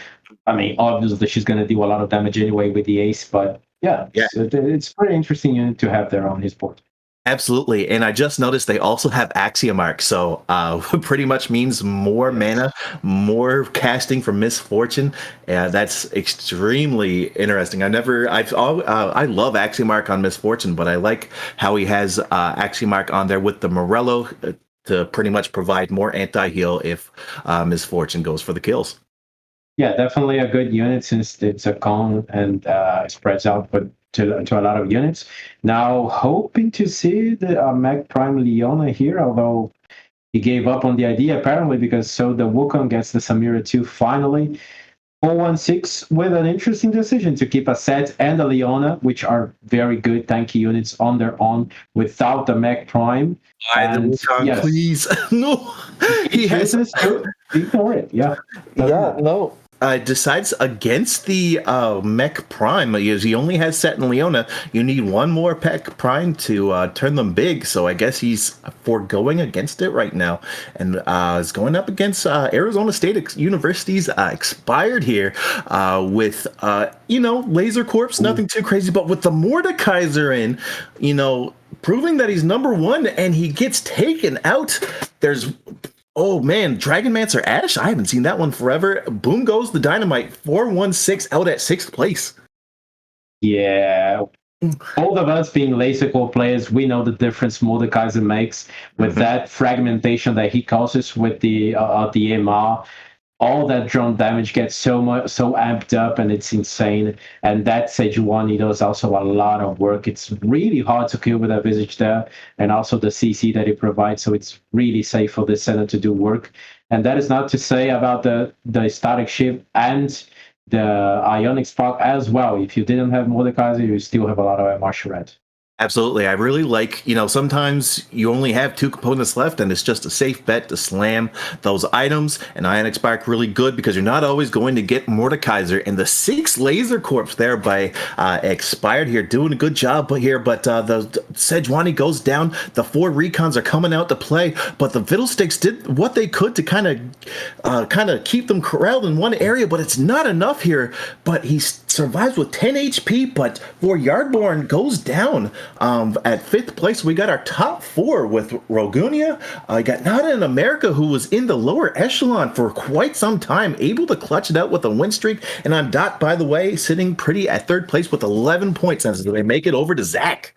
I mean, obviously she's going to do a lot of damage anyway with the Ace, but yeah. It's pretty interesting unit to have there on his board. Absolutely, and I just noticed they also have Axiomark, so pretty much means more mana, more casting from Misfortune. That's extremely interesting. I love Axiomark on Misfortune, but I like how he has Axiomark on there with the Morello to pretty much provide more anti-heal if Misfortune goes for the kills. Yeah, definitely a good unit since it's a con and spreads out to a lot of units. Now, hoping to see the Mech Prime Leona here, although he gave up on the idea apparently because so the Wukong gets the Samira 2 finally. 416 with an interesting decision to keep a Set and a Leona, which are very good tanky units on their own without the Mech Prime. And, the Wukong, yes. Please. No. He has to ignore it. Yeah. No. Decides against the Mech Prime. He only has Set and Leona. You need one more Mech Prime to turn them big. So I guess he's foregoing against it right now, and is going up against Arizona State University's Expired here with Laser Corpse. Nothing too crazy, but with the Mordekaiser in, proving that he's number 1, and he gets taken out. There's oh man, Dragonmancer Ash? I haven't seen that one forever. Boom goes the Dynamite. 416 out at 6th place. Yeah. All of us being laser core players, we know the difference Mordekaiser makes with that fragmentation that he causes with the MR. All that drone damage gets so amped up, and it's insane. And that Sejuani does also a lot of work. It's really hard to kill with that Visage there, and also the CC that it provides. So it's really safe for this center to do work. And that is not to say about the Static Shift and the Ionic Spark as well. If you didn't have Mordekaiser, you still have a lot of MR Shred. Absolutely. I really like, sometimes you only have two components left and it's just a safe bet to slam those items. And Ion Spark really good because you're not always going to get Mordekaiser. And the 6 Laser Corps there by Expired here, doing a good job here. But the Sejuani goes down. The 4 Recons are coming out to play. But the Fiddlesticks did what they could to kind of keep them corralled in one area. But it's not enough here. But he survives with 10 HP. But for Yardborn goes down. At 5th place, we got our top 4 with Rogunia. I got Nada in America, who was in the lower echelon for quite some time, able to clutch it out with a win streak. And on Dot, by the way, sitting pretty at 3rd place with 11 points as they make it over to Zach.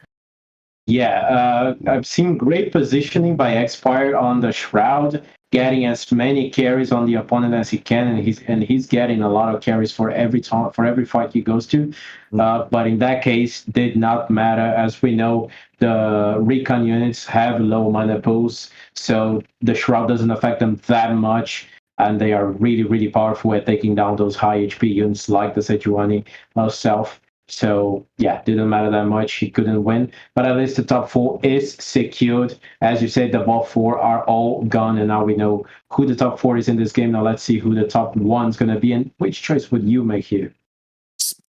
Yeah, I've seen great positioning by Expired on the Shroud, getting as many carries on the opponent as he can, and he's getting a lot of carries for every time, for every fight he goes to. But in that case, did not matter. As we know, the recon units have low mana pools, so the Shroud doesn't affect them that much, and they are really, really powerful at taking down those high HP units like the Sejuani herself. So, yeah, didn't matter that much. He couldn't win. But at least the top 4 is secured. As you said, the bottom 4 are all gone. And now we know who the top 4 is in this game. Now let's see who the top 1 is going to be. And which choice would you make here?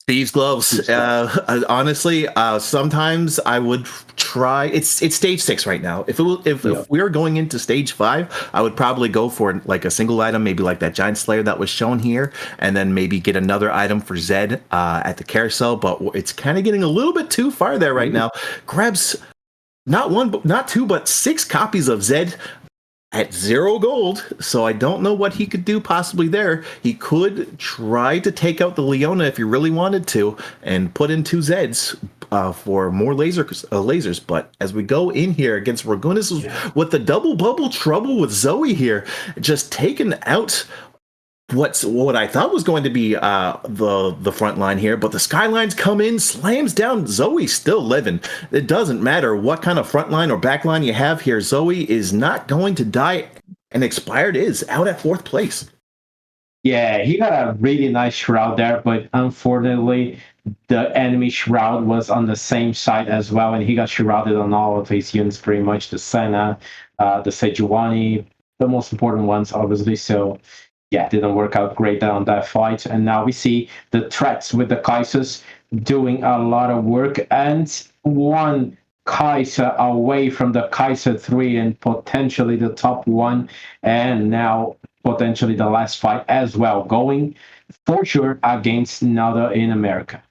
Thieves gloves. Honestly, sometimes I would try. It's stage 6 right now. If we were going into stage 5, I would probably go for like a single item, maybe like that Giant Slayer that was shown here, and then maybe get another item for Zed at the carousel. But it's kind of getting a little bit too far there right now. Grabs not 1, not 2, but 6 copies of Zed at 0 gold, so I don't know what he could do possibly there. He could try to take out the Leona if he really wanted to and put in 2 Zeds for more lasers. But as we go in here against Ragunis with the double bubble trouble with Zoe here, just taking out what I thought was going to be the front line here, but the Skylines come in, slams down. Zoe still living. It doesn't matter what kind of front line or back line you have here. Zoe is not going to die, and Expired is out at 4th place. Yeah, he got a really nice Shroud there, but unfortunately, the enemy Shroud was on the same side as well, and he got shrouded on all of his units pretty much. The Senna, the Sejuani, the most important ones, obviously. So, yeah, it didn't work out great on that fight. And now we see the threats with the Kaisers doing a lot of work, and one Kaiser away from the Kaiser 3 and potentially the top 1, and now potentially the last fight as well, going for sure against Nada in America.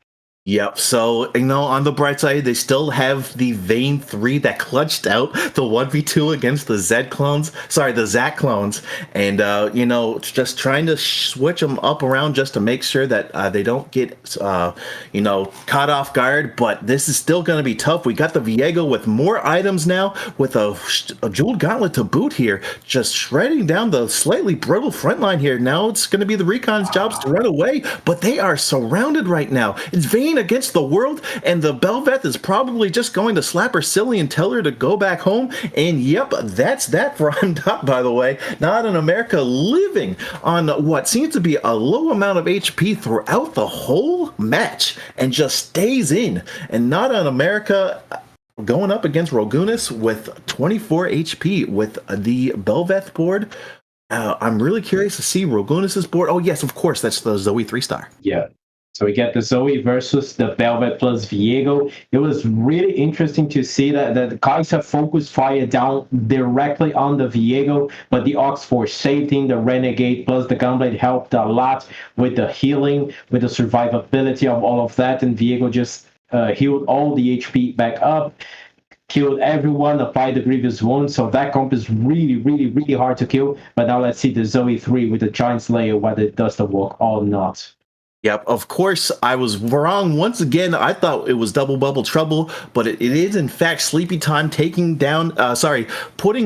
Yep. So, on the bright side, they still have the Vayne 3 that clutched out the 1v2 against the Zach clones. And, just trying to switch them up around just to make sure that they don't get, caught off guard. But this is still going to be tough. We got the Viego with more items now, with a jeweled gauntlet to boot here, just shredding down the slightly brittle front line here. Now it's going to be the Recon's jobs to run away, but they are surrounded right now. It's Vayne against the world, and the Belveth is probably just going to slap her silly and tell her to go back home. And yep, that's that for I'm Dot, by the way. Not in America, living on what seems to be a low amount of HP throughout the whole match and just stays in. And Not in America going up against Rogunis with 24 HP with the Belveth board. I'm really curious to see Rogunis' board. Oh yes, of course, that's the Zoe 3-star. Yeah. So we get the Zoe versus the Belveth plus Viego. It was really interesting to see that the Kaiser focused fire down directly on the Viego, but the Oxford saved him. The Renegade plus the Gunblade helped a lot with the healing, with the survivability of all of that, and Viego just healed all the HP back up, killed everyone, applied the grievous wound. So that comp is really, really, really hard to kill. But now let's see the Zoe 3 with the Giant Slayer, whether it does the work or not. Yep, of course, I was wrong once again. I thought it was double bubble trouble, but it is in fact Sleepy Time putting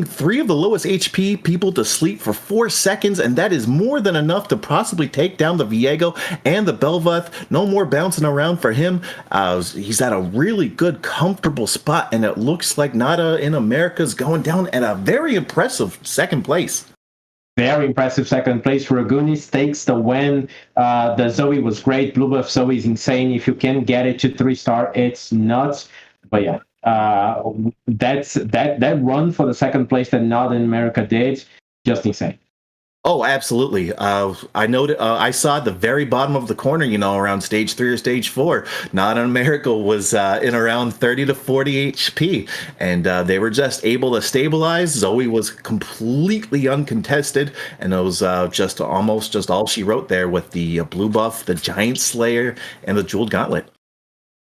3 of the lowest HP people to sleep for 4 seconds, and that is more than enough to possibly take down the Viego and the Belveth. No more bouncing around for him. He's at a really good, comfortable spot, and it looks like Nada in America's going down at a very impressive 2nd place. Very impressive 2nd place. Ragunis takes the win. The Zoe was great. Blue buff Zoe is insane. If you can get it to 3-star, it's nuts. But yeah, that run for the second place that Northern America did, just insane. Oh, absolutely. I noted. I saw at the very bottom of the corner, around stage 3 or stage 4, Not in America was in around 30 to 40 HP, and they were just able to stabilize. Zoe was completely uncontested, and it was just almost just all she wrote there with the blue buff, the Giant Slayer, and the Jeweled Gauntlet.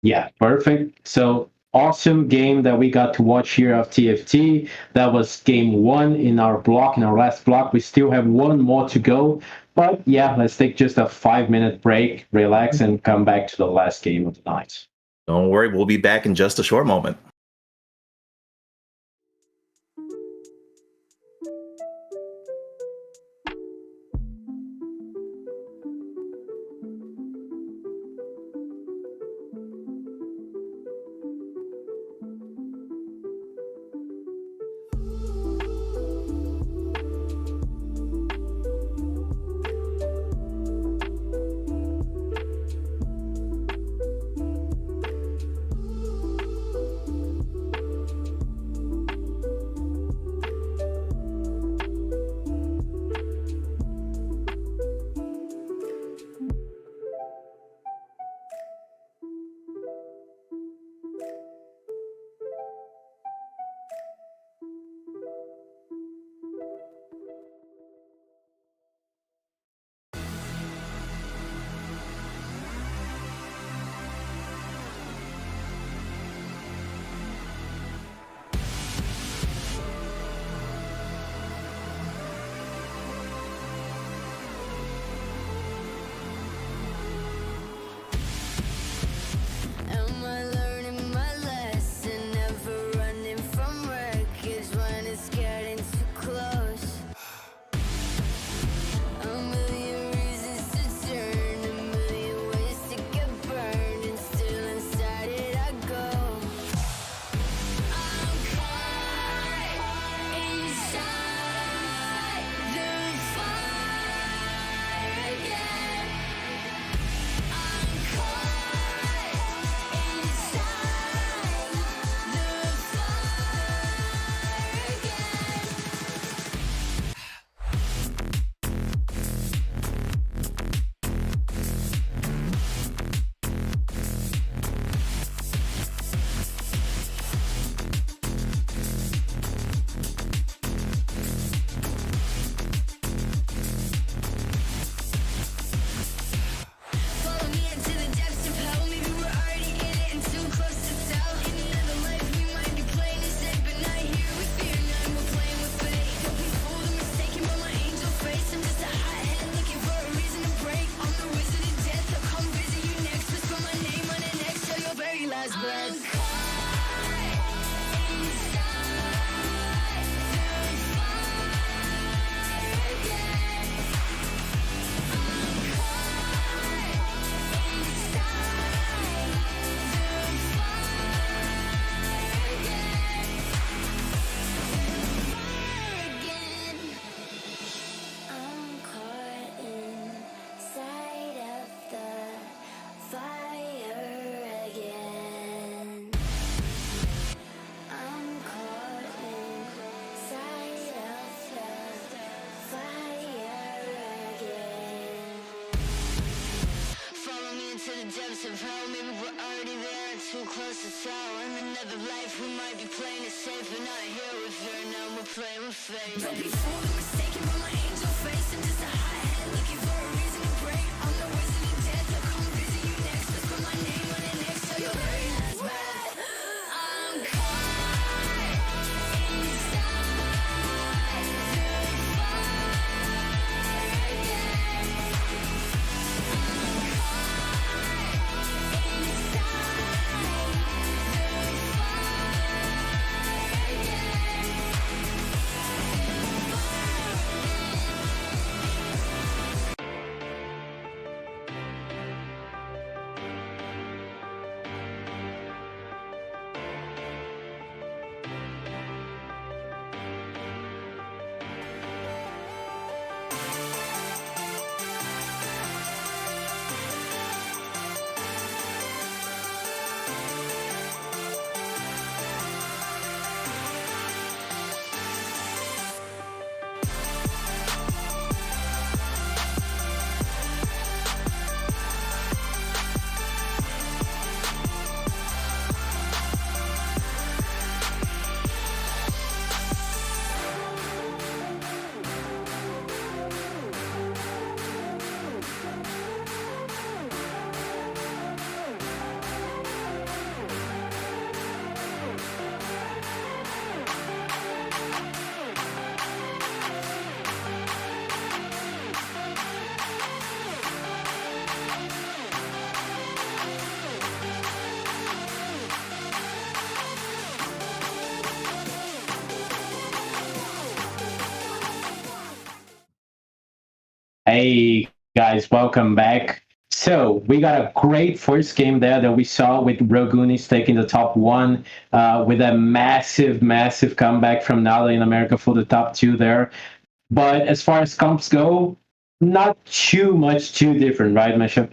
Yeah, perfect. So awesome game that we got to watch here of TFT. That was game 1 in our last block. We still have one more to go. But yeah, let's take just a 5-minute break, relax, and come back to the last game of the night. Don't worry, we'll be back in just a short moment. Am I learning my lesson? Never running from wreckage when it's getting too close. A million reasons to turn, a million ways to get burned, and still inside it I go. I'm caught inside the fire again. I'm caught inside the fire again. Follow me into the depths of hell. Maybe we're already in it and too close to tell. In another life we might be playing it safe, but not here with fear. None, we're playing with fate. Don't be fooled or mistaken by my angel face. I'm just a hothead looking for a reason to break. I'm the wizard of death. I'll come visit you next. Whisper my name on an X till your very last breath. I'm caught inside the fire again. I'm caught inside the fire again. I'm caught inside of the fire again. I'm caught inside of the fire again. Follow me into the depths of hell. Maybe we're already there and too close to tell. In another life we might be playing it safe, but not here with fear. Now we're playing with fate. Don't be fooled or mistaken by my angel face. I'm just a hothead looking for a reason to break. I'm the wizard of death. I'll come visit you next. Whisper my name on an X till your very last breath. I'm caught inside the fire again. I'm caught inside the fire again. Hey guys, welcome back. So we got a great first game there that we saw with Rogunis taking the top one with a massive, massive comeback from Nala in America for the top two there. But as far as comps go, not too much too different, right, Misha?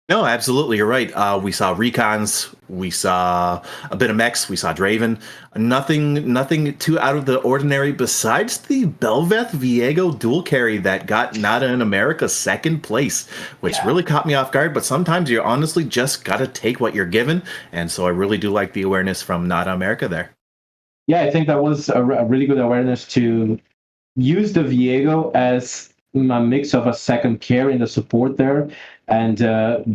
No, absolutely, you're right. We saw recons, we saw a bit of mechs, we saw Draven. Nothing too out of the ordinary besides the Belveth Viego dual carry that got Nada in America second place, which really caught me off guard. But sometimes you honestly just gotta take what you're given, and so I really do like the awareness from Nada America there. Yeah, I think that was a really good awareness to use the Viego as a mix of a second carry in the support there. And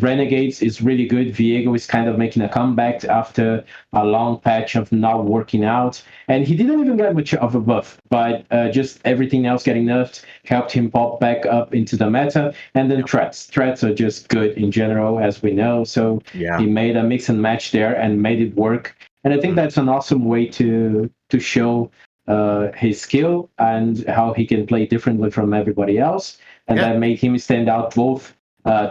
Renegades is really good. Viego is kind of making a comeback after a long patch of not working out. And he didn't even get much of a buff, but just everything else getting nerfed helped him pop back up into the meta. And then threats. Threats are just good in general, as we know. So he made a mix and match there and made it work. And I think that's an awesome way to show his skill and how he can play differently from everybody else. And that made him stand out both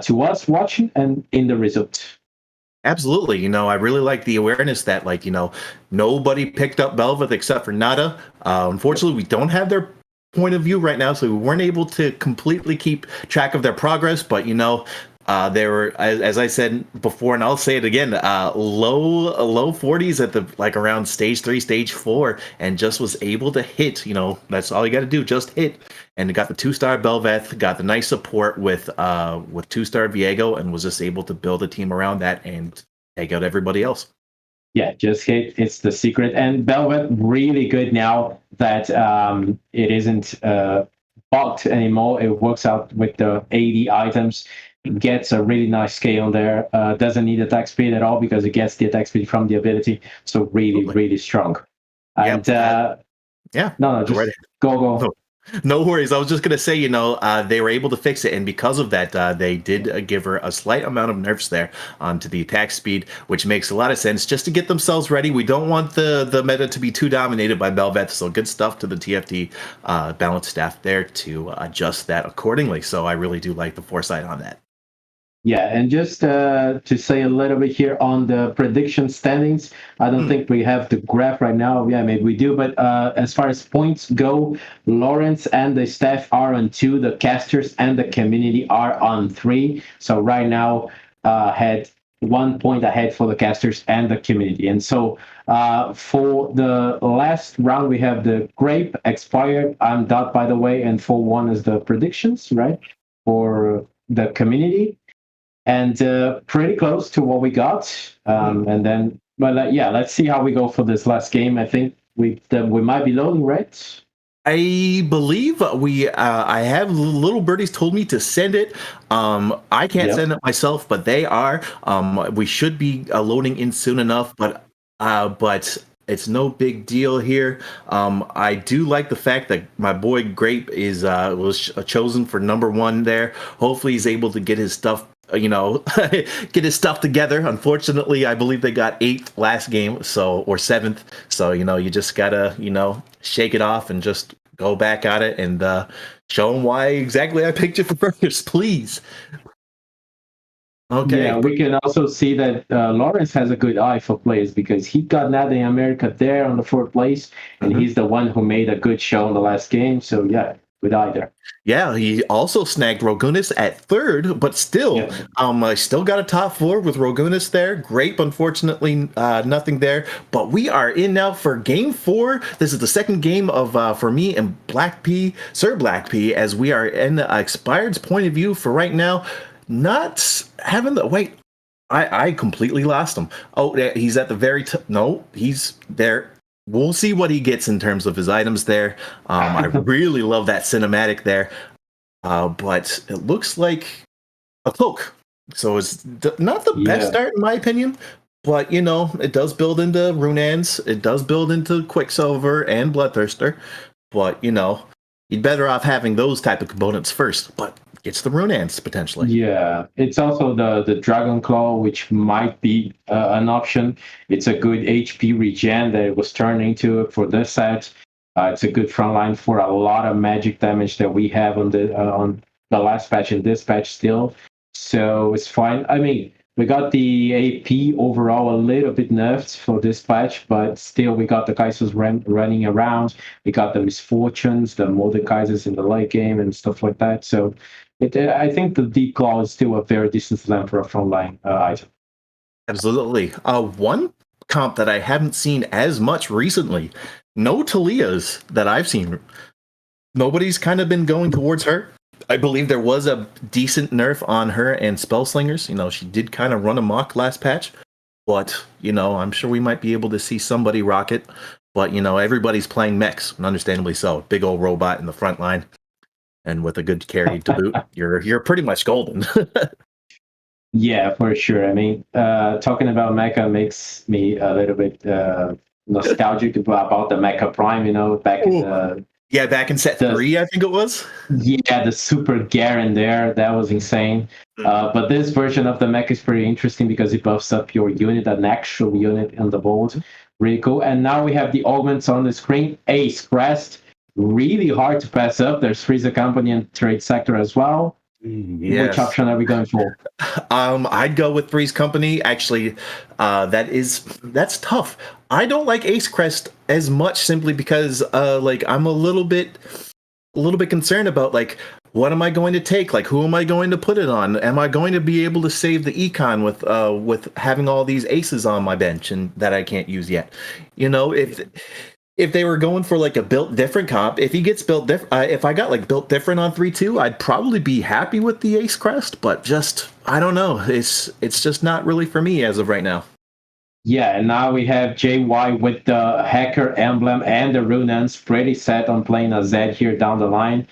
to us watching and in the result. Absolutely. I really like the awareness that, nobody picked up Belveth except for Nada. Unfortunately, we don't have their point of view right now, so we weren't able to completely keep track of their progress. But, they were, as I said before, and I'll say it again, low 40s at the around stage 3, stage 4, and just was able to hit. That's all you got to do, just hit. And got the 2-star Belveth, got the nice support with 2-star Viego, and was just able to build a team around that and take out everybody else. Yeah, just hit. It's the secret. And Belveth really good now that it isn't bugged anymore. It works out with the 80 items. Gets a really nice scale there. Doesn't need attack speed at all because it gets the attack speed from the ability. So really strong. And just go. No worries. I was just gonna say, they were able to fix it, and because of that, they did give her a slight amount of nerfs there onto the attack speed, which makes a lot of sense just to get themselves ready. We don't want the meta to be too dominated by Belveth, so good stuff to the TFT balance staff there to adjust that accordingly. So I really do like the foresight on that. Yeah, and just to say a little bit here on the prediction standings, I don't think we have the graph right now. Yeah, maybe we do. But as far as points go, Lawrence and the staff are on 2. The casters and the community are on 3. So right now, had 1 point ahead for the casters and the community. And so for the last round, we have the Grape expired. I'm Dot, by the way, and 4-1 is the predictions, right? For the community. And pretty close to what we got. And then, let's see how we go for this last game. I think we might be loading, right? I believe I have little birdies told me to send it. I can't send it myself, but they are. We should be loading in soon enough, but it's no big deal here. I do like the fact that my boy Grape was chosen for number 1 there. Hopefully he's able to get his stuff get his stuff together. Unfortunately, I believe they got 8th last game, or 7th. So, you just gotta, shake it off and just go back at it and show them why exactly I picked you for first, please. Okay. Yeah, we can also see that Lawrence has a good eye for players because he got Nada in America there on the 4th place, and he's the one who made a good show in the last game. So, yeah. Good eye there. Yeah, he also snagged Rogunis at 3rd, but still, I still got a top 4 with Rogunis there. Grape, unfortunately, nothing there. But we are in now for game 4. This is the second game of for me and Sir Black P, as we are in the Expired's point of view for right now. Not having the wait. I completely lost him. Oh, he's at the very no, he's there. We'll see what he gets in terms of his items there. I really love that cinematic there. But it looks like a cloak. So it's not the best start, in my opinion. But, it does build into Runans. It does build into Quicksilver and Bloodthirster. But, you'd better off having those type of components first. But it's the Runans, potentially. Yeah, it's also the Dragon Claw, which might be an option. It's a good HP regen that it was turned into for this set. It's a good front line for a lot of magic damage that we have on the last patch and this patch still. So it's fine. I mean, we got the AP overall a little bit nerfed for this patch, but still we got the Kaisers running around. We got the Misfortunes, the Mordekaisers in the late game and stuff like that. So I think the Deep Claw is still a very decent slam for a frontline item. Absolutely. One comp that I haven't seen as much recently, no Talias that I've seen. Nobody's kind of been going towards her. I believe there was a decent nerf on her and Spellslingers. You know, she did kind of run amok last patch, but, you know, I'm sure we might be able to see somebody rock it. But, you know, everybody's playing mechs, and understandably so. Big old robot in the front line, and with a good carry to boot, you're pretty much golden. Yeah, for sure. I mean, talking about mecha makes me a little bit nostalgic about the Mecha Prime, you know, back in the... Yeah, back in set 3, I think it was. Yeah, the Super Garen there, that was insane. But this version of the mech is pretty interesting because it buffs up your unit, an actual unit on the board. Really cool. And now we have the augments on the screen. Ace Crest, really hard to pass up. There's Frieza Company and Trade Sector as well. Yes. Which option are we going for? I'd go with Three's Company. Actually, that's tough. I don't like Ace Crest as much simply because like I'm a little bit concerned about like what am I going to take? Like who am I going to put it on? Am I going to be able to save the econ with having all these aces on my bench and that I can't use yet? You know, if they were going for like a built different comp, if he gets built different, if I got like built different on 3-2, I'd probably be happy with the Ace Crest, but just, I don't know. It's just not really for me as of right now. Yeah, and now we have JY with the Hacker emblem and the Runans, pretty set on playing a Zed here down the line.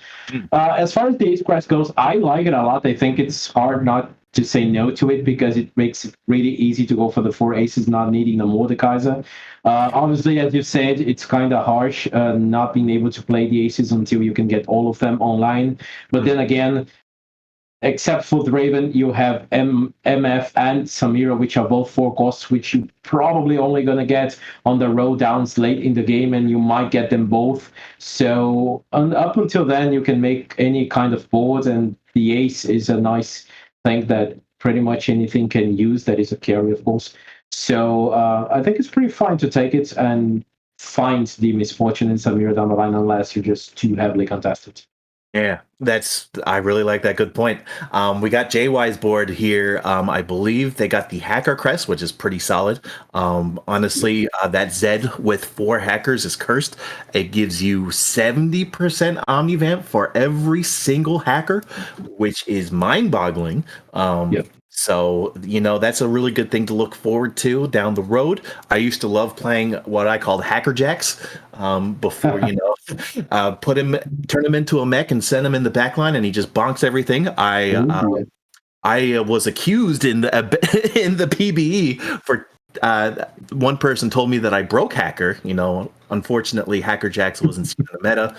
As far as the Ace Crest goes, I like it a lot. I think it's hard not to say no to it because it makes it really easy to go for the 4 aces, not needing the Mordekaiser. Obviously, as you said, it's kind of harsh not being able to play the aces until you can get all of them online. But then again, except for the Raven, you have MF and Samira, which are both 4 costs, which you probably only going to get on the roll downs late in the game, and you might get them both. So up until then, you can make any kind of board, and the ace is a nice thing that pretty much anything can use. That is a carry, of course. So I think it's pretty fine to take it and find the Misfortune in Samira down the line, unless you're just too heavily contested. Yeah, I really like that. Good point. We got JY's board here. I believe they got the Hacker Crest, which is pretty solid. Honestly, that Zed with 4 hackers is cursed. It gives you 70% Omnivamp for every single hacker, which is mind-boggling. Yep. So, you know, that's a really good thing to look forward to down the road. I used to love playing what I called Hacker Jacks before, you know, turn him into a mech and send him in the backline and he just bonks everything. I was accused in the PBE for one person told me that I broke Hacker. You know, unfortunately, Hacker Jacks wasn't in the meta.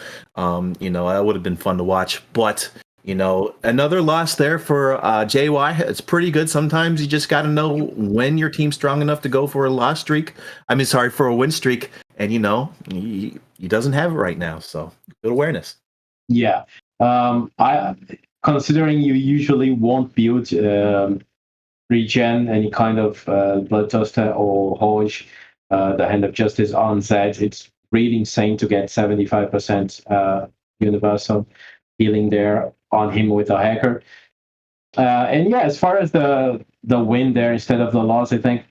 You know, that would have been fun to watch, but you know, another loss there for JY. It's pretty good. Sometimes you just got to know when your team's strong enough to go for a loss streak. For a win streak. And, you know, he doesn't have it right now. So good awareness. Yeah. Considering you usually won't build regen, any kind of Bloodthirster or Hodge, the Hand of Justice on Zed, it's really insane to get 75% universal healing there on him with a hacker. And yeah, as far as the win there instead of the loss, I think,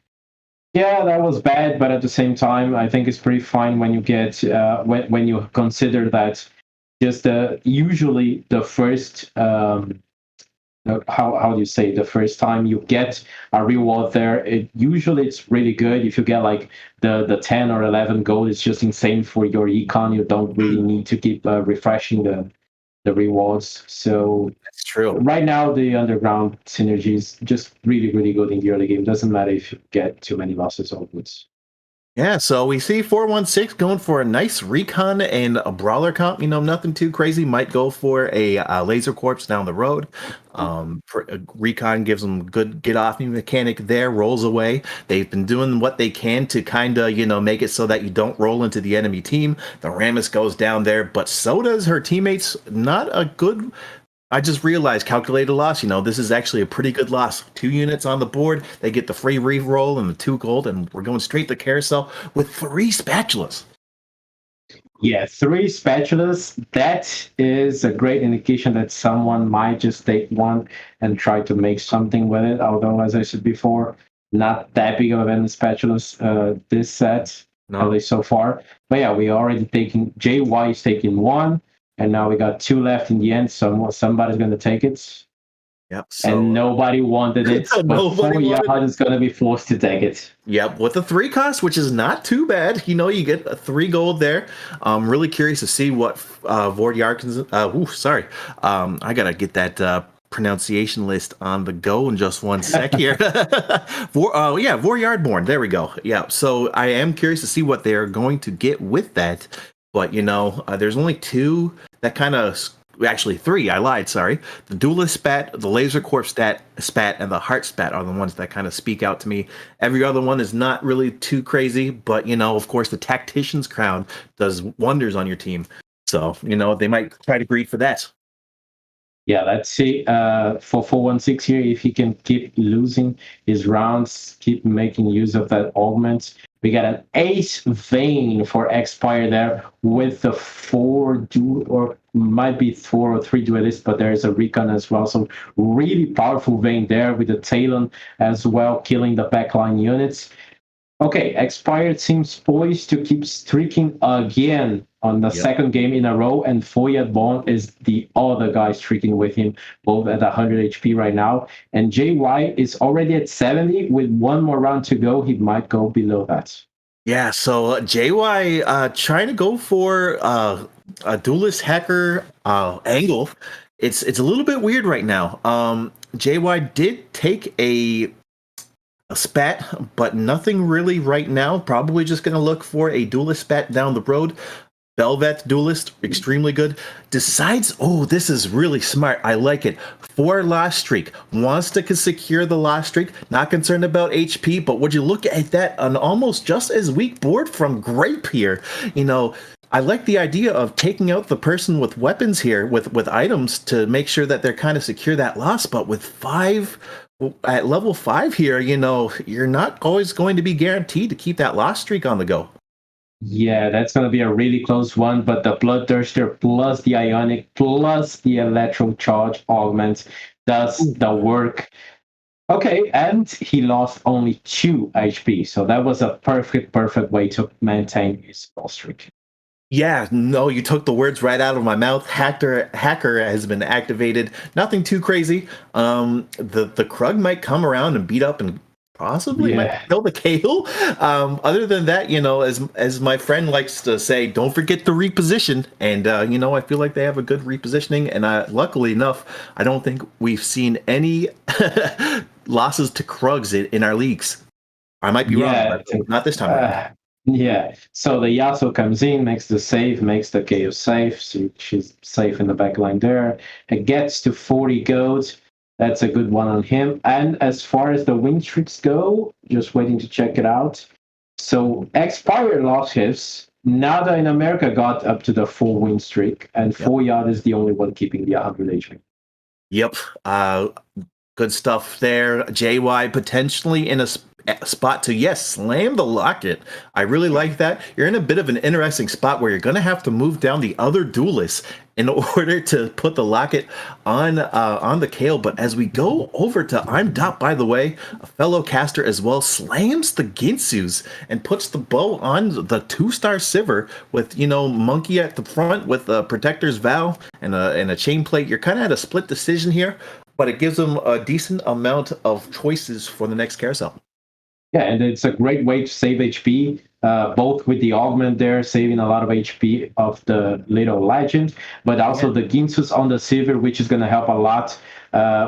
yeah, that was bad, but at the same time, I think it's pretty fine when you get when you consider that just usually the first how do you say, the first time you get a reward there, it's really good. If you get like the 10 or 11 gold, it's just insane for your econ. You don't really need to keep refreshing the rewards. So that's true. Right now, the underground synergy is just really, really good in the early game. Doesn't matter if you get too many losses or wins. Yeah, so we see 416 going for a nice recon and a brawler comp. You know, nothing too crazy. Might go for a laser corpse down the road. Recon gives them good get off me mechanic there, rolls away. They've been doing what they can to kind of, you know, make it so that you don't roll into the enemy team. The Rammus goes down there, but so does her teammates. Not a good I just realized calculated loss. This is actually a pretty good loss. 2 units on the board. They get the free re-roll and the 2 gold, and we're going straight to carousel with 3 spatulas. Yeah, 3 spatulas. That is a great indication that someone might just take one and try to make something with it. Although, as I said before, not that big of an spatulas this set, at least so far. But yeah, we already taking, JY is taking 1, and now we got 2 left in the end. So somebody's going to take it. Yep. So, and nobody wanted it. But 4 Yard is going to be forced to take it. Yep, with the 3 cost, which is not too bad. You get a 3 gold there. I'm really curious to see what Vordyard can. Sorry. I gotta get that pronunciation list on the go in just one sec here. Voryardborn. There we go. Yeah. So I am curious to see what they are going to get with that. But there's only 2 that kind of. Actually, 3. I lied. Sorry. The Duelist Spat, the Laser Corp Spat, and the Heart Spat are the ones that kind of speak out to me. Every other one is not really too crazy, but of course, the Tactician's Crown does wonders on your team. So they might try to greed for that. Yeah, let's see. For 416 here, if he can keep losing his rounds, keep making use of that augment. We got an Ace Vein for Expire there with the 4 or might be 4 or 3 duelists, but there's a recon as well. So really powerful Vein there with the Talon as well, killing the backline units. Okay, Expired seems poised to keep streaking again on the second game in a row, and Voryardborn is the other guy streaking with him, both at 100 HP right now. And JY is already at 70 with 1 more round to go. He might go below that. Yeah, so JY trying to go for a duelist hacker angle. It's a little bit weird right now. JY did take a spat, but nothing really right now. Probably just going to look for a duelist spat down the road. Belvet duelist, extremely good. Decides, this is really smart. I like it. 4 loss streak. Wants to secure the loss streak. Not concerned about HP, but would you look at that, an almost just as weak board from Grape here? I like the idea of taking out the person with weapons here, with items to make sure that they're kind of secure that loss, but with 5... At level 5 here, you're not always going to be guaranteed to keep that loss streak on the go. Yeah, that's going to be a really close one, but the Bloodthirster plus the Ionic plus the Electro Charge augment does the work. Okay, and he lost only 2 HP, so that was a perfect way to maintain his loss streak. Yeah, no, you took the words right out of my mouth. Hacker has been activated. Nothing too crazy. The Krug might come around and beat up and possibly might kill the KO. Other than that, as my friend likes to say, don't forget the reposition. And I feel like they have a good repositioning. And luckily enough, I don't think we've seen any losses to Krugs in our leagues. I might be wrong, but not this time. Yeah, so the Yasuo comes in, makes the save, makes the KO safe. So she's safe in the backline there. It gets to 40 gold. That's a good one on him. And as far as the win streaks go, just waiting to check it out. So Expire lost his. Nada in America got up to the 4 win streak, and 4 Yard is the only one keeping the 100 HP. Yep. Good stuff there. JY potentially in a spot to slam the locket. I really like that. You're in a bit of an interesting spot where you're going to have to move down the other duelists in order to put the locket on the KO. But as we go over to I'm Dot, by the way, a fellow caster as well, slams the Ginsus and puts the bow on the 2-star Sivir with Monkey at the front with a Protector's Vow and a chain plate. You're kind of at a split decision here, but it gives them a decent amount of choices for the next carousel. Yeah, and it's a great way to save HP, both with the augment there, saving a lot of HP of the little legend, but also the Ginsus on the Sivir, which is going to help a lot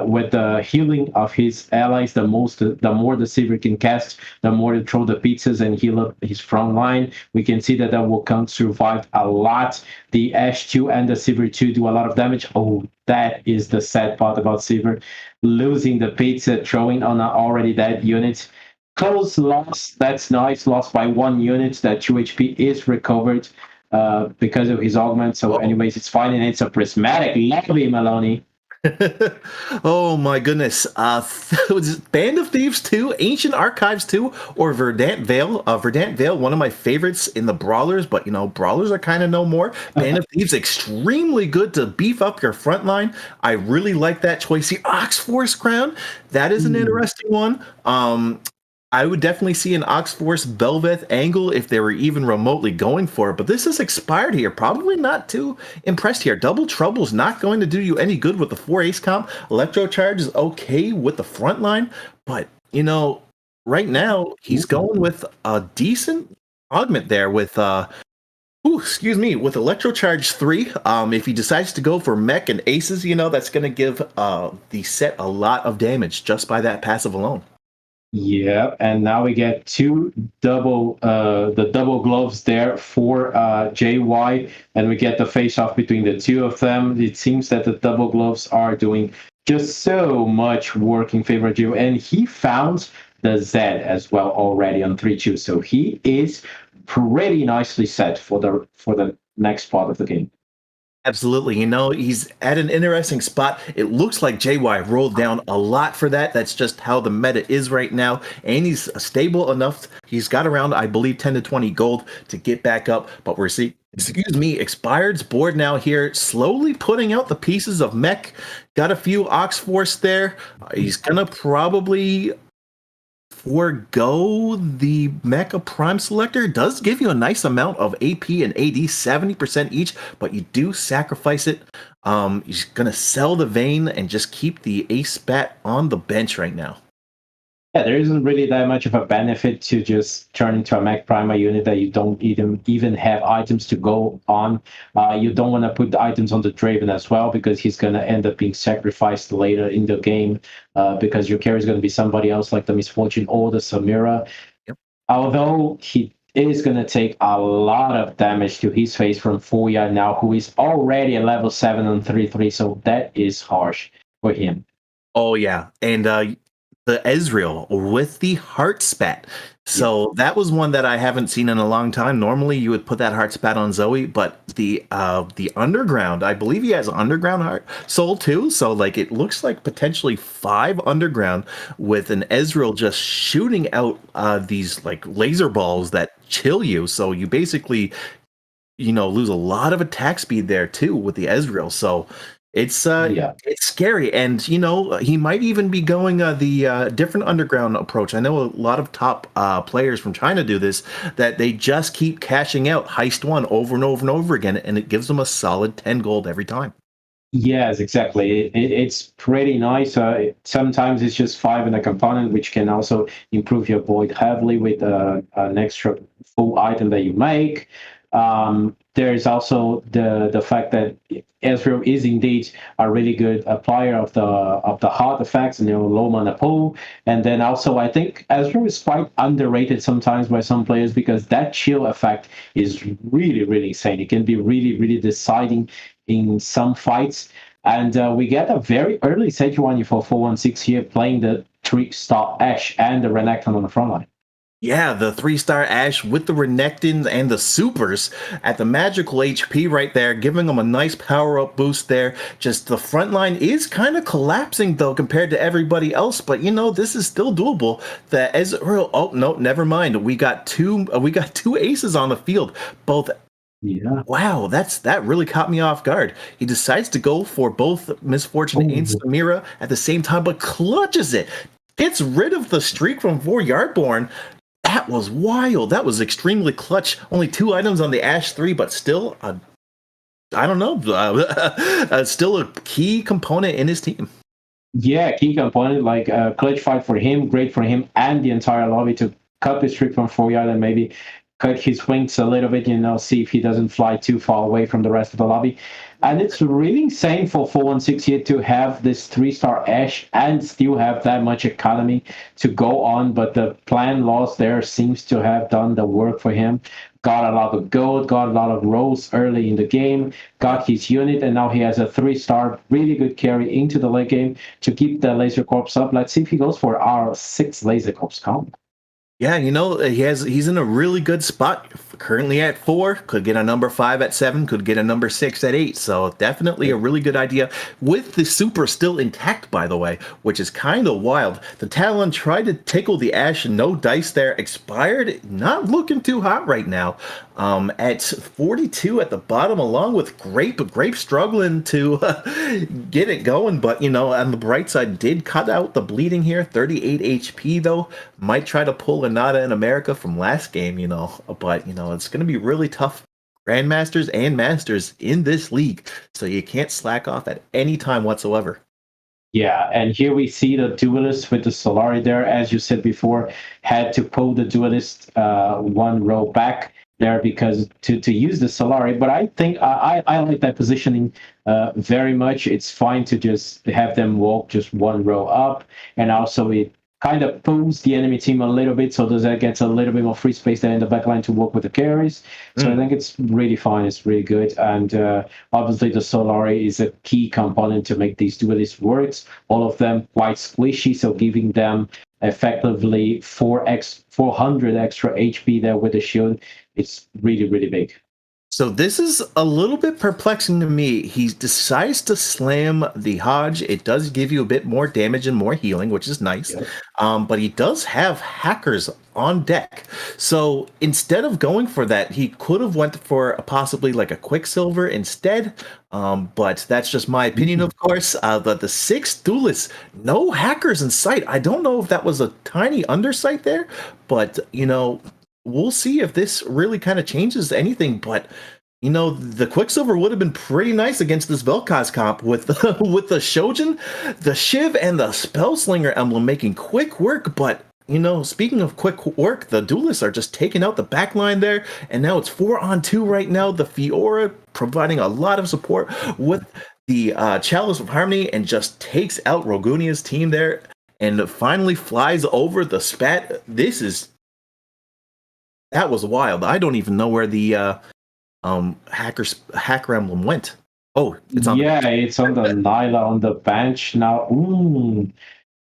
with the healing of his allies. The more the Sivir can cast, the more to throw the pizzas and heal up his front line. We can see that Wukong survived a lot. The Ashe 2 and the Sivir 2 do a lot of damage. Oh, that is the sad part about Sivir. Losing the pizza, throwing on an already dead unit. Close loss, that's nice. Lost by 1 unit. That 2 HP is recovered because of his augment. So anyways, it's fine, and it's a prismatic lobby, Maloney. Oh my goodness. Was it Band of Thieves 2, Ancient Archives 2, or Verdant Vale? Verdant Vale, one of my favorites in the brawlers, but brawlers are kind of no more. Band of Thieves, extremely good to beef up your front line. I really like that choice. The Ox Force Crown, that is an interesting one. I would definitely see an Ox Force Belveth angle if they were even remotely going for it, but this is expired here. Probably not too impressed here. Double Trouble's not going to do you any good with the 4 ace comp. Electrocharge is okay with the front line, but right now he's going with a decent augment there with with Electrocharge 3. If he decides to go for mech and aces, that's going to give the set a lot of damage just by that passive alone. Yeah, and now we get the double gloves there for JY, and we get the face-off between the two of them. It seems that the double gloves are doing just so much work in favor of JY, and he found the Z as well already on 3-2, so he is pretty nicely set for the next part of the game. Absolutely. He's at an interesting spot. It looks like JY rolled down a lot for that. That's just how the meta is right now. And he's stable enough. He's got around, I believe, 10 to 20 gold to get back up. But we're seeing, Expired's board now here, slowly putting out the pieces of mech. Got a few Ox Force there. He's going to probably forgo the Mecha Prime Selector. It does give you a nice amount of AP and AD, 70% each, but you do sacrifice it. He's gonna sell the Vayne and just keep the Ace Spat on the bench right now. Yeah, there isn't really that much of a benefit to just turn into a Mech Prima unit that you don't even have items to go on. You don't want to put the items on the Draven as well, because he's going to end up being sacrificed later in the game, because your carry is going to be somebody else like the Misfortune or the Samira. Yep. Although he is going to take a lot of damage to his face from Fuya now, who is already a level 7 on 3-3, so that is harsh for him. Oh, yeah. And the Ezreal with the Heart Spat. So that was one that I haven't seen in a long time. Normally you would put that Heart Spat on Zoe, but the Underground, I believe he has Underground Heart Soul too. So it looks like potentially 5 Underground with an Ezreal just shooting out these laser balls that chill you. So you basically lose a lot of attack speed there too with the Ezreal. So it's scary, and he might even be going the different underground approach. I know a lot of top players from China do this, that they just keep cashing out Heist 1 over and over and over again, and it gives them a solid 10 gold every time. Yes, exactly. It's pretty nice. Sometimes it's just 5 in a component, which can also improve your board heavily with an extra full item that you make. There's also the fact that Ezreal is indeed a really good applier of the hard effects, low mana pool. And then also I think Ezreal is quite underrated sometimes by some players, because that chill effect is really, really insane. It can be really, really deciding in some fights. And we get a very early Sejuani for 416 here, playing the 3-star Ashe and the Renekton on the front line. Yeah, the 3-star Ashe with the Renekton and the supers at the magical HP right there, giving them a nice power-up boost there. Just the front line is kind of collapsing, though, compared to everybody else. But, this is still doable. The Ezreal... Oh, no, never mind. We got two aces on the field. Both... Yeah. Wow, that really caught me off guard. He decides to go for both Misfortune and Samira at the same time, but clutches it. Gets rid of the streak from 4 Yardborn. That was wild. That was extremely clutch. Only 2 items on the Ashe 3, but still, I don't know, still a key component in his team. Yeah, key component, clutch fight for him, great for him and the entire lobby to cut the streak from 4 yard and maybe cut his wings a little bit, see if he doesn't fly too far away from the rest of the lobby. And it's really insane for 416 here to have this 3-star Ashe and still have that much economy to go on. But the plan loss there seems to have done the work for him. Got a lot of gold, got a lot of rolls early in the game, got his unit, and now he has a 3-star, really good carry into the late game to keep the Laser Corps up. Let's see if he goes for our 6 Laser Corps comp. Yeah, he's in a really good spot. Currently at 4, could get a number 5 at 7, could get a number 6 at 8. So definitely a really good idea. With the super still intact, by the way, which is kind of wild. The Talon tried to tickle the Ash, no dice there. Expired, not looking too hot right now. At 42 at the bottom, along with Grape. Grape struggling to get it going, but on the bright side, did cut out the bleeding here. 38 HP though. Might try to pull a Nada in America from last game, but it's going to be really tough. Grandmasters and Masters in this league, so you can't slack off at any time whatsoever. Yeah, and here we see the duelist with the Solari there, as you said before, had to pull the duelist one row back there because to use the Solari. But I think I like that positioning very much. It's fine to just have them walk just one row up, and also it kind of pulls the enemy team a little bit, so that gets a little bit more free space there in the backline to work with the carries. So I think it's really fine. It's really good. And obviously the Solari is a key component to make these duelists work. All of them quite squishy, so giving them effectively 400 extra HP there with the shield. It's really, really big. So this is a little bit perplexing to me. He decides to slam the Hodge. It does give you a bit more damage and more healing, which is nice. Yep. But he does have hackers on deck. So instead of going for that, he could have went for possibly like a Quicksilver instead. But that's just my opinion, of course. But the 6th duelist, no hackers in sight. I don't know if that was a tiny undersight there, but we'll see if this really kind of changes anything. But the Quicksilver would have been pretty nice against this Vel'Koz comp with with the Shojin, the Shiv, and the Spellslinger emblem making quick work. But speaking of quick work, the duelists are just taking out the backline there, and now it's 4-on-2 right now. The Fiora providing a lot of support with the Chalice of Harmony and just takes out Rogunia's team there, and finally flies over the Spat. That was wild. I don't even know where the hacker emblem went. Oh, it's on. Yeah, it's on the Nyla on the bench now.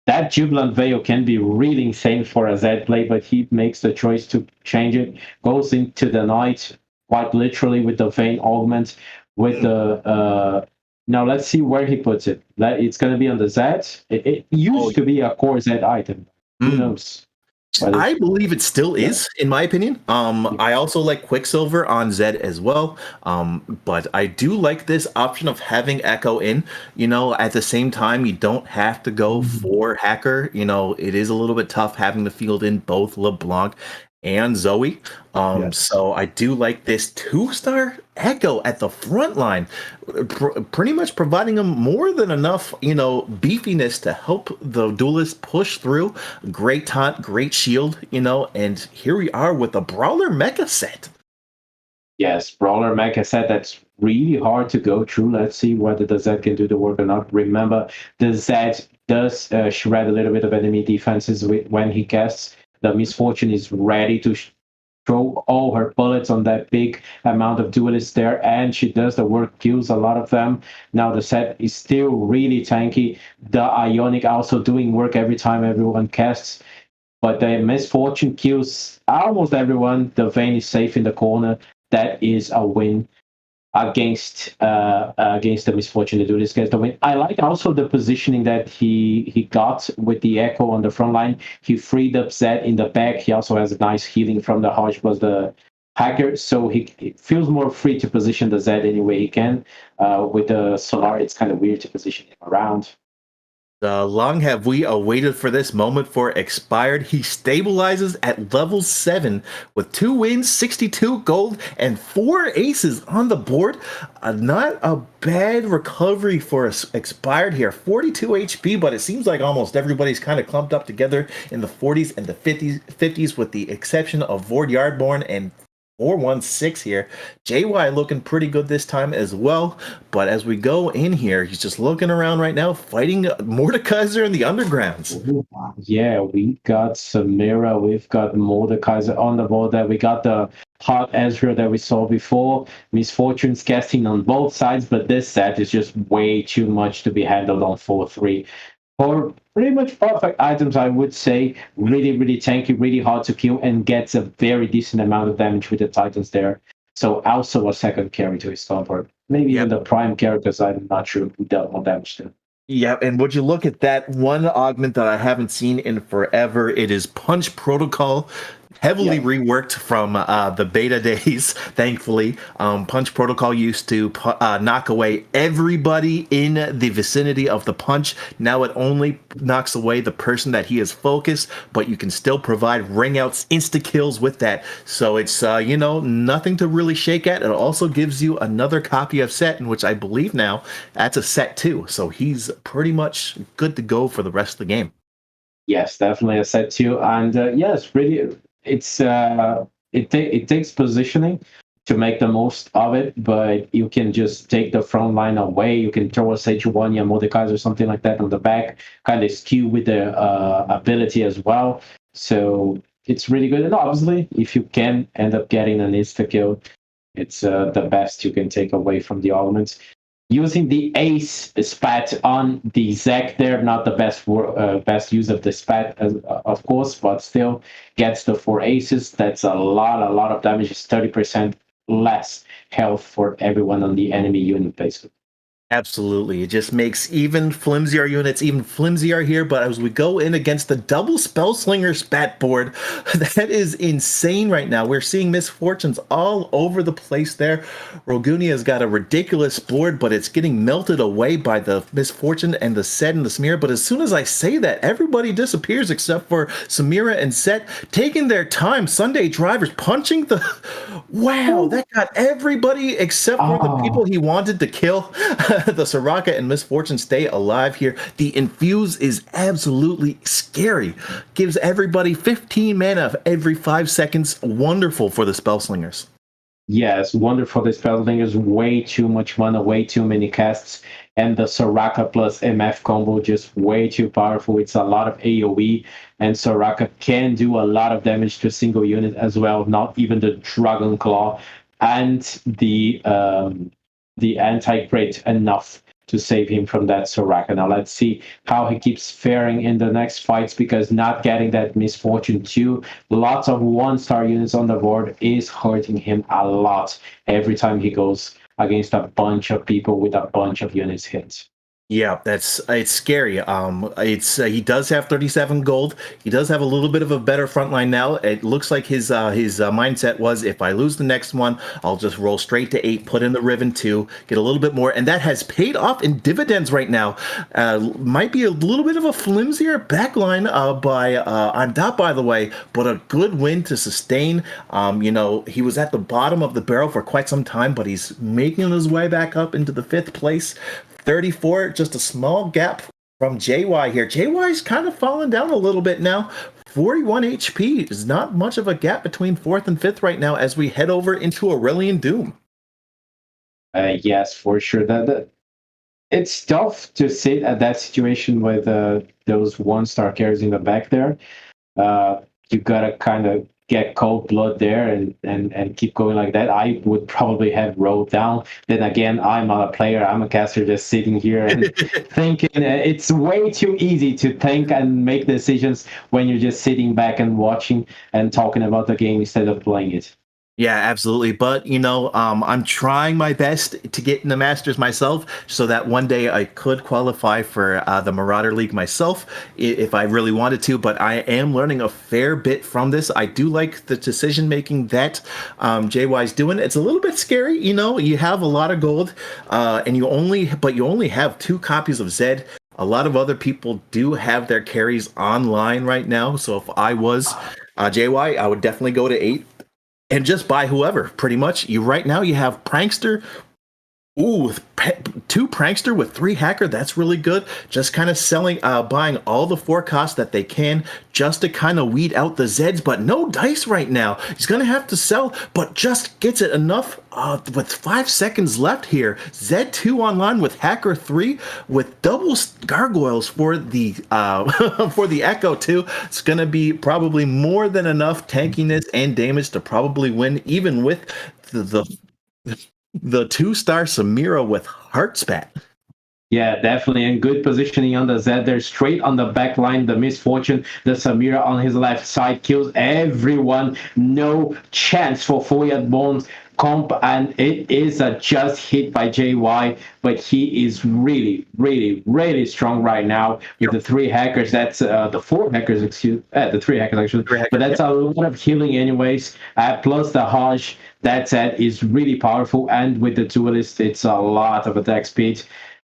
That Jubilant Veil can be really insane for a Z play, but he makes the choice to change it. Goes into the Knight quite literally with the Vein Augment with the. Now let's see where he puts it. It's going to be on the Z. It used to be a core Z item. Who knows? I believe it still is, in my opinion. I also like Quicksilver on Zed as well. But I do like this option of having Echo in. At the same time, you don't have to go for Hacker. It is a little bit tough having to field in both LeBlanc and Zoe. So I do like this 2-star Echo at the front line, pretty much providing them more than enough, beefiness to help the duelist push through. Great taunt, great shield, and here we are with a Brawler Mecha set. Yes, Brawler Mecha set that's really hard to go through. Let's see whether the Z can do the work or not. Remember, the Z does shred a little bit of enemy defenses when he casts. The Misfortune is ready to throw all her bullets on that big amount of duelists there, and she does the work, kills a lot of them. Now the set is still really tanky. The Ionic also doing work every time everyone casts, but the Misfortune kills almost everyone. The Vayne is safe in the corner. That is a win against the Misfortune to do this gets the win. I like also the positioning that he got with the Echo on the front line. He freed up Zed in the back. He also has a nice healing from the Hodge plus the Hacker, so he feels more free to position the Zed any way he can. With the Solar, it's kind of weird to position him around. Long have we awaited for this moment for Expired. He stabilizes at level 7 with 2 wins, 62 gold, and 4 aces on the board. Not a bad recovery for Expired here. 42 HP, but it seems like almost everybody's kind of clumped up together in the 40s and the 50s with the exception of Vord Yardborn and 416 here. JY looking pretty good this time as well. But as we go in here, he's just looking around right now, fighting Mordekaiser in the undergrounds. Yeah, we got Samira, we've got Mordekaiser on the board there. We got the Hot Ezreal that we saw before. Misfortune's casting on both sides, but this set is just way too much to be handled on 4-3. For pretty much perfect items, I would say. Really, really tanky, really hard to kill, and gets a very decent amount of damage with the Titans there. So also a second carry to his Stormbird. Maybe even the prime characters, I'm not sure who dealt more damage to. Yeah, and would you look at that one augment that I haven't seen in forever? It is Punch Protocol, heavily reworked from the beta days, thankfully. Punch Protocol used to knock away everybody in the vicinity of the punch. Now it only knocks away the person that he is focused, but you can still provide ring outs, insta kills with that. So it's, nothing to really shake at. It also gives you another copy of set, in which I believe now that's a set too. So he's pretty much good to go for the rest of the game. Yes, definitely a set too. And yes, really, it takes positioning to make the most of it, but you can just take the front line away. You can throw a Sejuani, Mordekaiser or something like that on the back, kind of skew with the ability as well. So it's really good. And obviously, if you can end up getting an insta kill, it's the best you can take away from the elements. Using the Ace spat on the Zek there, not the best use of the spat, of course, but still gets the 4 aces. That's a lot of damage. It's 30% less health for everyone on the enemy unit, basically. Absolutely. It just makes even flimsier units even flimsier here. But as we go in against the double Spellslinger spat board, that is insane right now. We're seeing misfortunes all over the place there. Rogunia's got a ridiculous board, but it's getting melted away by the misfortune and the Set and the Samira. But as soon as I say that, everybody disappears except for Samira and Set taking their time. Sunday drivers punching the... Wow, that got everybody except for the people he wanted to kill. The Soraka and Misfortune stay alive here. The Infuse is absolutely scary. Gives everybody 15 mana every 5 seconds. Wonderful for the Spellslingers. Yes, wonderful. The Spellslingers, way too much mana, way too many casts. And the Soraka plus MF combo, just way too powerful. It's a lot of AoE, and Soraka can do a lot of damage to a single unit as well, not even the Dragon Claw. And the anti-crit enough to save him from that Soraka. Now let's see how he keeps faring in the next fights, because not getting that Misfortune too, lots of 1-star units on the board is hurting him a lot every time he goes against a bunch of people with a bunch of units hit. Yeah, it's scary. He does have 37 gold. He does have a little bit of a better front line now. It looks like his mindset was, if I lose the next one, I'll just roll straight to 8, put in the Riven 2, get a little bit more, and that has paid off in dividends right now. Might be a little bit of a flimsier backline by Dot, by the way, but a good win to sustain. He was at the bottom of the barrel for quite some time, but he's making his way back up into the 5th place. 34, just a small gap from JY here. JY's kind of fallen down a little bit now. 41 HP is not much of a gap between 4th and 5th right now as we head over into Aurelian Doom. Yes, for sure. It's tough to sit at that situation with those 1-star carries in the back there. You gotta kind of get cold blood there and keep going like that. I would probably have rolled down. Then again, I'm not a player. I'm a caster just sitting here and thinking. It's way too easy to think and make decisions when you're just sitting back and watching and talking about the game instead of playing it. Yeah, absolutely. But, I'm trying my best to get in the Masters myself so that one day I could qualify for the Marauder League myself if I really wanted to. But I am learning a fair bit from this. I do like the decision making that JY's doing. It's a little bit scary. You have a lot of gold and you only have 2 copies of Zed. A lot of other people do have their carries online right now. So if I was JY, I would definitely go to 8. And just buy whoever, pretty much. Right now you have Prankster. Ooh, 2 Prankster with 3 Hacker. That's really good. Just kind of buying all the 4 costs that they can just to kind of weed out the Zeds. But no dice right now. He's going to have to sell, but just gets it enough with 5 seconds left here. Zed 2 online with Hacker 3 with double gargoyles for the for the Echo 2. It's going to be probably more than enough tankiness and damage to probably win, even with the 2-star Samira with Heartspat. Yeah, definitely. And good positioning on the Z. They're straight on the back line. The Misfortune, the Samira on his left side kills everyone. No chance for Foyat Bones comp. And it is a just hit by JY. But he is really, really, really strong right now with the 3 hackers. That's the 4 hackers, the 3 hackers actually. But that's a lot of healing anyways. Plus the Hajj. That set is really powerful. And with the Duelist, it's a lot of attack speed.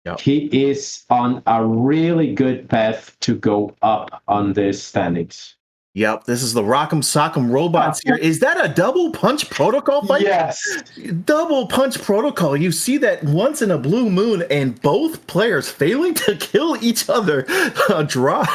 Yep. He is on a really good path to go up on this standings. Yep, this is the Rock'em Sock'em Robots here. Is that a double punch protocol fight? Yes. Double punch protocol. You see that once in a blue moon, and both players failing to kill each other. A draw.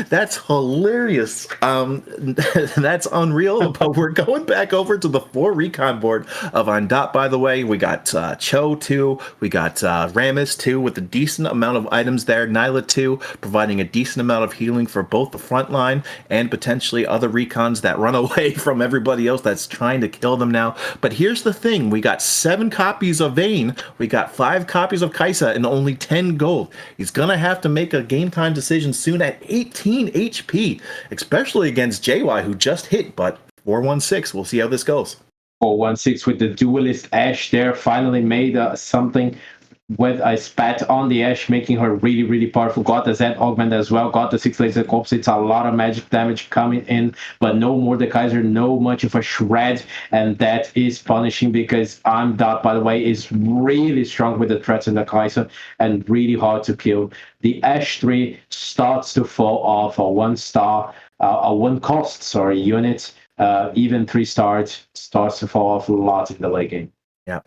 That's hilarious. That's unreal. But we're going back over to the 4 recon board of Ondot, by the way. We got Cho 2. We got Rammus 2 with a decent amount of items there. Nyla 2 providing a decent amount of healing for both the front line and potentially other recons that run away from everybody else that's trying to kill them now. But here's the thing. We got 7 copies of Vayne. We got 5 copies of Kaisa and only 10 gold. He's going to have to make a game time decision soon at 18 HP, especially against JY, who just hit, but 416. We'll see how this goes. 416 with the Duelist Ashe there. Finally made something with a spat on the Ashe, making her really, really powerful. Got the Z augment as well. Got the 6 laser corpse. It's a lot of magic damage coming in, but no more the Kaiser, no much of a shred, and that is punishing because Ondot, by the way, is really strong with the threats in the Kaiser and really hard to kill. The Ashe 3 starts to fall off a 1 star, a 1 cost, unit. Even 3 stars starts to fall off a lot in the late game. Yeah.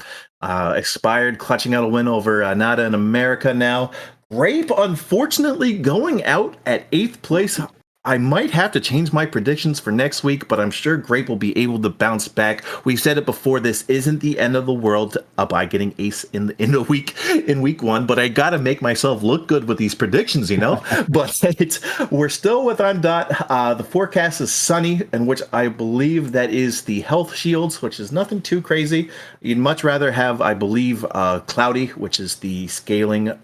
Expired, clutching out a win over Nada in America now. Grape, unfortunately, going out at 8th place. I might have to change my predictions for next week, but I'm sure Grape will be able to bounce back. We've said it before, this isn't the end of the world by getting ace in week 1, but I gotta make myself look good with these predictions, But we're still with Ondot. The forecast is sunny, in which I believe that is the health shields, which is nothing too crazy. You'd much rather have, I believe, cloudy, which is the scaling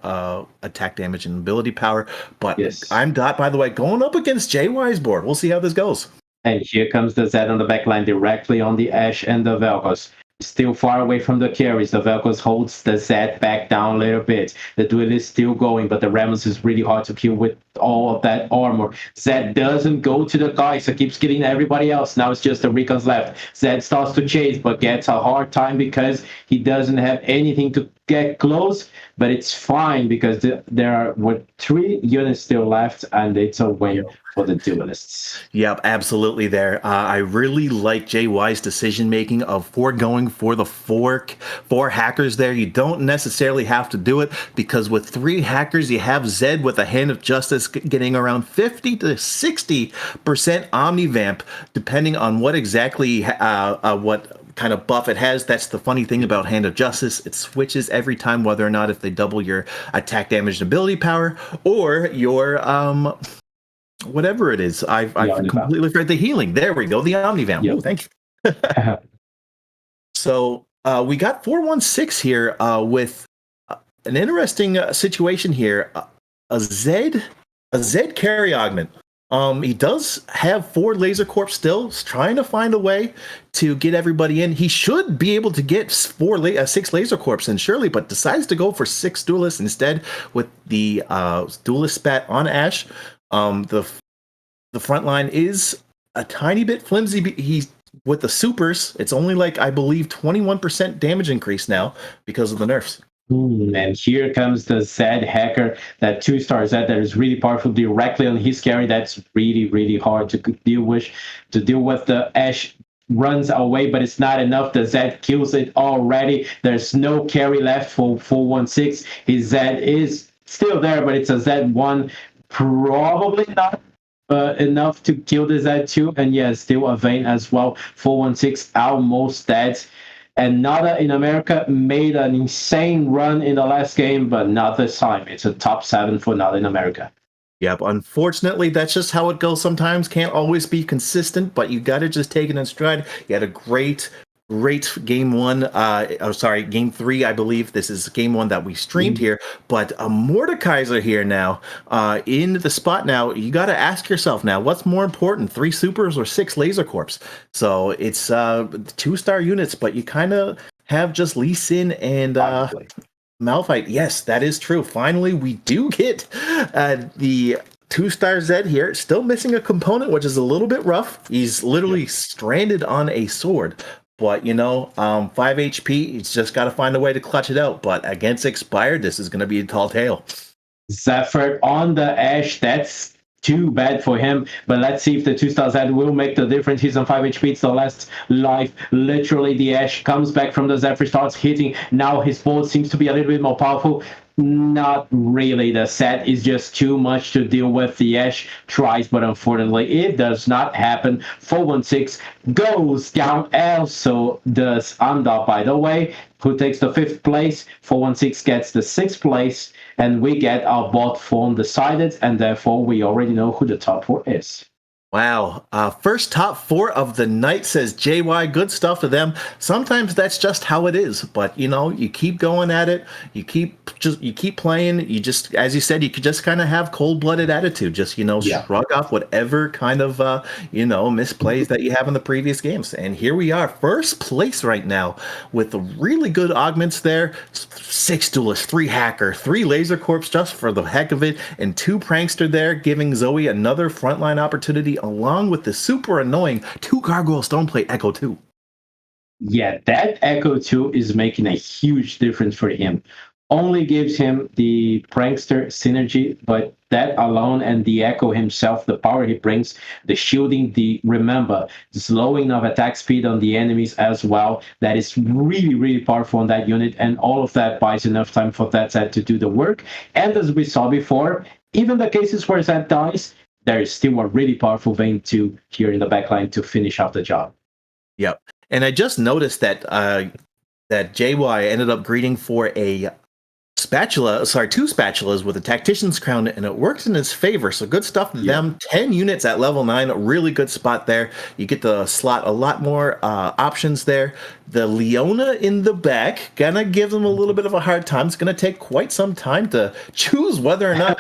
attack damage and ability power. But yes. Ondot, by the way, going up against JY's board. We'll see how this goes. And here comes the Z on the back line directly on the Ashe and the Vel'Koz. Still far away from the carries. The Vel'Koz holds the Z back down a little bit. The duel is still going, but the Rammus is really hard to kill with all of that armor. Z doesn't go to the guy, so keeps getting everybody else. Now it's just the Recons left. Z starts to chase, but gets a hard time because he doesn't have anything to get close. But it's fine because there are 3 units still left, and it's a win for the duelists. Yep, absolutely there. I really like JY's decision making of foregoing for the four hackers there. You don't necessarily have to do it because with 3 hackers, you have Zed with a Hand of Justice getting around 50 to 60% Omnivamp, depending on what exactly what kind of buff it has. That's the funny thing about Hand of Justice. It switches every time whether or not if they double your attack damage and ability power or your whatever it is. I've completely forgot the healing. There we go. The Omnivamp. Yep. Oh, thank you. So we got 416 here with an interesting situation here. A Zed carry augment. He does have 4 laser corps still. He's trying to find a way to get everybody in. He should be able to get 6 laser corps in surely, but decides to go for 6 duelists instead with the duelist spat on Ashe. The front line is a tiny bit flimsy. He's with the supers. It's only like, I believe, 21% damage increase now because of the nerfs. And here comes the Zed hacker, that 2-star Zed that is really powerful directly on his carry. That's really, really hard to deal with. The Ashe runs away, but it's not enough. The Zed kills it already. There's no carry left for 416. His Zed is still there, but it's a Z1. Probably not enough to kill the Z2. And yeah, still a Vayne as well. 416 almost dead. And Nada in America made an insane run in the last game, but not this time. It's a top 7 for Nada in America. Yep, unfortunately, that's just how it goes sometimes. Can't always be consistent, but you got to just take it in stride. You had a great great game one. Game three, I believe. This is game one that we streamed here. But a Mordekaiser here now, in the spot now. You got to ask yourself now, what's more important, 3 supers or 6 laser corps? So it's 2-star units, but you kind of have just Lee Sin and Malphite. Yes, that is true. Finally, we do get the 2-star Zed here. Still missing a component, which is a little bit rough. He's literally stranded on a sword. But, 5 HP, he's just got to find a way to clutch it out. But against Expired, this is going to be a tall tale. Zephyr on the Ashe, that's too bad for him. But let's see if the 2-star Zed will make the difference. He's on 5 HP, it's the last life. Literally, the Ashe comes back from the Zephyr, starts hitting. Now his board seems to be a little bit more powerful. Not really. The set is just too much to deal with. The Ashe tries, but unfortunately it does not happen. 416 goes down, also does Undop, by the way, who takes the 5th place. 416 gets the 6th place, and we get our bot form decided, and therefore we already know who the top 4 is. Wow. First top 4 of the night, says JY. Good stuff to them. Sometimes that's just how it is. But, you keep going at it. You keep playing. You just, as you said, you could just kind of have cold-blooded attitude. Just, shrug off whatever kind of, misplays that you have in the previous games. And here we are, first place right now with really good augments there. 6 duelists, 3 hacker, 3 laser corps just for the heck of it, and 2 prankster there, giving Zoe another frontline opportunity, along with the super annoying 2 Gargoyle Stoneplate Echo 2. Yeah, that Echo 2 is making a huge difference for him. Only gives him the prankster synergy, but that alone and the Echo himself, the power he brings, the shielding, the slowing of attack speed on the enemies as well, that is really, really powerful on that unit, and all of that buys enough time for that Zed to do the work. And as we saw before, even the cases where Zed dies, there is still a really powerful Vayne 2 here in the backline to finish off the job. Yep. And I just noticed that JY ended up greeting for a spatula, 2 spatulas with a Tactician's Crown, and it works in his favor. So good stuff to them. 10 units at level 9, a really good spot there. You get to slot a lot more options there. The Leona in the back gonna give them a little bit of a hard time. It's gonna take quite some time to choose whether or not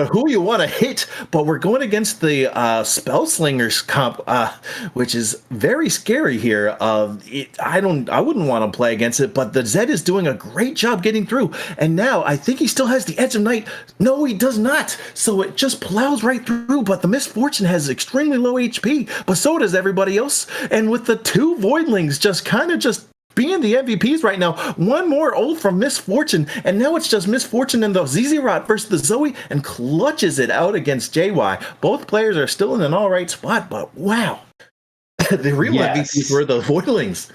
who you want to hit. But we're going against the Spellslingers comp, which is very scary here. I wouldn't want to play against it, but the Zed is doing a great job getting through. And now I think he still has the Edge of Night. No, he does not. So it just plows right through. But the Misfortune has extremely low HP, but so does everybody else. And with the 2 Voidlings just kind of being the MVPs right now, 1 more ult from Misfortune, and now it's just Misfortune and the Zizirot versus the Zoe, and clutches it out against JY. Both players are still in an alright spot, but wow. The real MVPs were the Voidlings.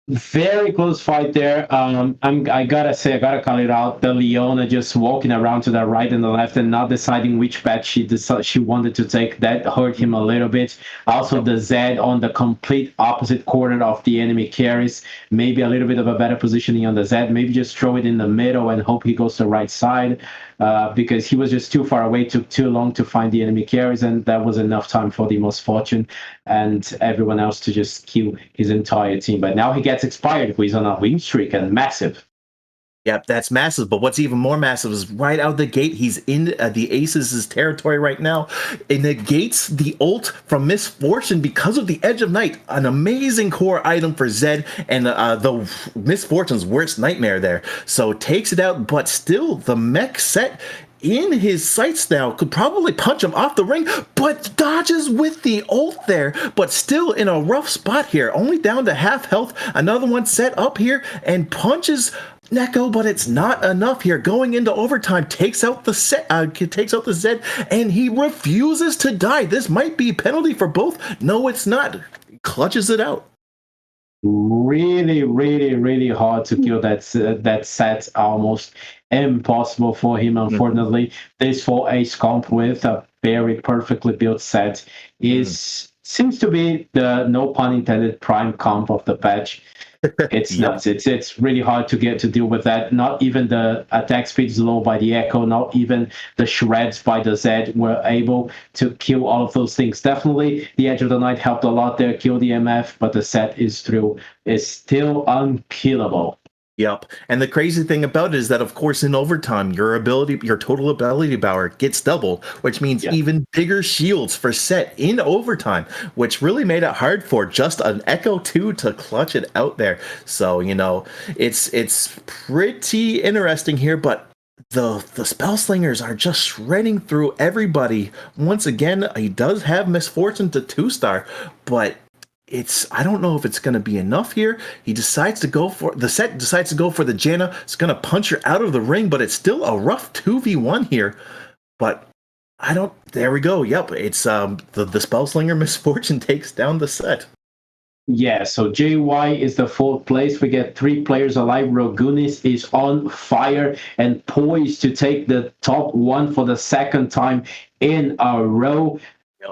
Very close fight there. I gotta call it out. The Leona just walking around to the right and the left and not deciding which path she wanted to take. That hurt him a little bit. Also, the Zed on the complete opposite corner of the enemy carries. Maybe a little bit of a better positioning on the Zed. Maybe just throw it in the middle and hope he goes to the right side. Because he was just too far away, took too long to find the enemy carries, and that was enough time for the Misfortune and everyone else to just kill his entire team. But now he gets Expired, who is on a win streak, and massive. Yep, that's massive. But what's even more massive is right out the gate, he's in the Aces' territory right now. It negates the ult from Misfortune because of the Edge of Night, an amazing core item for Zed, and the Misfortune's worst nightmare there. So takes it out, but still the mech set in his sights now, could probably punch him off the ring, but dodges with the ult there, but still in a rough spot here, only down to half health. Another one set up here and punches Neko, but it's not enough here. Going into overtime, takes out the Zed, and he refuses to die. This might be penalty for both. No, it's not. Clutches it out. Really, really, really hard to kill that set. Almost impossible for him, unfortunately. This for Ace comp with a very perfectly built set seems to be the, no pun intended, prime comp of the patch. It's Yep. nuts. It's really hard to deal with that. Not even the attack speed is low by the Echo, not even the shreds by the Z were able to kill all of those things. Definitely, the Edge of the Night helped a lot there, kill the MF, but the set is still unkillable. Yep. And the crazy thing about it is that, of course, in overtime, your total ability power gets double, which means even bigger shields for set in overtime, which really made it hard for just an Echo 2 to clutch it out there. So, it's pretty interesting here, but the spell slingers are just shredding through everybody. Once again, he does have misfortune to 2-star, but I don't know if it's going to be enough here. He decides to go for the Janna. It's going to punch her out of the ring, but it's still a rough 2v1 here. But there we go. Yep. It's the spell slinger misfortune takes down the set. Yeah, so JY is the fourth place. We get 3 players alive. Rogunis is on fire and poised to take the top 1 for the second time in a row.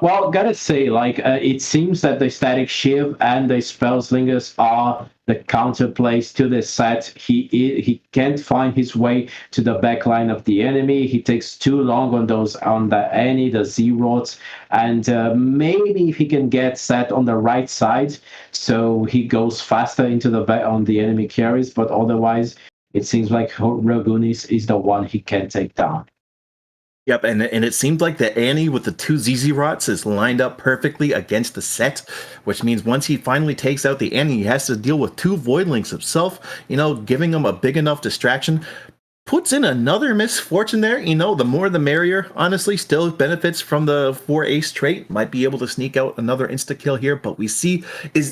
Well, gotta say, it seems that the Static Shiv and the Spellslingers are the counterplays to this set. He can't find his way to the backline of the enemy. He takes too long on the Z-Rods, and maybe if he can get set on the right side, so he goes faster into the back on the enemy carries. But otherwise, it seems like Rogunis is the one he can take down. Yep, and it seemed like the Annie with the 2 ZZ Rots is lined up perfectly against the set, which means once he finally takes out the Annie, he has to deal with 2 Voidlings himself, giving him a big enough distraction. Puts in another misfortune there, the more the merrier, honestly, still benefits from the 4 ace trait, might be able to sneak out another insta-kill here, but we see,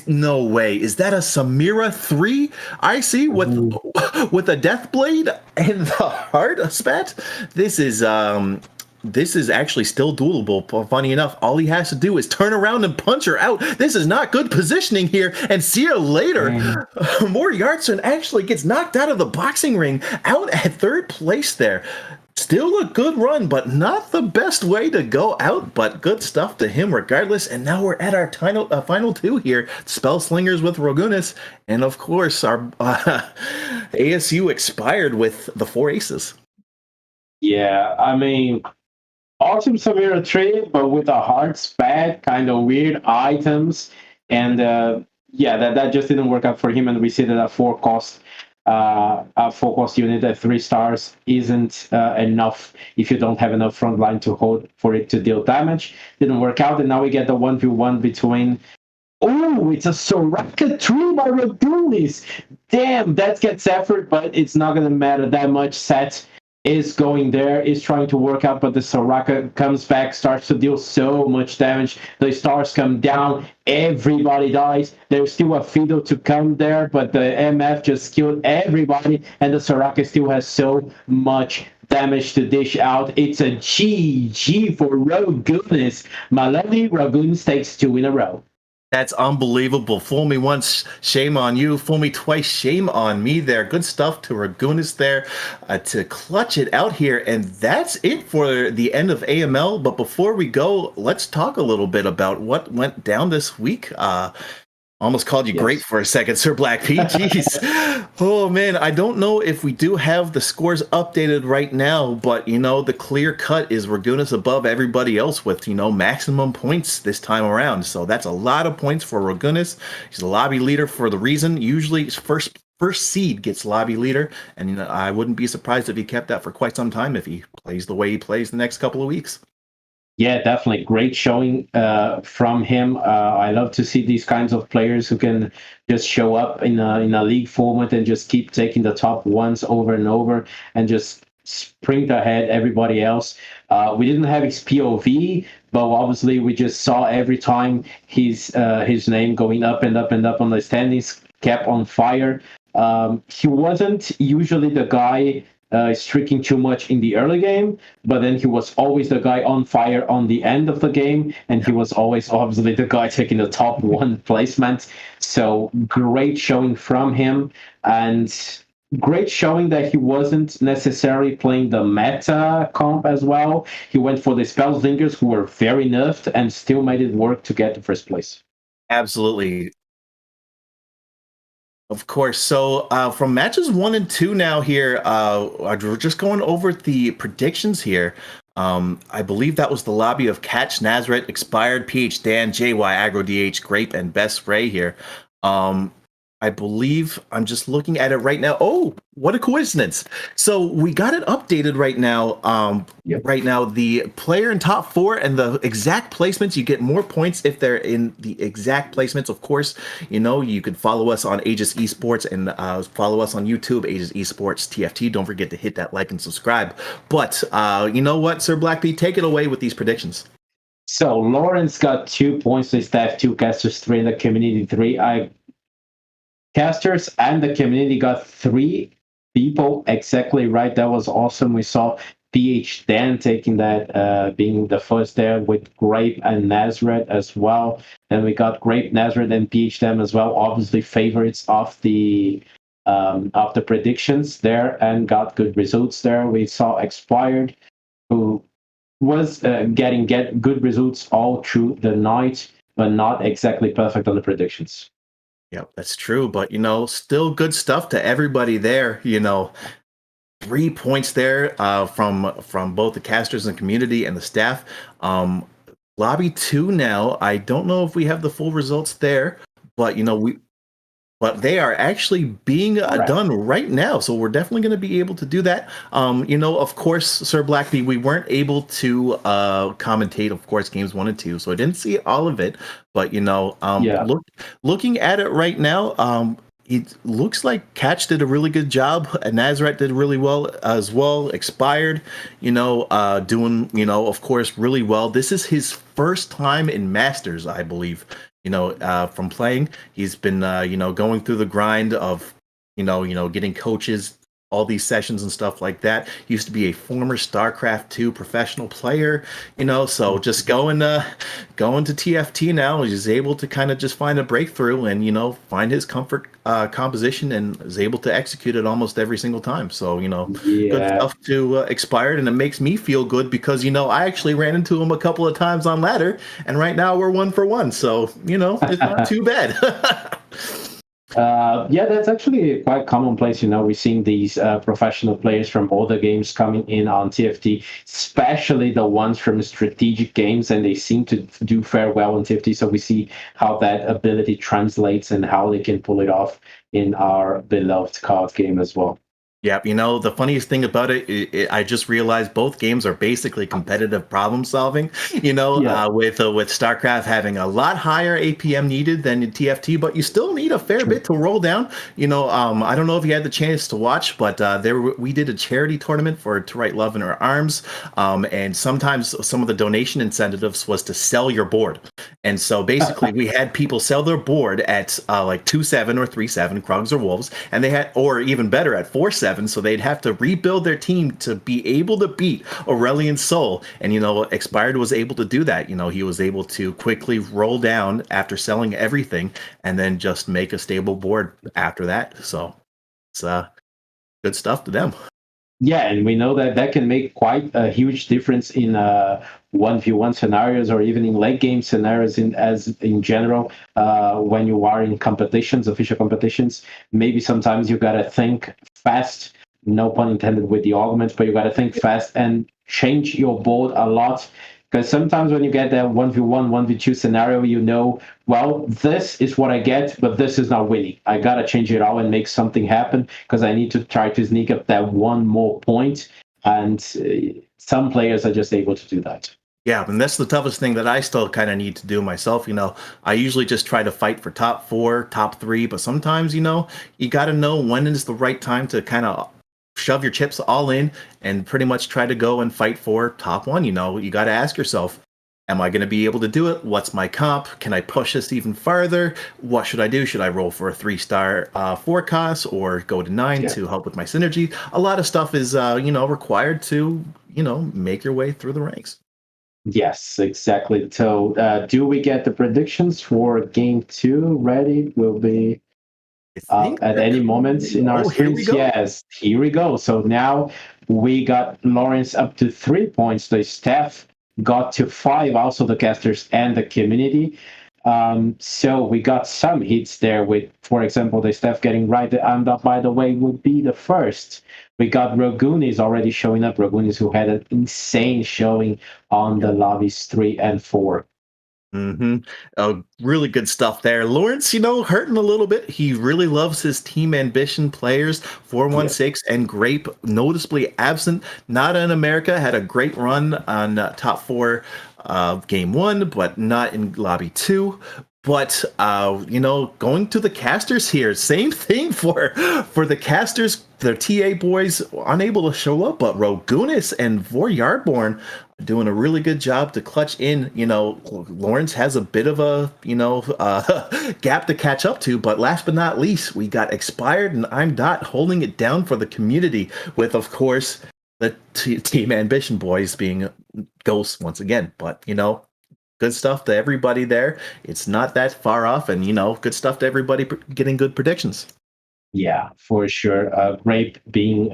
no way, is that a Samira 3 I see with a Death Blade and the Heart Spat? This is actually still doable. Funny enough, all he has to do is turn around and punch her out. This is not good positioning here, and see you later. Moriartson actually gets knocked out of the boxing ring, out at 3rd place there. Still a good run, but not the best way to go out, but good stuff to him regardless. And now we're at our final 2 here. Spell Slingers with Rogunis, and of course, our ASU expired with the 4 aces. Yeah, I mean, awesome Samira trade, but with a hard spat, kind of weird items, and that just didn't work out for him. And we see that a 4 cost unit at 3 stars isn't enough if you don't have enough front line to hold for it to deal damage. Didn't work out, and now we get the 1v1 between. Oh, it's a Soraka 3 by Rogunis. Damn, that gets effort, but it's not gonna matter that much. Set is going there, is trying to work out, but the Soraka comes back, starts to deal so much damage. The stars come down, everybody dies. There's still a Fiddle to come there, but the MF just killed everybody, and the Soraka still has so much damage to dish out. It's a GG for Rogunis. My lovely Rogunis takes 2 in a row. That's unbelievable. Fool me once, shame on you. Fool me twice, shame on me there. Good stuff to Ragunis there to clutch it out here. And that's it for the end of AML. But before we go, let's talk a little bit about what went down this week. Almost called you great for a second, Sir Black P. Jeez. Oh, man, I don't know if we do have the scores updated right now, but, the clear cut is Ragunis above everybody else with, maximum points this time around. So that's a lot of points for Ragunis. He's the lobby leader for the reason. Usually first seed gets lobby leader, and I wouldn't be surprised if he kept that for quite some time if he plays the way he plays the next couple of weeks. Yeah, definitely. Great showing from him. I love to see these kinds of players who can just show up in a league format and just keep taking the top ones over and over and just sprint ahead everybody else. We didn't have his POV, but obviously we just saw every time his name going up and up and up on the standings, kept on fire. He wasn't usually the guy streaking too much in the early game, but then he was always the guy on fire on the end of the game, and he was always obviously the guy taking the top 1 placement. So great showing from him, and great showing that he wasn't necessarily playing the meta comp as well. He went for the Spellslingers, who were very nerfed, and still made it work to get to first place. Absolutely. Of course. So from matches 1 and 2 now here, we're just going over the predictions here. I believe that was the lobby of Catch, Nazareth, Expired, PH Dan, JY, Agro DH, Grape, and Best Ray here. I believe I'm just looking at it right now. Oh, what a coincidence. So we got it updated right now. Right now, the player in top 4 and the exact placements, you get more points if they're in the exact placements. Of course, you can follow us on Aegis Esports and follow us on YouTube, Aegis Esports TFT. Don't forget to hit that like and subscribe. But you know what, Sir Blackbeard, take it away with these predictions. So Lawrence got 2 points, the staff 2, casters 3, and the community 3. Casters and the community got 3 people exactly right. That was awesome. We saw PH Dan taking that, being the first there with Grape and Nazareth as well. Then we got Grape, Nazareth, and PH Dan as well. Obviously favorites of the predictions there and got good results there. We saw Expired, who was getting good results all through the night, but not exactly perfect on the predictions. Yeah, that's true. But, still good stuff to everybody there. 3 points there from both the casters and community and the staff. Lobby 2 now, I don't know if we have the full results there, but, but they are actually being done right now. So we're definitely going to be able to do that. Of course, Sir Blackbeard, we weren't able to commentate, of course, games 1 and 2. So I didn't see all of it. But, looking at it right now, it looks like Catch did a really good job. Nazareth did really well as well. Expired, doing, of course, really well. This is his first time in Masters, I believe. From playing, he's been, going through the grind of, getting coaches, all these sessions and stuff like that. He used to be a former StarCraft 2 professional player, so just going to TFT now, he's able to kind of just find a breakthrough and, find his comfort composition and is able to execute it almost every single time. So, good stuff to Expired, and it makes me feel good because, I actually ran into him a couple of times on ladder, and right now we're 1 for 1. So, it's not too bad. That's actually quite commonplace. We're seeing these professional players from other games coming in on TFT, especially the ones from strategic games, and they seem to do fair well on TFT. So we see how that ability translates and how they can pull it off in our beloved card game as well. Yeah, the funniest thing about it, I just realized both games are basically competitive problem solving, with StarCraft having a lot higher APM needed than in TFT, but you still need a fair bit to roll down. I don't know if you had the chance to watch, but we did a charity tournament for To Write Love in Our Arms, and sometimes some of the donation incentives was to sell your board. And so basically we had people sell their board at like 2-7 or 3-7, Krugs or Wolves, and they had, or even better, at 4-7. So they'd have to rebuild their team to be able to beat Aurelian Soul. And, Expired was able to do that. He was able to quickly roll down after selling everything and then just make a stable board after that. So it's good stuff to them. Yeah, and we know that can make quite a huge difference in 1v1 scenarios or even in late game scenarios in general. When you are in competitions, official competitions, maybe sometimes you gotta think fast, no pun intended with the arguments, but you gotta think fast and change your board a lot. Because sometimes when you get that 1v1, 1v2 scenario, well, this is what I get, but this is not winning. I got to change it all and make something happen because I need to try to sneak up that one more point. And some players are just able to do that. Yeah, and that's the toughest thing that I still kind of need to do myself. I usually just try to fight for top 4, top 3, but sometimes, you got to know when is the right time to kind of shove your chips all in and pretty much try to go and fight for top 1. You got to ask yourself, am I going to be able to do it? What's my comp? Can I push this even farther? What should I do? Should I roll for a 3-star forecast or go to 9 to help with my synergy? A lot of stuff is, required to, make your way through the ranks. Yes, exactly. So do we get the predictions for game 2 ready? Will be at any moment in our screens. Yes, here we go. So now we got Lawrence up to 3 points. The staff got to 5, also the casters and the community. So we got some hits there with, for example, the Steph getting right. And by the way, would be the first. We got Rogunis already showing up. Rogunis who had an insane showing on the lobbies 3 and 4. Really good stuff there. Lawrence, hurting a little bit. He really loves his Team Ambition players. 416 and Grape, noticeably absent. Not in America, had a great run on top 4 game 1, but not in lobby 2. But going to the casters here, same thing for the casters. Their TA boys unable to show up, but Rogunis and Vor Yardborn doing a really good job to clutch in. Lawrence has a bit of a gap to catch up to, but last but not least, we got Expired and I'm Dot holding it down for the community with, of course, the Team Ambition boys being ghosts once again. But good stuff to everybody there. It's not that far off, and good stuff to everybody getting good predictions. Yeah, for sure. Grape being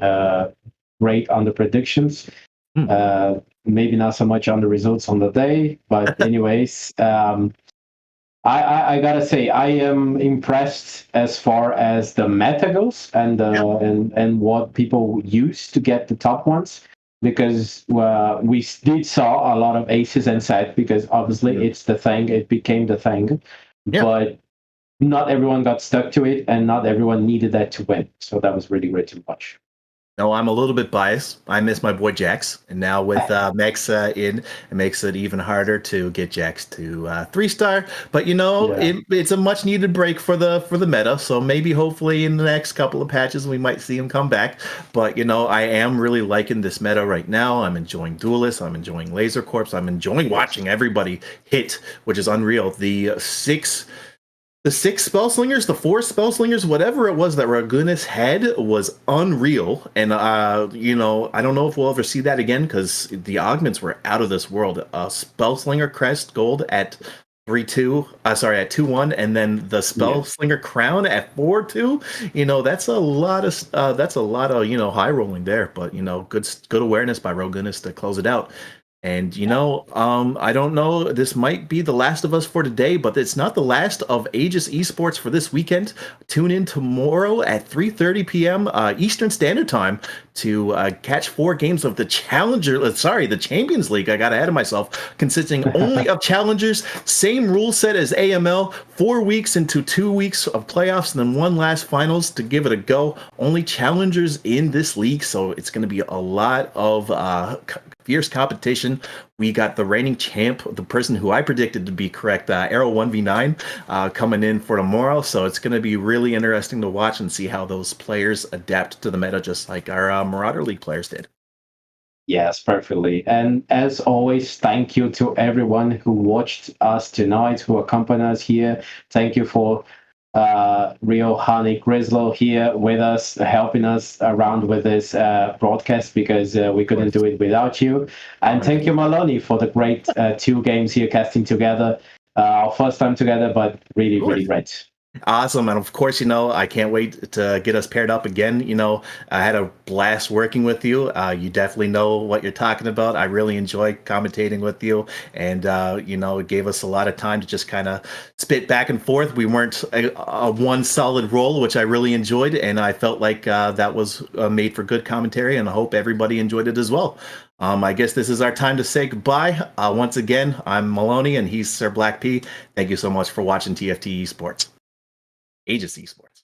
great on the predictions. Maybe not so much on the results on the day, but anyways, I gotta say I am impressed as far as the meta goes and what people use to get the top ones. Because we did saw a lot of aces inside, because obviously it's the thing, it became the thing, but not everyone got stuck to it, and not everyone needed that to win. So that was really great to watch. No, I'm a little bit biased. I miss my boy Jax, and now with Mex in, it makes it even harder to get Jax to 3-star. But it's a much needed break for the meta. So maybe, hopefully, in the next couple of patches, we might see him come back. But I am really liking this meta right now. I'm enjoying Duelist. I'm enjoying Laser Corps. I'm enjoying watching everybody hit, which is unreal. The 6 spell slingers, the 4 spell slingers, whatever it was that Ragunis had was unreal. And, I don't know if we'll ever see that again, because the augments were out of this world. Spell slinger crest gold at 3-2, at 2-1, and then the spell slinger crown at 4-2. That's a lot of high rolling there, but good awareness by Ragunis to close it out. And I don't know, this might be the last of us for today, but it's not the last of Aegis Esports for this weekend. Tune in tomorrow at 3:30 p.m. Eastern Standard Time to catch 4 games of the Champions League. I got ahead of myself, consisting only of challengers, same rule set as AML, 4 weeks into 2 weeks of playoffs, and then one last finals to give it a go. Only challengers in this league, so it's going to be a lot of fierce competition. We got the reigning champ, the person who I predicted to be correct, Arrow 1v9, coming in for tomorrow. So it's going to be really interesting to watch and see how those players adapt to the meta, just like our Marauder League players did. Yes, perfectly. And as always, thank you to everyone who watched us tonight, who accompanied us here. Thank you for Rio, Honey, Grislow here with us, helping us around with this broadcast, because we couldn't do it without you. And thank you, Maloney, for the great 2 games here casting together. Our first time together, but really, really great. Awesome. And of course, I can't wait to get us paired up again. I had a blast working with you. You definitely know what you're talking about. I really enjoy commentating with you. And, it gave us a lot of time to just kind of spit back and forth. We weren't a one solid role, which I really enjoyed. And I felt like that was made for good commentary. And I hope everybody enjoyed it as well. I guess this is our time to say goodbye. Once again, I'm Maloney and he's Sir Black P. Thank you so much for watching TFT Esports. Aegis Esports.